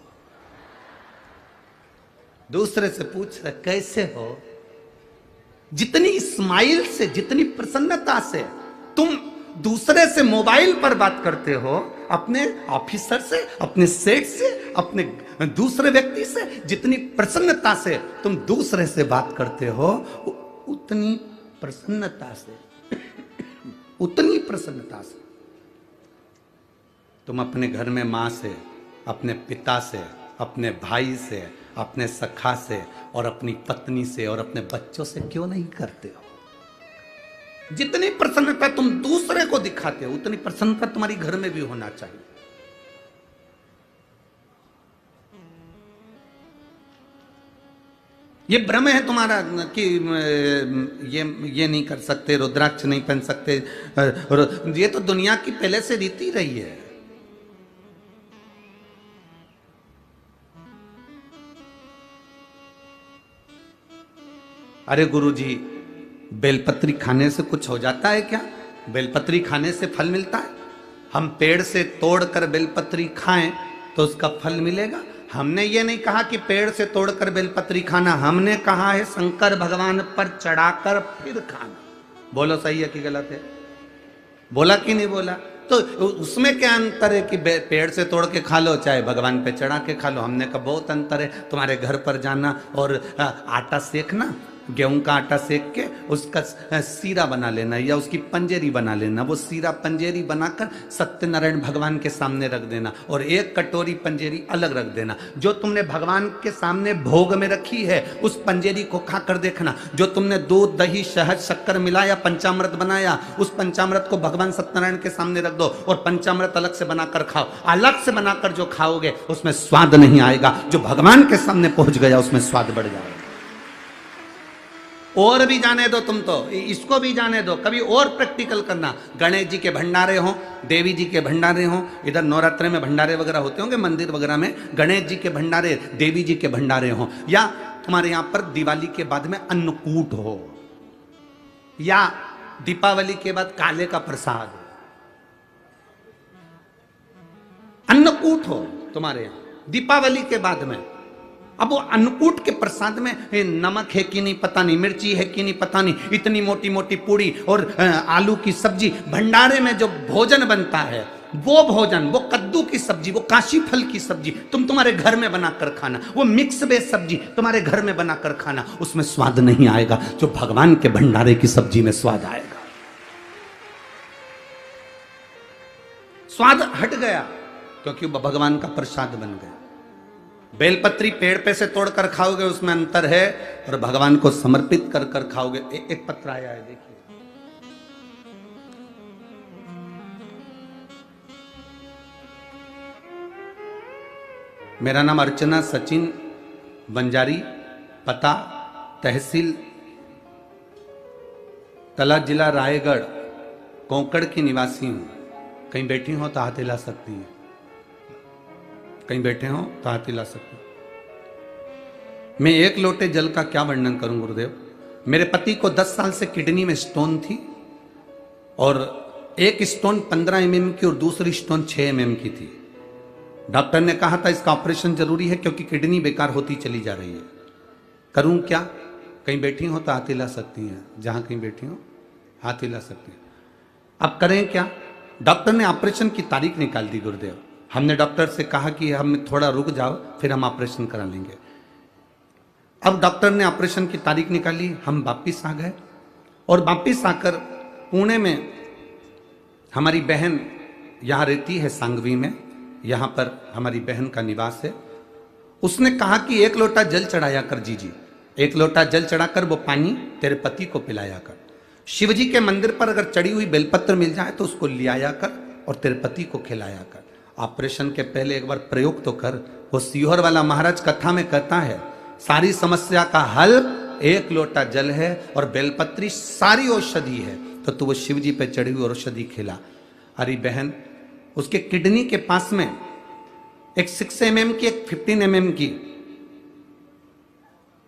दूसरे से पूछ रहे कैसे हो। जितनी स्माइल से, जितनी प्रसन्नता से तुम दूसरे से मोबाइल पर बात करते हो, अपने ऑफिसर से, अपने सेठ से, अपने दूसरे व्यक्ति से जितनी प्रसन्नता से तुम दूसरे से बात करते हो, उतनी प्रसन्नता से उतनी प्रसन्नता से तुम अपने घर में मां से, अपने पिता से, अपने भाई से, अपने सखा से, और अपनी पत्नी से, और अपने बच्चों से क्यों नहीं करते हो। जितनी प्रसन्नता तुम दूसरे को दिखाते हो, उतनी प्रसन्नता तुम्हारी घर में भी होना चाहिए। ये भ्रम है तुम्हारा कि ये नहीं कर सकते, रुद्राक्ष नहीं पहन सकते। ये तो दुनिया की पहले से रीति रही है। अरे गुरुजी, बेलपत्री खाने से कुछ हो जाता है क्या? बेलपत्री खाने से फल मिलता है? हम पेड़ से तोड़कर बेलपत्री खाएं तो उसका फल मिलेगा? हमने ये नहीं कहा कि पेड़ से तोड़कर बेलपत्री खाना, हमने कहा है शंकर भगवान पर चढ़ाकर फिर खाना। बोलो सही है कि गलत है? बोला कि नहीं बोला? तो उसमें क्या अंतर है कि पेड़ से तोड़ के खा लो चाहे भगवान पे चढ़ा के खा लो? हमने कहा बहुत अंतर है। तुम्हारे घर पर जाना और आटा सेकना, गेहूं का आटा सेक के उसका सीरा बना लेना या उसकी पंजेरी बना लेना। वो सीरा पंजेरी बनाकर सत्यनारायण भगवान के सामने रख देना और एक कटोरी पंजेरी अलग रख देना। जो तुमने भगवान के सामने भोग में रखी है उस पंजेरी को खाकर देखना। जो तुमने दूध, दही, शहद, शक्कर मिलाया, पंचामृत बनाया, उस पंचामृत को भगवान सत्यनारायण के सामने रख दो और पंचामृत अलग से बनाकर खाओ। अलग से बनाकर जो खाओगे उसमें स्वाद नहीं आएगा, जो भगवान के सामने पहुंच गया उसमें स्वाद बढ़ जाएगा। और भी जाने दो, तुम तो इसको भी जाने दो, कभी और प्रैक्टिकल करना। गणेश जी के भंडारे हों, देवी जी के भंडारे हों, इधर नवरात्रि में भंडारे वगैरह होते होंगे मंदिर वगैरह में, गणेश जी के भंडारे, देवी जी के भंडारे हों, या तुम्हारे यहां पर दिवाली के बाद में अन्नकूट हो, या दीपावली के बाद काले का प्रसाद हो, अन्नकूट हो तुम्हारे यहां दीपावली के बाद में। अब वो अन्नकूट के प्रसाद में नमक है कि नहीं पता नहीं, मिर्ची है कि नहीं पता नहीं, इतनी मोटी मोटी पूड़ी और आलू की सब्जी। भंडारे में जो भोजन बनता है वो भोजन, वो कद्दू की सब्जी, वो काशी फल की सब्जी तुम तुम्हारे घर में बनाकर खाना, वो मिक्स वेज सब्जी तुम्हारे घर में बनाकर खाना, उसमें स्वाद नहीं आएगा जो भगवान के भंडारे की सब्जी में स्वाद आएगा। स्वाद हट गया क्योंकि वो भगवान का प्रसाद बन गया। बेलपत्री पेड़ पे से तोड़कर खाओगे उसमें अंतर है, और भगवान को समर्पित कर कर खाओगे। एक पत्र आया है, देखिए। मेरा नाम अर्चना सचिन बंजारी, पता तहसील तला, जिला रायगढ़, कोंकण की निवासी हूं, कहीं बैठी हो तो हाथ हिला सकती है, कहीं बैठे हो तो हाथ हिला सकती है। मैं एक लोटे जल का क्या वर्णन करूं गुरुदेव। मेरे पति को 10 साल से किडनी में स्टोन थी, और एक स्टोन 15 mm की और दूसरी स्टोन 6 mm की थी। डॉक्टर ने कहा था इसका ऑपरेशन जरूरी है क्योंकि किडनी बेकार होती चली जा रही है। करूं क्या? कहीं बैठी हो तो हाथ हिला सकती हैं, जहां कहीं बैठी हो हाथ हिला सकती हैं। अब करें क्या? डॉक्टर ने ऑपरेशन की तारीख निकाल दी गुरुदेव। हमने डॉक्टर से कहा कि हम थोड़ा रुक जाओ, फिर हम ऑपरेशन करा लेंगे। अब डॉक्टर ने ऑपरेशन की तारीख निकाली, हम वापिस आ गए, और वापिस आकर पुणे में हमारी बहन यहाँ रहती है, सांगवी में, यहाँ पर हमारी बहन का निवास है। उसने कहा कि 1 लोटा जल चढ़ाया कर जीजी, 1 लोटा जल चढ़ाकर वो पानी तेरे पति को पिलाया कर। शिव जी के मंदिर पर अगर चढ़ी हुई बेलपत्र मिल जाए तो उसको ले आया कर और तेरे पति को खिलाया कर। ऑपरेशन के पहले एक बार प्रयोग तो कर। वो सीहोर वाला महाराज कथा में कहता है, सारी समस्या का हल 1 लोटा जल है और बेलपत्री सारी औषधि है, तो तू वो शिव जी पे चढ़ी हुई औषधि खिला। अरे बहन, उसके किडनी के पास में एक 6 mm की, एक 15 mm की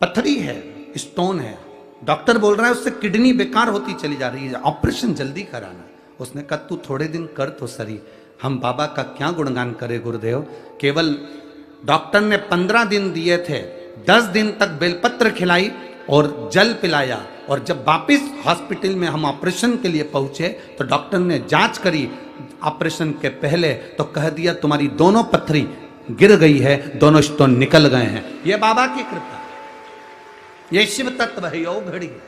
पत्थरी है, स्टोन है। डॉक्टर बोल रहा है उससे किडनी बेकार होती चली जा रही है, ऑपरेशन जल्दी कराना। उसने कहा तू थोड़े दिन कर तो सही। हम बाबा का क्या गुणगान करे गुरुदेव। केवल डॉक्टर ने 15 दिन दिए थे, 10 दिन तक बेलपत्र खिलाई और जल पिलाया, और जब वापिस हॉस्पिटल में हम ऑपरेशन के लिए पहुंचे तो डॉक्टर ने जांच करी ऑपरेशन के पहले, तो कह दिया तुम्हारी दोनों पत्थरी गिर गई है, दोनों स्टोन निकल गए हैं। यह बाबा की कृपा, यह शिव तत्व है, योग घड़ी है।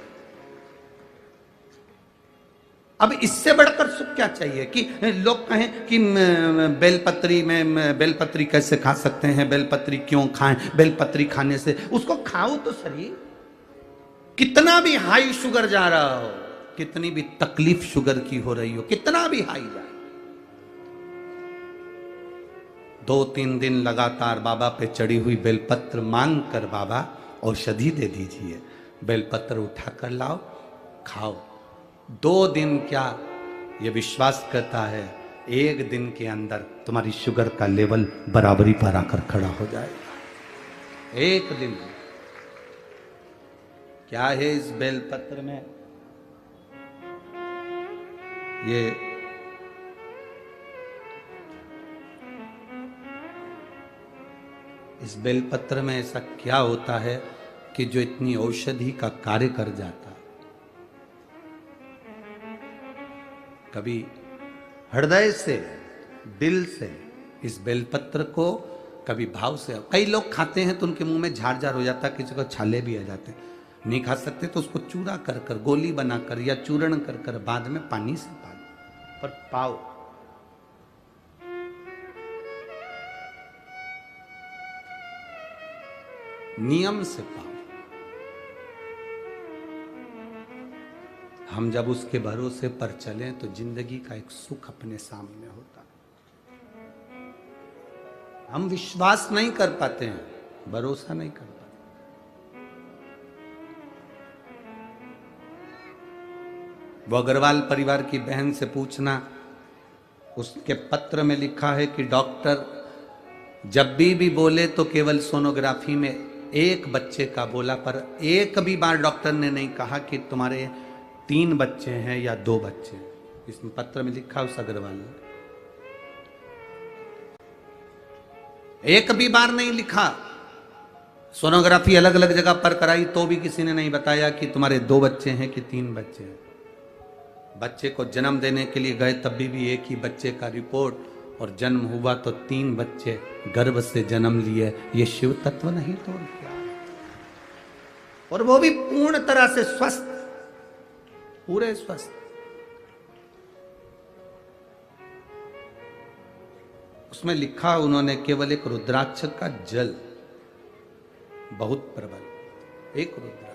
अब इससे बढ़कर सुख क्या चाहिए कि लोग कहें कि बेलपत्री में बेलपत्री कैसे खा सकते हैं, बेलपत्री क्यों खाएं, बेलपत्री खाने से उसको खाओ तो सही। कितना भी हाई शुगर जा रहा हो, कितनी भी तकलीफ शुगर की हो रही हो, कितना भी हाई जाए, 2-3 दिन लगातार बाबा पे चढ़ी हुई बेलपत्र मांग कर बाबा औषधि दे दीजिए। बेलपत्र उठाकर लाओ, खाओ। 2 दिन क्या, ये विश्वास करता है 1 दिन के अंदर तुम्हारी शुगर का लेवल बराबरी पर आकर खड़ा हो जाए। 1 दिन। क्या है इस बेलपत्र में? ये इस बेलपत्र में ऐसा क्या होता है कि जो इतनी औषधि का कार्य कर जाता है? कभी हृदय से, दिल से इस बेलपत्र को कभी भाव से, कई लोग खाते हैं तो उनके मुंह में झार झार हो जाता है, किसी को छाले भी आ जाते हैं। नहीं खा सकते तो उसको चूरा कर कर, गोली बनाकर या चूर्ण कर कर बाद में पानी से पाओ, पर पाओ। नियम से पाओ। हम जब उसके भरोसे पर चलें तो जिंदगी का एक सुख अपने सामने होता है। हम विश्वास नहीं कर पाते हैं, भरोसा नहीं कर पाते। वो अग्रवाल परिवार की बहन से पूछना, उसके पत्र में लिखा है कि डॉक्टर जब भी बोले तो केवल सोनोग्राफी में 1 बच्चे का बोला, पर एक भी बार डॉक्टर ने नहीं कहा कि तुम्हारे 3 बच्चे हैं या 2 बच्चे हैं। इसमें पत्र में लिखा उस अग्रवाल ने, एक भी बार नहीं लिखा। सोनोग्राफी अलग अलग जगह पर कराई तो भी किसी ने नहीं बताया कि तुम्हारे 2 बच्चे हैं कि 3 बच्चे हैं। बच्चे को जन्म देने के लिए गए तब भी एक ही बच्चे का रिपोर्ट, और जन्म हुआ तो 3 बच्चे गर्भ से जन्म लिए। ये शिव तत्व नहीं तो क्या? और वो भी पूर्ण तरह से स्वस्थ, पूरे स्वस्थ। उसमें लिखा उन्होंने केवल एक रुद्राक्ष का जल, बहुत प्रबल, एक रुद्राक्ष।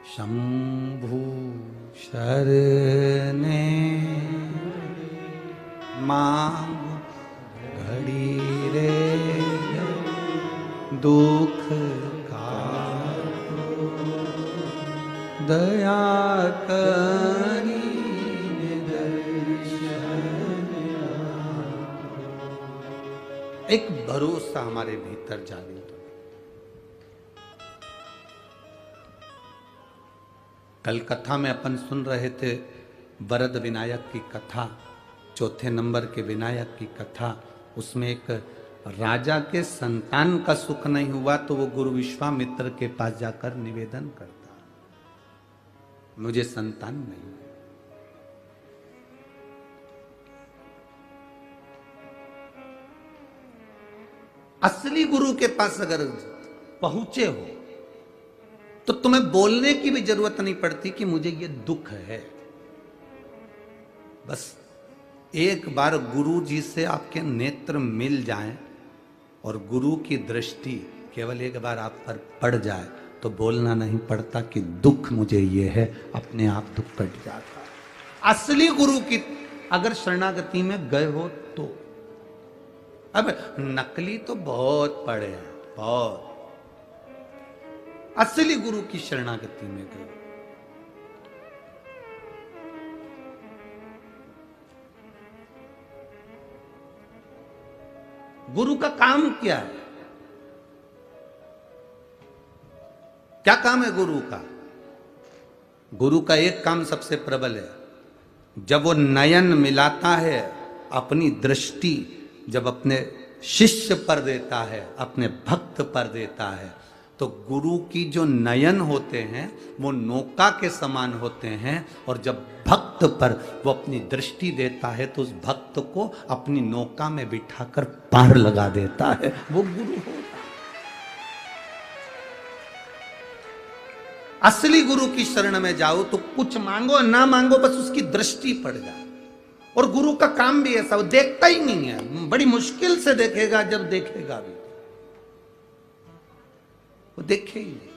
शंभु शरणे मांग घड़ी रे दुख का एक भरोसा हमारे भीतर जागृत हो। कल कथा में अपन सुन रहे थे वरद विनायक की कथा, चौथे नंबर के विनायक की कथा। उसमें एक राजा के संतान का सुख नहीं हुआ तो वो गुरु विश्वामित्र के पास जाकर निवेदन करता, मुझे संतान नहीं। असली गुरु के पास अगर पहुंचे हो तो तुम्हें बोलने की भी जरूरत नहीं पड़ती कि मुझे ये दुख है। बस एक बार गुरु जी से आपके नेत्र मिल जाएं और गुरु की दृष्टि केवल एक बार आप पर पड़ जाए तो बोलना नहीं पड़ता कि दुख मुझे ये है, अपने आप दुख कट जाता है। असली गुरु की अगर शरणागति में गए हो तो। अब नकली तो बहुत पड़े हैं, बहुत। असली गुरु की शरणागति में गए। गुरु का काम क्या है? क्या काम है गुरु का? गुरु का एक काम सबसे प्रबल है। जब वो नयन मिलाता है, अपनी दृष्टि जब अपने शिष्य पर देता है, अपने भक्त पर देता है, तो गुरु की जो नयन होते हैं वो नौका के समान होते हैं। और जब भक्त पर वो अपनी दृष्टि देता है तो उस भक्त को अपनी नौका में बिठाकर पार लगा देता है। वो गुरु होता है। असली गुरु की शरण में जाओ तो कुछ मांगो ना मांगो, बस उसकी दृष्टि पड़ जाए। और गुरु का काम भी ऐसा, वो देखता ही नहीं है, बड़ी मुश्किल से देखेगा, जब देखेगा भी वो देखे ही नहीं।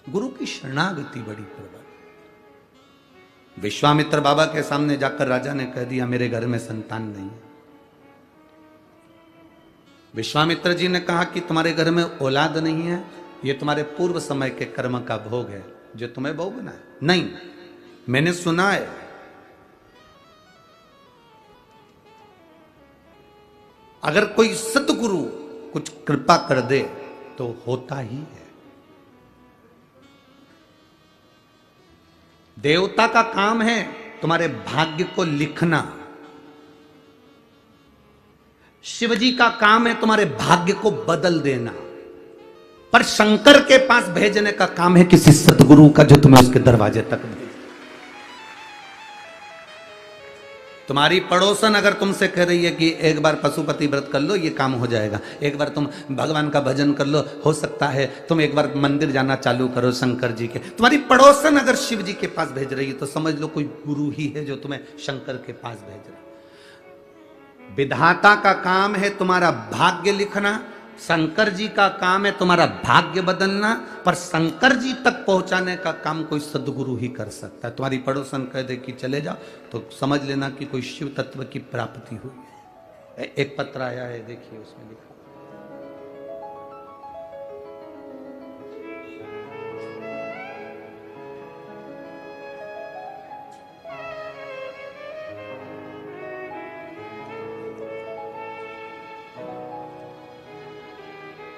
गुरु की शरणागति बड़ी प्रबल। विश्वामित्र बाबा के सामने जाकर राजा ने कह दिया मेरे घर में संतान नहीं है। विश्वामित्र जी ने कहा कि तुम्हारे घर में औलाद नहीं है, ये तुम्हारे पूर्व समय के कर्म का भोग है जो तुम्हें भोगना है। नहीं, मैंने सुना है अगर कोई सतगुरु कुछ कृपा कर दे तो होता ही है। देवता का काम है तुम्हारे भाग्य को लिखना, शिवजी का काम है तुम्हारे भाग्य को बदल देना, पर शंकर के पास भेजने का काम है किसी सतगुरु का जो तुम्हें उसके दरवाजे तक भेजे। तुम्हारी पड़ोसन अगर तुमसे कह रही है कि एक बार पशुपति व्रत कर लो ये काम हो जाएगा, एक बार तुम भगवान का भजन कर लो हो सकता है, तुम एक बार मंदिर जाना चालू करो शंकर जी के, तुम्हारी पड़ोसन अगर शिव जी के पास भेज रही है तो समझ लो कोई गुरु ही है जो तुम्हें शंकर के पास भेज रहा है। विधाता का काम है तुम्हारा भाग्य लिखना, शंकर जी का काम है तुम्हारा भाग्य बदलना, पर शंकर जी तक पहुंचाने का काम कोई सदगुरु ही कर सकता है। तुम्हारी पड़ोसन कह दे कि चले जाओ तो समझ लेना कि कोई शिव तत्व की प्राप्ति हुई है। एक पत्र आया है, देखिए उसमें लिखा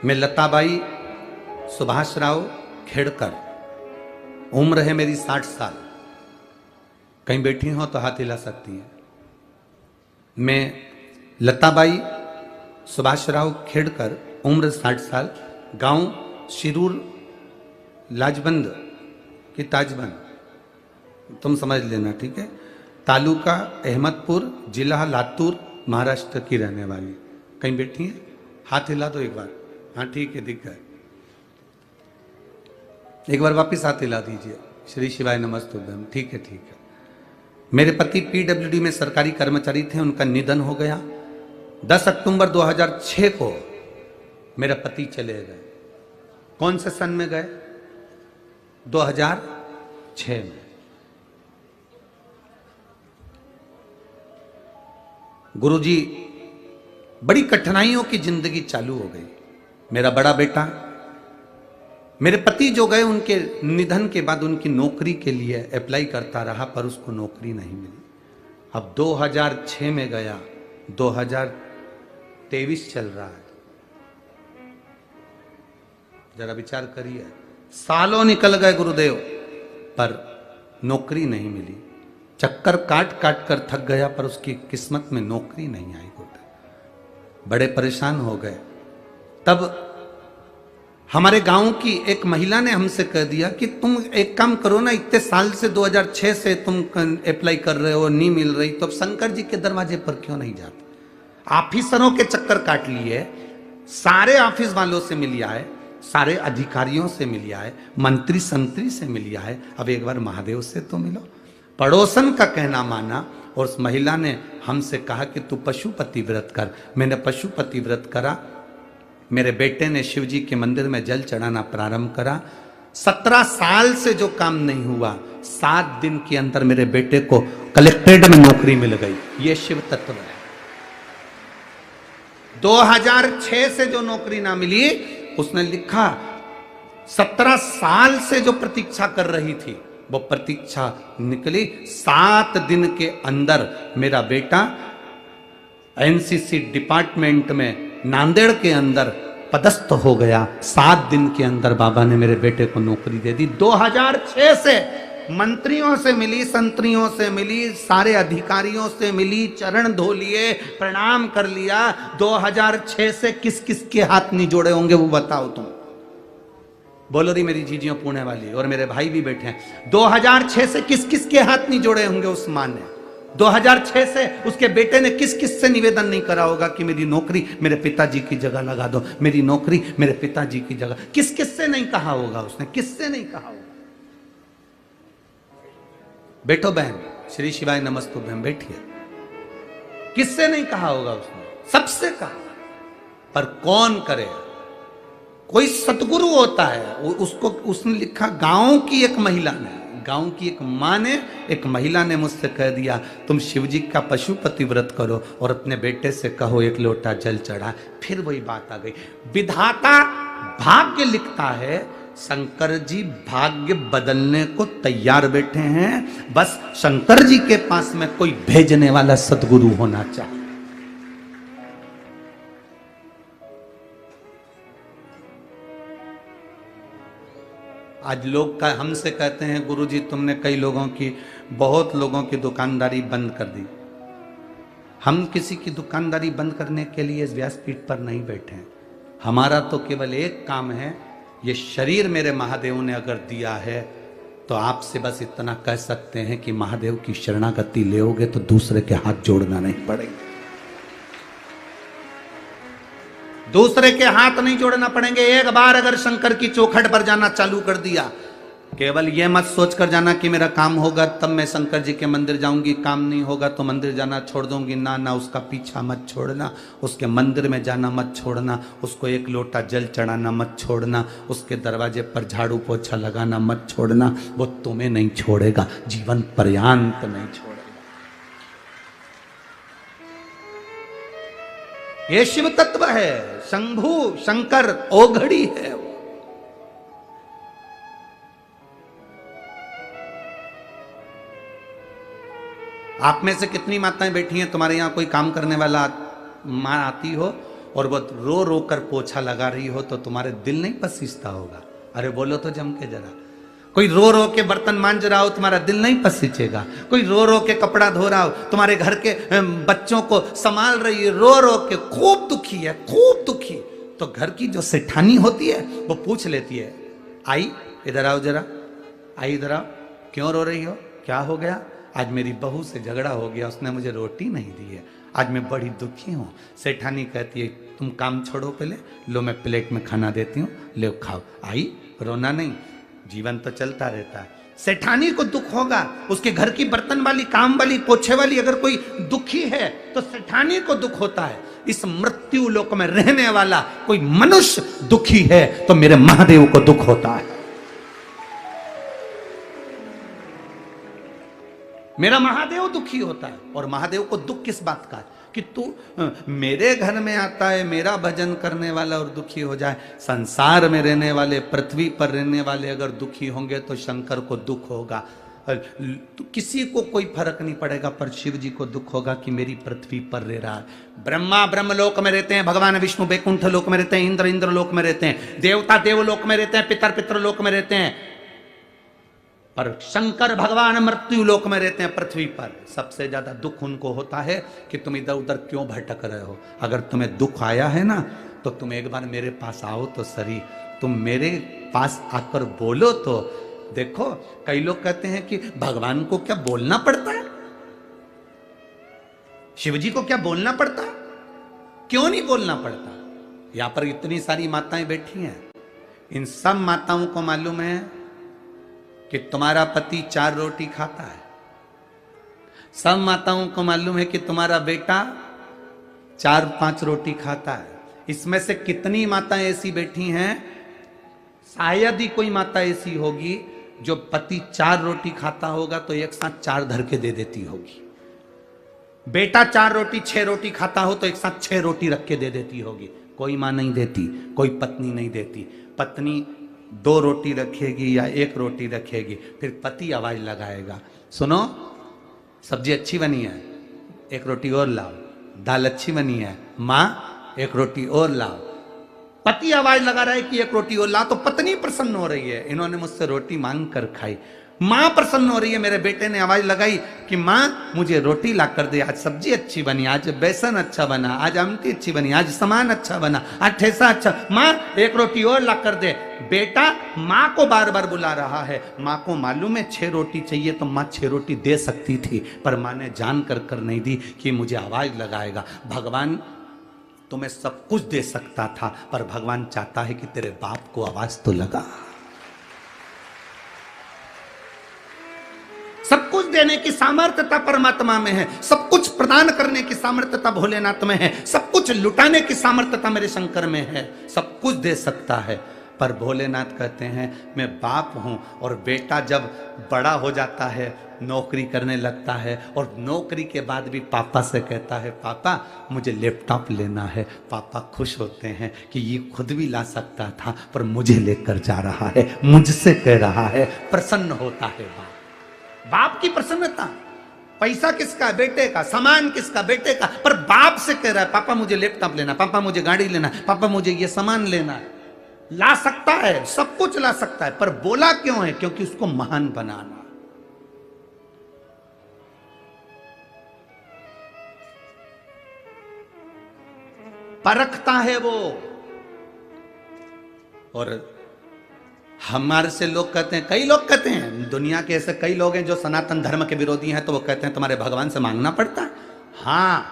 मैं लताबाई सुभाषराव खेड़कर, उम्र है मेरी 60 साल। कहीं बैठी हो तो हाथ हिला सकती है। मैं लताबाई सुभाषराव खेड़कर, उम्र 60 साल, गांव शिरूर लाजबंद की ताजबंद, तुम समझ लेना ठीक है, तालुका अहमदपुर, जिला लातूर, महाराष्ट्र की रहने वाली। कहीं बैठी है? हाथ हिला दो एक बार। हाँ ठीक है, दिख गए। एक बार वापिस हाथ हिला दीजिए। श्री शिवाय नमस्तुभ्यम। ठीक है ठीक है। मेरे पति पीडब्ल्यूडी में सरकारी कर्मचारी थे, उनका निधन हो गया। 10 अक्टूबर 2006 को मेरे पति चले गए। कौन से सन में गए? 2006 में। गुरुजी बड़ी कठिनाइयों की जिंदगी चालू हो गई। मेरा बड़ा बेटा, मेरे पति जो गए उनके निधन के बाद उनकी नौकरी के लिए अप्लाई करता रहा पर उसको नौकरी नहीं मिली। अब 2006 में गया 2023 चल रहा है, जरा विचार करिए। सालों निकल गए गुरुदेव, पर नौकरी नहीं मिली। चक्कर काट काट कर थक गया, पर उसकी किस्मत में नौकरी नहीं आई गुरुदेव। बड़े परेशान हो गए। तब हमारे गांव की एक महिला ने हमसे कह दिया कि तुम एक काम करो ना, इतने साल से 2006 से तुम अप्लाई कर रहे हो, नहीं मिल रही, तो अब शंकर जी के दरवाजे पर क्यों नहीं जाते? ऑफिसरों के चक्कर काट लिए, सारे ऑफिस वालों से मिल आए, सारे अधिकारियों से मिल आए, मंत्री संतरी से मिल आए, अब एक बार महादेव से तो मिलो। पड़ोसन का कहना माना और उस महिला ने हमसे कहा कि तू पशुपति व्रत कर। मैंने पशुपति व्रत करा। मेरे बेटे ने शिव जी के मंदिर में जल चढ़ाना प्रारंभ करा। 17 साल से जो काम नहीं हुआ, 7 दिन के अंदर मेरे बेटे को कलेक्ट्रेट में नौकरी मिल गई। ये शिव तत्व है। 2006 से जो नौकरी ना मिली, उसने लिखा 17 साल से जो प्रतीक्षा कर रही थी, वो प्रतीक्षा निकली। 7 दिन के अंदर मेरा बेटा एनसीसी डिपार्टमेंट में नांदेड़ के अंदर पदस्थ हो गया। 7 दिन के अंदर बाबा ने मेरे बेटे को नौकरी दे दी। 2006 से मंत्रियों से मिली, संतरियों से मिली, सारे अधिकारियों से मिली, चरण धो लिए, प्रणाम कर लिया। 2006 से किस किस के हाथ नहीं जोड़े होंगे वो बताओ तुम। बोलो रही मेरी जीजियों पुणे वाली, और मेरे भाई भी बैठे हैं। 2006 से किस किस के हाथ नहीं जोड़े होंगे उस मां ने? 2006 से उसके बेटे ने किस किस से निवेदन नहीं करा होगा कि मेरी नौकरी मेरे पिताजी की जगह लगा दो, मेरी नौकरी मेरे पिताजी की जगह। किस किस से नहीं कहा होगा उसने? किससे नहीं कहा होगा? बैठो बहन, श्री शिवाय नमस्तुभ्यं, बैठिए। किससे नहीं कहा होगा उसने? सबसे कहा। पर कौन करे? कोई सतगुरु होता है, उसको उसने लिखा। गांव की एक महिला ने, गांव की एक मां ने, एक महिला ने मुझसे कह दिया तुम शिवजी का पशुपति व्रत करो और अपने बेटे से कहो 1 लोटा जल चढ़ा। फिर वही बात आ गई। विधाता भाग्य लिखता है, शंकर जी भाग्य बदलने को तैयार बैठे हैं। बस शंकर जी के पास में कोई भेजने वाला सतगुरु होना चाहिए। आज लोग हमसे कहते हैं गुरुजी तुमने कई लोगों की, बहुत लोगों की दुकानदारी बंद कर दी। हम किसी की दुकानदारी बंद करने के लिए इस व्यासपीठ पर नहीं बैठे हैं। हमारा तो केवल एक काम है, ये शरीर मेरे महादेव ने अगर दिया है तो आपसे बस इतना कह सकते हैं कि महादेव की शरणागति लेओगे तो दूसरे के हाथ जोड़ना नहीं पड़ेगा। दूसरे के हाथ नहीं जोड़ना पड़ेंगे। एक बार अगर शंकर की चौखट पर जाना चालू कर दिया, केवल यह मत सोच कर जाना कि मेरा काम होगा तब मैं शंकर जी के मंदिर जाऊंगी, काम नहीं होगा तो मंदिर जाना छोड़ दूंगी। ना ना, उसका पीछा मत छोड़ना, उसके मंदिर में जाना मत छोड़ना, उसको 1 लोटा जल चढ़ाना मत छोड़ना, उसके दरवाजे पर झाड़ू पोछा लगाना मत छोड़ना। वो तुम्हें नहीं छोड़ेगा, जीवन पर्यंत नहीं छोड़ेगा। ये शिव तत्व है। शंभु शंकर ओघड़ी है। आप में से कितनी माताएं बैठी हैं, तुम्हारे यहां कोई काम करने वाला मां आती हो और वो रो रो कर पोछा लगा रही हो तो तुम्हारे दिल नहीं पसीजता होगा? अरे बोलो तो जम के जरा। कोई रो रो के बर्तन मांज रहा हो, तुम्हारा दिल नहीं पसीजेगा? कोई रो रो के कपड़ा धो रहा हो, तुम्हारे घर के बच्चों को संभाल रही है, रो रो के खूब दुखी है, खूब दुखी, तो घर की जो सेठानी होती है वो पूछ लेती है, आई इधर आओ जरा, आई इधर आओ, क्यों रो रही हो, क्या हो गया? आज मेरी बहू से झगड़ा हो गया, उसने मुझे रोटी नहीं दी है, आज मैं बड़ी दुखी हूँ। सेठानी कहती है तुम काम छोड़ो पहले, लो मैं प्लेट में खाना देती हूँ, ले खाओ। आई, रोना नहीं, जीवन तो चलता रहता है। सेठानी को दुख होगा, उसके घर की बर्तन वाली, काम वाली, पोछे वाली अगर कोई दुखी है तो सेठानी को दुख होता है। इस मृत्यु लोक में रहने वाला कोई मनुष्य दुखी है तो मेरे महादेव को दुख होता है। मेरा महादेव दुखी होता है। और महादेव को दुख किस बात का है कि तू मेरे घर में आता है, मेरा भजन करने वाला और दुखी हो जाए। संसार में रहने वाले, पृथ्वी पर रहने वाले अगर दुखी होंगे तो शंकर को दुख होगा। तो किसी को कोई फर्क नहीं पड़ेगा, पर शिव जी को दुख होगा कि मेरी पृथ्वी पर रह रहा है। ब्रह्मा ब्रह्मलोक में रहते हैं, भगवान विष्णु वैकुंठ लोक में रहते हैं, इंद्र इंद्रलोक में रहते हैं, देवता देवलोक में रहते हैं, पितर पितरलोक में रहते हैं, पर शंकर भगवान मृत्यु लोक में रहते हैं पृथ्वी पर। सबसे ज्यादा दुख उनको होता है कि तुम इधर उधर क्यों भटक रहे हो। अगर तुम्हें दुख आया है ना, तो तुम एक बार मेरे पास आओ तो सही, तुम मेरे पास आकर बोलो तो। देखो, कई लोग कहते हैं कि भगवान को क्या बोलना पड़ता है, शिव जी को क्या बोलना पड़ता है? क्यों नहीं बोलना पड़ता? यहां पर इतनी सारी माताएं बैठी हैं, इन सब माताओं को मालूम है कि तुम्हारा पति 4 रोटी खाता है। सब माताओं को मालूम है कि तुम्हारा बेटा 4-5 रोटी खाता है। इसमें से कितनी माताएं ऐसी बैठी हैं, शायद ही कोई माता ऐसी होगी जो पति 4 रोटी खाता होगा तो एक साथ 4 धर के दे देती होगी। बेटा 4 रोटी 6 रोटी खाता हो तो एक साथ 6 रोटी रख के दे देती होगी। कोई मां नहीं देती, कोई पत्नी नहीं देती। पत्नी 2 रोटी रखेगी या 1 रोटी रखेगी, फिर पति आवाज लगाएगा, सुनो सब्जी अच्छी बनी है, 1 रोटी और लाओ, दाल अच्छी बनी है, मां 1 रोटी और लाओ। पति आवाज लगा रहा है कि 1 रोटी और ला, तो पत्नी प्रसन्न हो रही है, इन्होंने मुझसे रोटी मांग कर खाई। मां प्रसन्न हो रही है, मेरे बेटे ने आवाज लगाई कि मां मुझे रोटी ला कर दे, आज सब्जी अच्छी बनी, आज बेसन अच्छा बना, आज आमटी अच्छी बनी, आज सामान अच्छा बना, आज ठेसा अच्छा, मां 1 रोटी और ला कर दे। बेटा मां को बार बार बुला रहा है। मां को मालूम है 6 रोटी चाहिए तो मां 6 रोटी दे सकती थी, पर मां ने जान कर नहीं दी कि मुझे आवाज लगाएगा। भगवान तुम्हें सब कुछ दे सकता था, पर भगवान चाहता है कि तेरे बाप को आवाज तो लगा। सब कुछ देने की सामर्थ्यता परमात्मा में है, सब कुछ प्रदान करने की सामर्थ्यता भोलेनाथ में है, सब कुछ लुटाने की सामर्थ्यता मेरे शंकर में है, सब कुछ दे सकता है। पर भोलेनाथ कहते हैं मैं बाप हूं, और बेटा जब बड़ा हो जाता है, नौकरी करने लगता है, और नौकरी के बाद भी पापा से कहता है पापा मुझे लैपटॉप लेना है, पापा खुश होते हैं कि ये खुद भी ला सकता था पर मुझे लेकर जा रहा है, मुझसे कह रहा है, प्रसन्न होता है बाप। बाप की प्रसन्नता, पैसा किसका? बेटे का, सामान किसका? बेटे का, पर बाप से कह रहा है पापा मुझे लैपटॉप लेना, पापा मुझे गाड़ी लेना, पापा मुझे ये सामान लेना है। ला सकता है, सब कुछ ला सकता है, पर बोला क्यों है? क्योंकि उसको महान बनाना। परखता है वो। और हमारे से लोग कहते हैं, कई लोग कहते हैं, दुनिया के ऐसे कई लोग हैं जो सनातन धर्म के विरोधी हैं, तो वो कहते हैं तुम्हारे भगवान से मांगना पड़ता है। हाँ,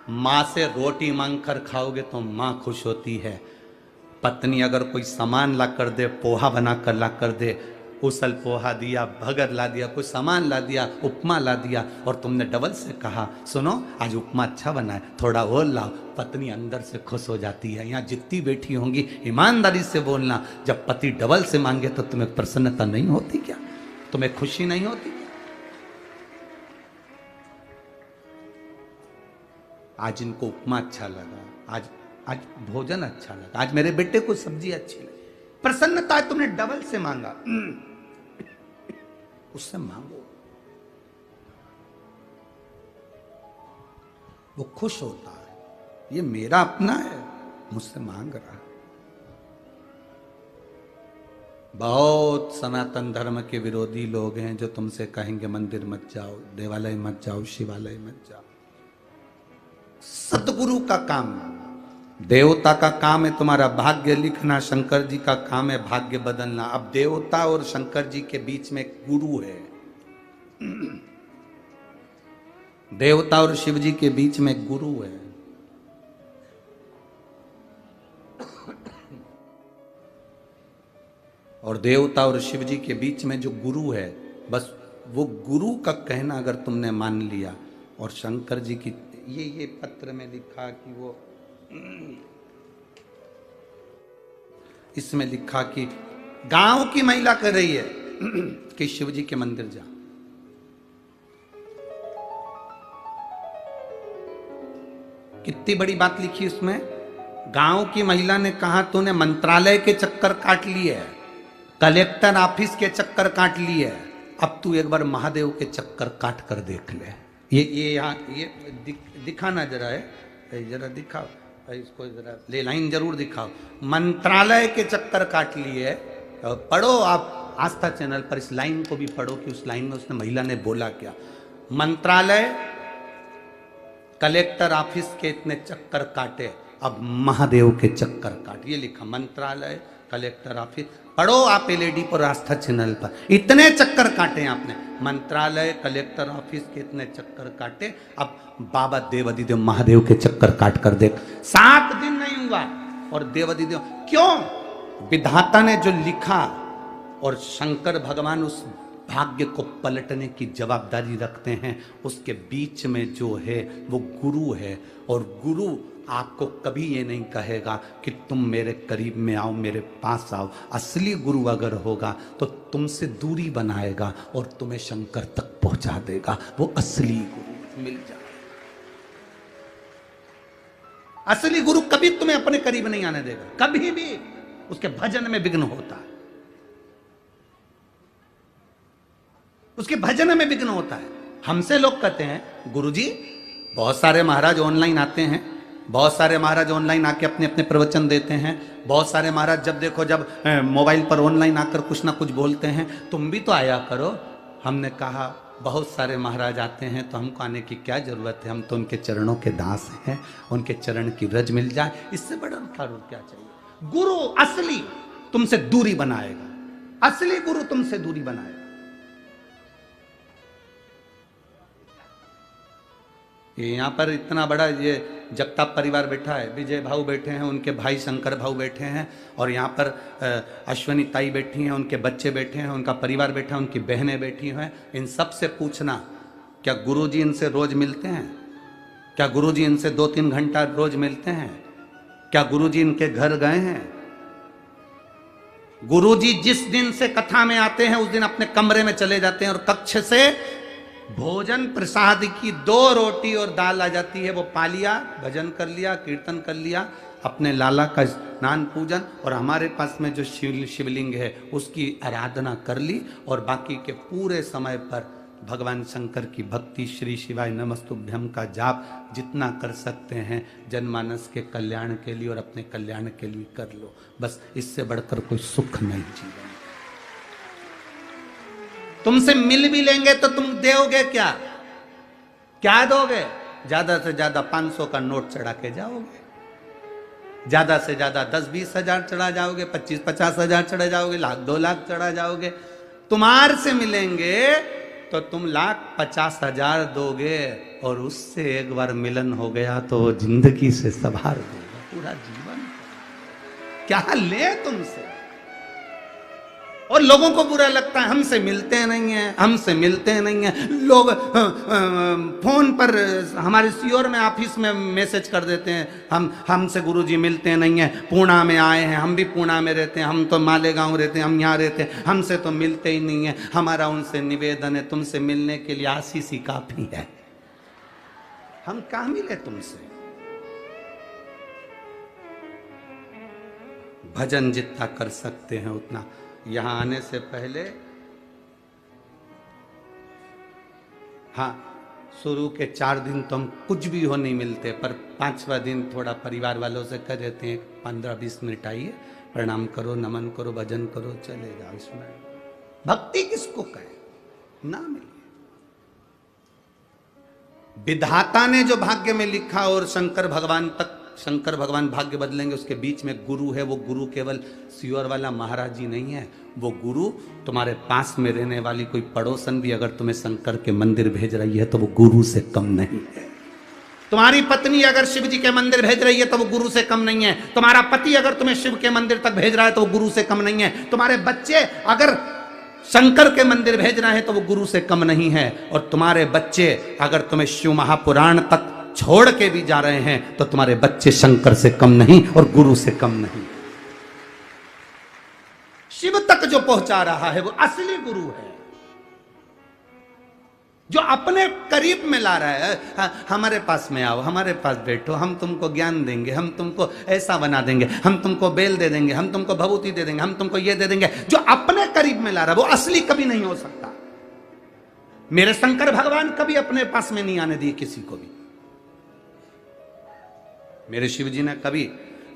मां से रोटी मांग कर खाओगे तो मां खुश होती है। पत्नी अगर कोई सामान ला कर दे, पोहा बना कर ला कर दे, उसल पोहा दिया, भगर ला दिया, कुछ सामान ला दिया, उपमा ला दिया, और तुमने डबल से कहा सुनो आज उपमा अच्छा बना है, थोड़ा और लाओ, पत्नी अंदर से खुश हो जाती है। यहाँ जितनी बैठी होंगी ईमानदारी से बोलना, जब पति डबल से मांगे तो तुम्हें प्रसन्नता नहीं होती क्या? तुम्हें खुशी नहीं होती? आज इनको उपमा अच्छा लगा, आज भोजन अच्छा लगा, आज मेरे बेटे को सब्जी अच्छी लगी, प्रसन्नता है। तुमने डबल से मांगा, उससे मांगो, वो खुश होता है, ये मेरा अपना है, मुझसे मांग रहा। बहुत सनातन धर्म के विरोधी लोग हैं जो तुमसे कहेंगे मंदिर मत जाओ, देवालय मत जाओ, शिवालय मत जाओ। सतगुरु का काम, देवता का काम है तुम्हारा भाग्य लिखना, शंकर जी का काम है भाग्य बदलना। अब देवता और शंकर जी के बीच में एक गुरु है, देवता और शिव जी के बीच में एक गुरु है। और देवता और शिव जी के बीच में जो गुरु है, बस वो गुरु का कहना अगर तुमने मान लिया। और शंकर जी की ये पत्र में लिखा कि वो, इसमें लिखा कि गांव की महिला कर रही है कि शिव जी के मंदिर जा। कितनी बड़ी बात लिखी इसमें। गांव की महिला ने कहा तूने मंत्रालय के चक्कर काट लिए, कलेक्टर ऑफिस के चक्कर काट लिए, अब तू एक बार महादेव के चक्कर काट कर देख ले। ये यहाँ ये दिखाना जरा है, जरा दिखाओ इसको, जरा ले लाइन जरूर दिखाओ। मंत्रालय के चक्कर काट लिए। पढ़ो आप आस्था चैनल पर, इस लाइन को भी पढ़ो कि उस लाइन में उसने महिला ने बोला क्या। मंत्रालय कलेक्टर ऑफिस के इतने चक्कर काटे, अब महादेव के चक्कर काट। ये लिखा मंत्रालय कलेक्टर ऑफिस, पढ़ो आप एलईडी पर आस्था चैनल पर। इतने चक्कर काटे आपने, मंत्रालय कलेक्टर ऑफिस के इतने चक्कर काटे। अब बाबा देवादिदेव महादेव के चक्कर काट कर देख। 7 दिन नहीं हुआ और देवादिदेव, क्यों? विधाता ने जो लिखा और शंकर भगवान उस भाग्य को पलटने की जवाबदारी रखते हैं। उसके बीच में जो है वो गुरु है, और गुरु आपको कभी ये नहीं कहेगा कि तुम मेरे करीब में आओ, मेरे पास आओ। असली गुरु अगर होगा तो तुमसे दूरी बनाएगा और तुम्हें शंकर तक पहुंचा देगा। वो असली गुरु मिल जाए। असली गुरु कभी तुम्हें अपने करीब नहीं आने देगा, कभी भी। उसके भजन में विघ्न होता है, उसके भजन में विघ्न होता है। हमसे लोग कहते हैं गुरुजी, बहुत सारे महाराज ऑनलाइन आते हैं, बहुत सारे महाराज ऑनलाइन आके अपने अपने प्रवचन देते हैं, बहुत सारे महाराज जब देखो जब मोबाइल पर ऑनलाइन आकर कुछ ना कुछ बोलते हैं, तुम भी तो आया करो। हमने कहा बहुत सारे महाराज आते हैं तो हमको आने की क्या जरूरत है, हम तो उनके चरणों के दास हैं, उनके चरण की रज मिल जाए, इससे बड़ा और क्या चाहिए। गुरु असली तुमसे दूरी बनाएगा, असली गुरु तुमसे दूरी बनाएगा। ये यहाँ पर इतना बड़ा ये जगताप परिवार बैठा है, विजय भाऊ बैठे हैं, उनके भाई शंकर भाऊ बैठे हैं, और यहाँ पर अश्वनी ताई बैठी हैं, उनके बच्चे बैठे हैं, उनका परिवार बैठा है, उनकी बहनें बैठी हैं। इन सब से पूछना, क्या गुरुजी इनसे रोज मिलते हैं? क्या गुरुजी इनसे 2-3 घंटा रोज मिलते हैं? क्या गुरुजी इनके घर गए हैं? गुरुजी जिस दिन से कथा में आते हैं उस दिन अपने कमरे में चले जाते हैं और कक्ष से भोजन प्रसाद की 2 रोटी और दाल आ जाती है, वो पा लिया, भजन कर लिया, कीर्तन कर लिया, अपने लाला का स्नान पूजन, और हमारे पास में जो शिवलिंग है उसकी आराधना कर ली, और बाकी के पूरे समय पर भगवान शंकर की भक्ति, श्री शिवाय नमस्तुभ्यम का जाप जितना कर सकते हैं जनमानस के कल्याण के लिए और अपने कल्याण के लिए कर लो। बस इससे बढ़कर कोई सुख नहीं जीवन। तुमसे मिल भी लेंगे तो तुम दोगे क्या? क्या दोगे? ज्यादा से ज्यादा 500 का नोट चढ़ा के जाओगे, ज्यादा से ज्यादा 10-20 हजार चढ़ा जाओगे, 25-50 हजार चढ़ा जाओगे, 1,00,000-2 लाख चढ़ा जाओगे। तुम्हार से मिलेंगे तो तुम 1,50,000 दोगे, और उससे एक बार मिलन हो गया तो जिंदगी से सवार देगा पूरा जीवन। क्या ले तुमसे? और लोगों को बुरा लगता है, हमसे मिलते नहीं हैं, हमसे मिलते नहीं हैं। लोग फोन पर हमारे सीओर में ऑफिस में मैसेज कर देते हैं, हमसे गुरुजी मिलते नहीं हैं, पूना में आए हैं, हम भी पूना में रहते हैं, हम तो मालेगांव रहते हैं, हम यहाँ रहते हैं, हमसे तो मिलते ही नहीं है। हमारा उनसे निवेदन है, तुमसे मिलने के लिए आशीष ही काफी है, हम कहाँ मिले तुमसे। भजन जितना कर सकते हैं उतना। यहां आने से पहले हाँ, शुरू के 4 दिन तो हम कुछ भी हो नहीं मिलते, पर 5वां दिन थोड़ा परिवार वालों से कर देते हैं, 15-20 मिनट आइए, प्रणाम करो, नमन करो, भजन करो, चले जाओ। इसमें भक्ति किसको कहे? ना मिले। विधाता ने जो भाग्य में लिखा और शंकर भगवान भाग्य बदलेंगे, उसके बीच में गुरु है। वो गुरु केवल सियोर वाला महाराज जी नहीं है, वो गुरु तुम्हारे पास में रहने वाली कोई पड़ोसन भी अगर तुम्हें शंकर के मंदिर भेज रही है तो वो गुरु से कम नहीं है। तुम्हारी पत्नी अगर शिव जी के मंदिर भेज रही है तो वो गुरु से कम नहीं है। तुम्हारा पति अगर तुम्हें शिव के मंदिर तक भेज रहा है तो वो गुरु से कम नहीं है। तुम्हारे बच्चे अगर शंकर के मंदिर भेज रहे हैं तो वो गुरु से कम नहीं है। और तुम्हारे बच्चे अगर तुम्हें शिव महापुराण तक छोड़ के भी जा रहे हैं तो तुम्हारे बच्चे शंकर से कम नहीं और गुरु से कम नहीं। शिव तक जो पहुंचा रहा है वो असली गुरु है, जो अपने करीब में ला रहा है। हमारे पास में आओ, हमारे पास बैठो, हम तुमको ज्ञान देंगे, हम तुमको ऐसा बना देंगे, हम तुमको बेल दे देंगे, हम तुमको भभूति दे देंगे, हम तुमको ये दे देंगे। जो अपने करीब में ला रहा है वो असली कभी नहीं हो सकता। मेरे शंकर भगवान कभी अपने पास में नहीं आने दिए किसी को भी। मेरे शिव जी ने कभी,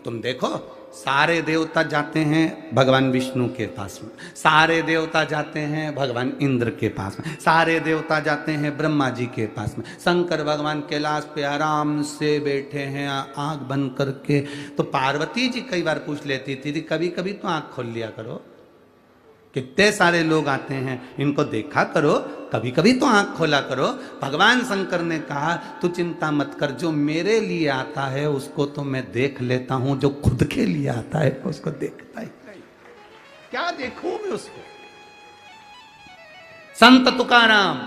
तुम देखो सारे देवता जाते हैं भगवान विष्णु के पास में, सारे देवता जाते हैं भगवान इंद्र के पास में, सारे देवता जाते हैं ब्रह्मा जी के पास में, शंकर भगवान कैलाश पे आराम से बैठे हैं आंख बंद करके। तो पार्वती जी कई बार पूछ लेती थी कभी कभी तो आंख खोल लिया करो, कितने सारे लोग आते हैं इनको देखा करो, कभी कभी तो आंख खोला करो। भगवान शंकर ने कहा तू चिंता मत कर, जो मेरे लिए आता है उसको तो मैं देख लेता हूं, जो खुद के लिए आता है उसको देखता ही नहीं। क्या देखूं मैं उसको। संत तुकाराम,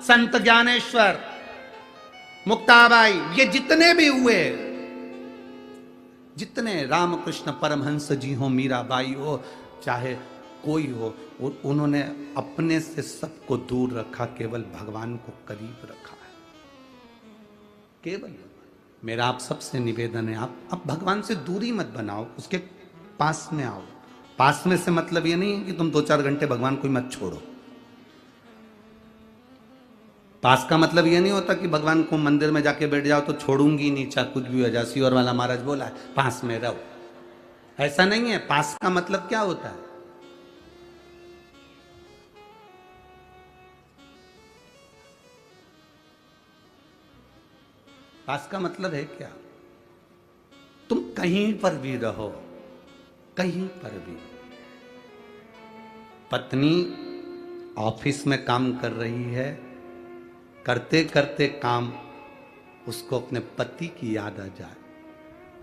संत ज्ञानेश्वर, मुक्ताबाई, ये जितने भी हुए, जितने रामकृष्ण परमहंस जी हो, मीराबाई हो, चाहे कोई हो, उन्होंने अपने से सबको दूर रखा, केवल भगवान को करीब रखा है। केवल मेरा आप सबसे निवेदन है, आप भगवान से दूरी मत बनाओ, उसके पास में आओ। पास में से मतलब ये नहीं है कि तुम 2-4 घंटे भगवान को मत छोड़ो। पास का मतलब ये नहीं होता कि भगवान को मंदिर में जाके बैठ जाओ तो छोड़ूंगी नहीं, चाहे कुछ भी वजह से। और वाला महाराज बोला है पास में रहो, ऐसा नहीं है। पास का मतलब क्या होता है? पास का मतलब है क्या? तुम कहीं पर भी रहो, कहीं पर भी। पत्नी ऑफिस में काम कर रही है, करते करते काम उसको अपने पति की याद आ जाए।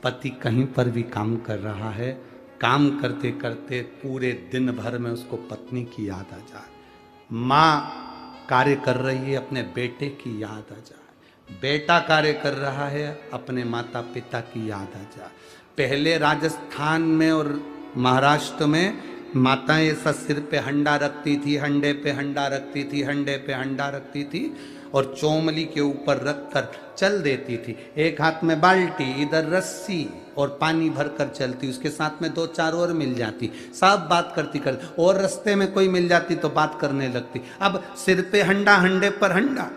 पति कहीं पर भी काम कर रहा है, काम करते करते पूरे दिन भर में उसको पत्नी की याद आ जाए। माँ कार्य कर रही है, अपने बेटे की याद आ जाए। बेटा कार्य कर रहा है, अपने माता पिता की याद आ जाए। पहले राजस्थान में और महाराष्ट्र में माताएं ऐसा सिर पे हंडा रखती थी, हंडे पे हंडा रखती थी, हंडे पे हंडा रखती थी और चौमली के ऊपर रखकर चल देती थी। एक हाथ में बाल्टी, इधर रस्सी और पानी भरकर चलती, उसके साथ में 2-4 और मिल जाती, सब बात करती करती, और रास्ते में कोई मिल जाती तो बात करने लगती। अब सिर पे हंडा, हंडे पर हंडा,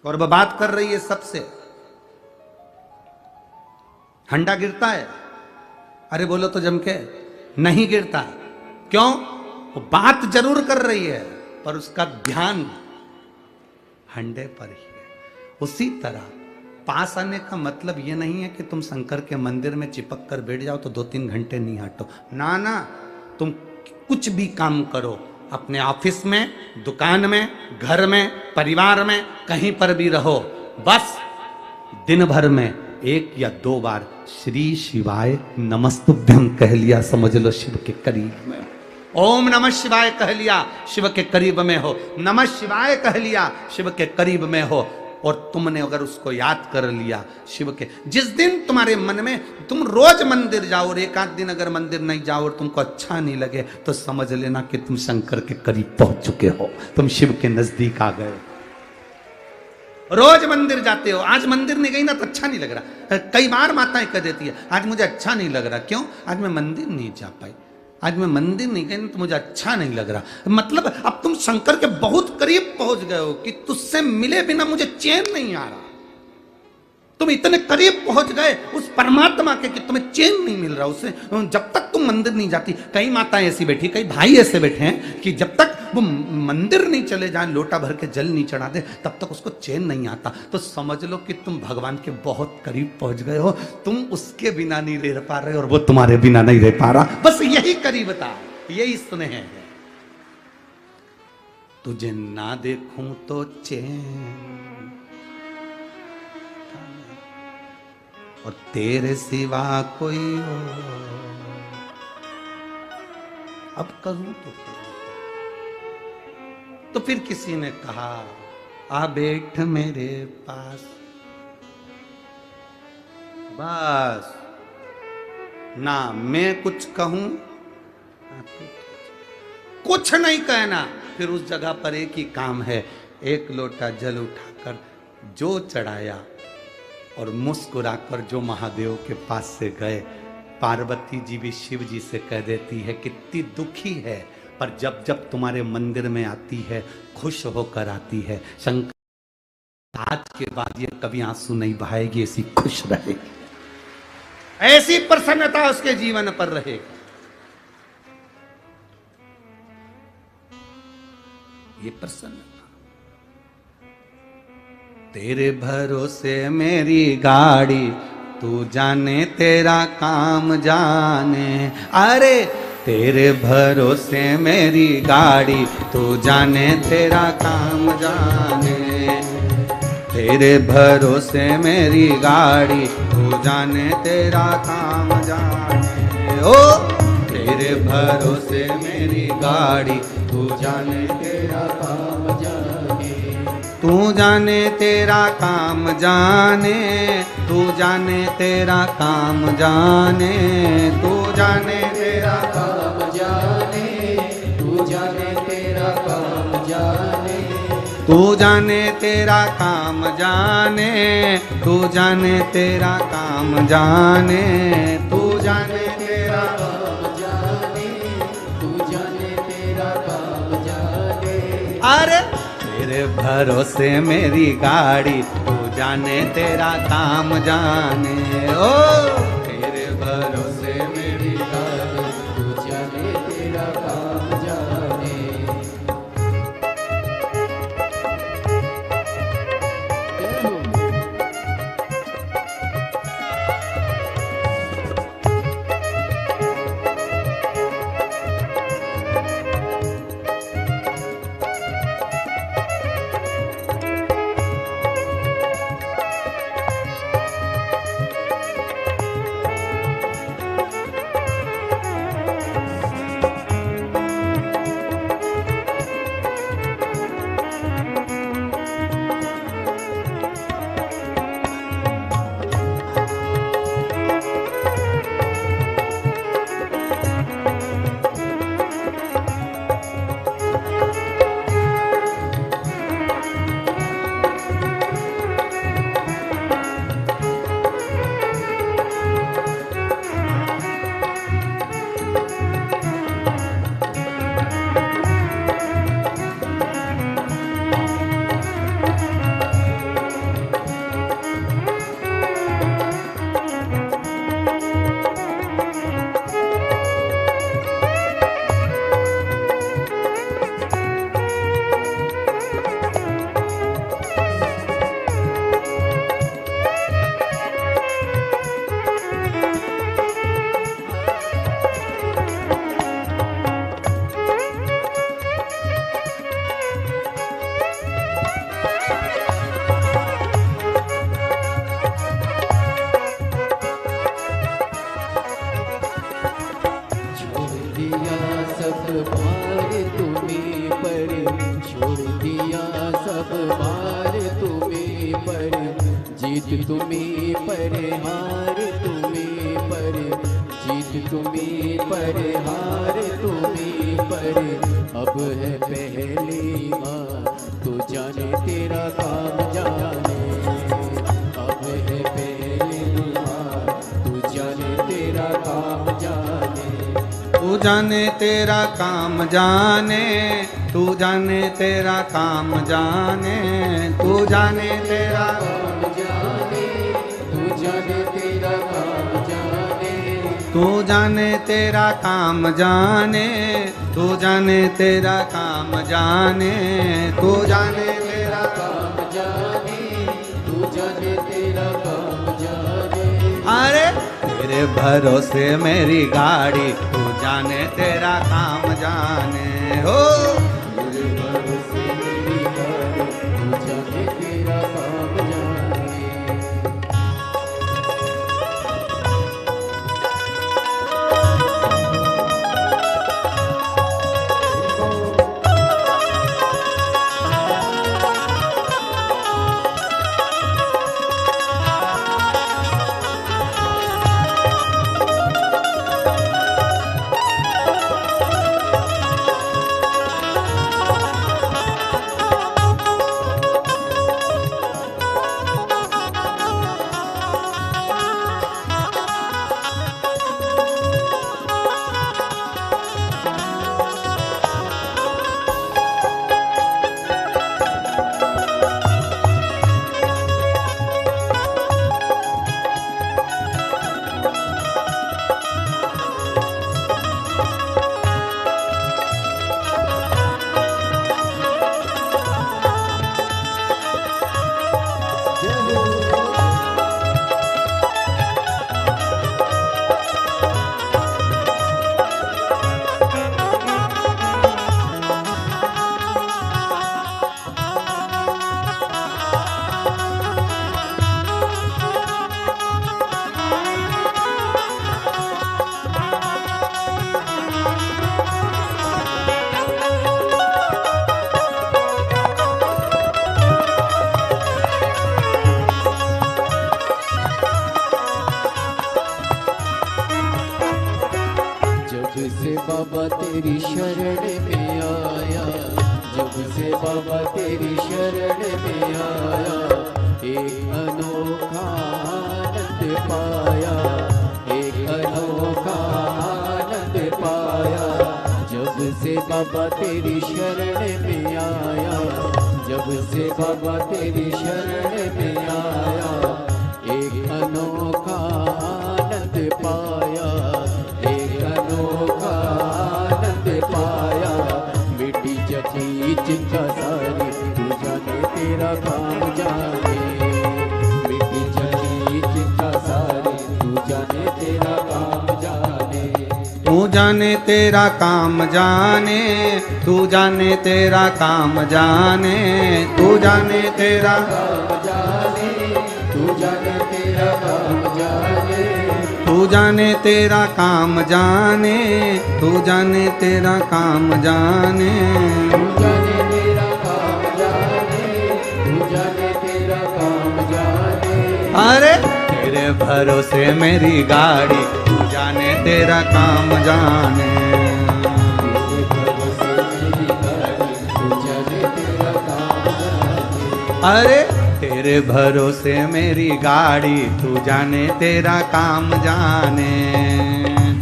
और वह बात कर रही है सबसे। हंडा गिरता है? अरे बोलो तो जम के, नहीं गिरता। क्यों? वो बात जरूर कर रही है पर उसका ध्यान हंडे पर ही है। उसी तरह पास आने का मतलब यह नहीं है कि तुम शंकर के मंदिर में चिपक कर बैठ जाओ तो 2-3 घंटे नहीं हटो। ना ना, तुम कुछ भी काम करो, अपने ऑफिस में, दुकान में, घर में, परिवार में, कहीं पर भी रहो, बस दिन भर में 1 या 2 बार श्री शिवाय नमस्तुभ्यं कह लिया, समझ लो शिव के करीब में। ओम नमः शिवाय कह लिया, शिव के करीब में हो। नमः शिवाय कह लिया, शिव के करीब में हो। और तुमने अगर उसको याद कर लिया शिव के, जिस दिन तुम्हारे मन में, तुम रोज मंदिर जाओ और 1 आध दिन अगर मंदिर नहीं जाओ और तुमको अच्छा नहीं लगे तो समझ लेना कि तुम शंकर के करीब पहुंच चुके हो, तुम शिव के नजदीक आ गए। रोज मंदिर जाते हो, आज मंदिर नहीं गई ना तो अच्छा नहीं लग रहा। कई बार माताएं कह देती है आज मुझे अच्छा नहीं लग रहा। क्यों? आज मैं मंदिर नहीं जा पाई, आज मैं मंदिर नहीं गई तो मुझे अच्छा नहीं लग रहा। मतलब अब तुम शंकर के बहुत करीब पहुंच गए हो कि तुझसे मिले बिना मुझे चैन नहीं आ रहा। तुम इतने करीब पहुंच गए उस परमात्मा के कि तुम्हें चैन नहीं मिल रहा उससे, जब तक तुम मंदिर नहीं जाती। कई माताएं ऐसी बैठी, कई भाई ऐसे बैठे हैं कि जब तक वो मंदिर नहीं चले जाए, लोटा भर के जल नहीं चढ़ा दे, तब तक उसको चैन नहीं आता। तो समझ लो कि तुम भगवान के बहुत करीब पहुंच गए हो। तुम उसके बिना नहीं रह पा रहे और वो तुम्हारे बिना नहीं रह पा रहा। बस यही करीबता, यही स्नेह है। तुझे ना देखूं तो चैन, और तेरे सिवा कोई हो, अब करूं तो फिर किसी ने कहा आ बैठ मेरे पास, बस ना मैं कुछ कहूं कुछ नहीं कहना। फिर उस जगह पर एक ही काम है, 1 लोटा जल उठाकर जो चढ़ाया और मुस्कुराकर जो महादेव के पास से गए। पार्वती जी भी शिव जी से कह देती है कितनी दुखी है पर जब जब तुम्हारे मंदिर में आती है खुश होकर आती है। शंकर आज के बाद ये कभी आंसू नहीं बहाएगी, ऐसी खुश रहेगी, ऐसी प्रसन्नता उसके जीवन पर रहेगी। ये प्रसन्नता। तेरे भरोसे मेरी गाड़ी, तू जाने तेरा काम जाने। अरे तेरे भरोसे मेरी गाड़ी, तू जाने तेरा काम जाने। तेरे भरोसे मेरी गाड़ी, तू जाने तेरा काम जाने। ओ तेरे भरोसे मेरी गाड़ी, तू जाने तेरा काम जाने। तू जाने तेरा काम जाने, तू जाने तेरा काम जाने। तू जाने तेरा काम जाने, तू जाने तेरा काम जाने। तू जाने तेरा काम जाने, तू जाने तेरा काम जाने। तू जाने तेरा काम जाने, तू जाने तेरा काम जाने। अरे तेरे भरोसे मेरी गाड़ी, तू जाने तेरा काम जाने। ओ तेरे भरोसे मेरी गाड़ी, तू जाने तेरा काम जाने। जीत तुम्हें पर हार तुम्हें पर, जीत तुम्हें पर हार तुम्हें पर। अब है पहली बार तो जाने तेरा काम जाने। अब है पहली बार तू जाने तेरा काम जाने। तू जाने तेरा काम जाने, तू जाने तेरा काम जाने। तू जाने तेरा काम जाने, तू जाने तेरा काम जाने। तू जाने तेरा काम जाने, तू जाने तेरा काम जाने। तू जाने तेरा काम जाने, तू जाने तेरा काम जाने। अरे तेरे भरोसे मेरी गाड़ी, तू जाने तेरा काम जाने। हो तेरे भरोसे मेरी गाड़ी, तू जाने तेरा काम जाने। तेरी शरण में आया, जब से बाबा तेरी शरण में आया, एक अनोखा आनंद पाया, एक अनोखा आनंद पाया। जब से बाबा तेरी शरण में आया, जब से बाबा तेरी शरण में आया, एक अनोखा आनंद पाया, एक अनोखा आनंद पाया। मिट्टी जखी चिंता सारी, तू जाने तेरा काम जाने, मिट्टी जखी चिंता सारी, तू जाने तेरा काम जाने, तू जाने तेरा काम जाने, तू जाने तेरा काम जाने, तू जाने तेरा काम जाने, तू जाने तेरा काम जाने, तू जाने तेरा काम जाने, तू जाने तेरा काम जाने, तू जाने तेरा काम जाने, तू जाने तेरा काम जाने। अरे तेरे भरोसे मेरी गाड़ी, तू जाने तेरा काम जाने, तेरे भरोसे मेरी गाड़ी, तू जाने तेरा काम जाने। अरे तेरे भरोसे मेरी गाड़ी, तू जाने तेरा काम जाने,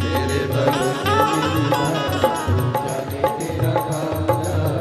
तेरे भरोसे मेरी गाड़ी, तू जाने तेरा काम जाने।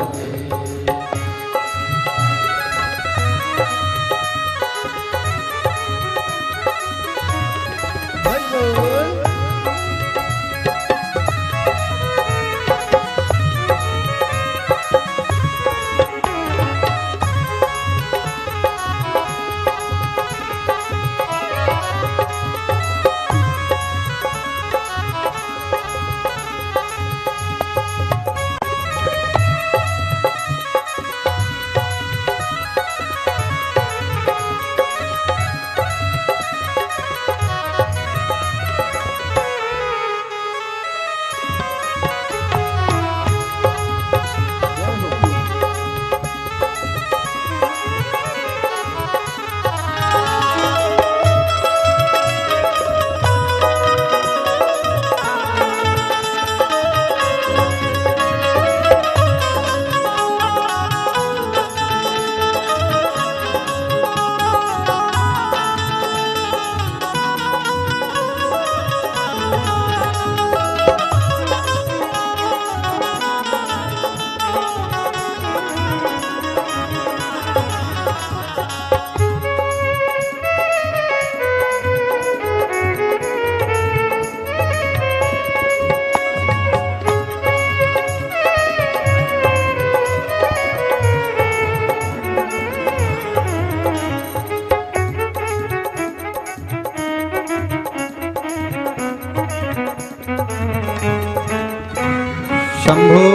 शंभो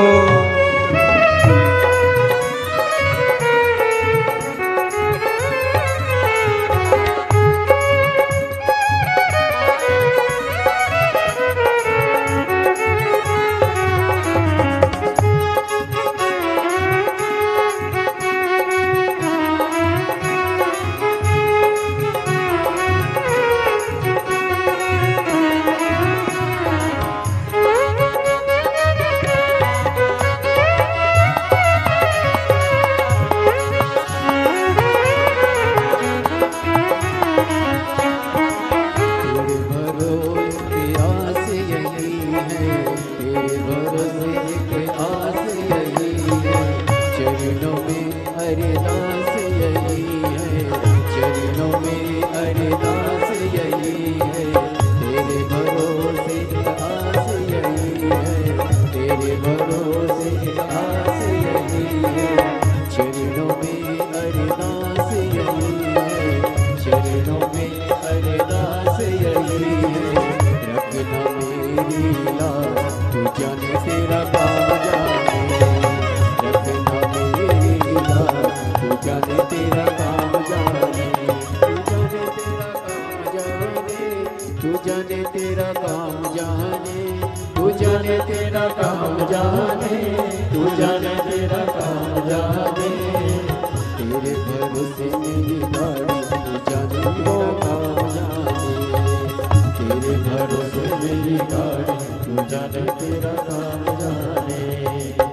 तेरे भरोसे मेरी गाड़ी, तू जाने तेरा काम जाने।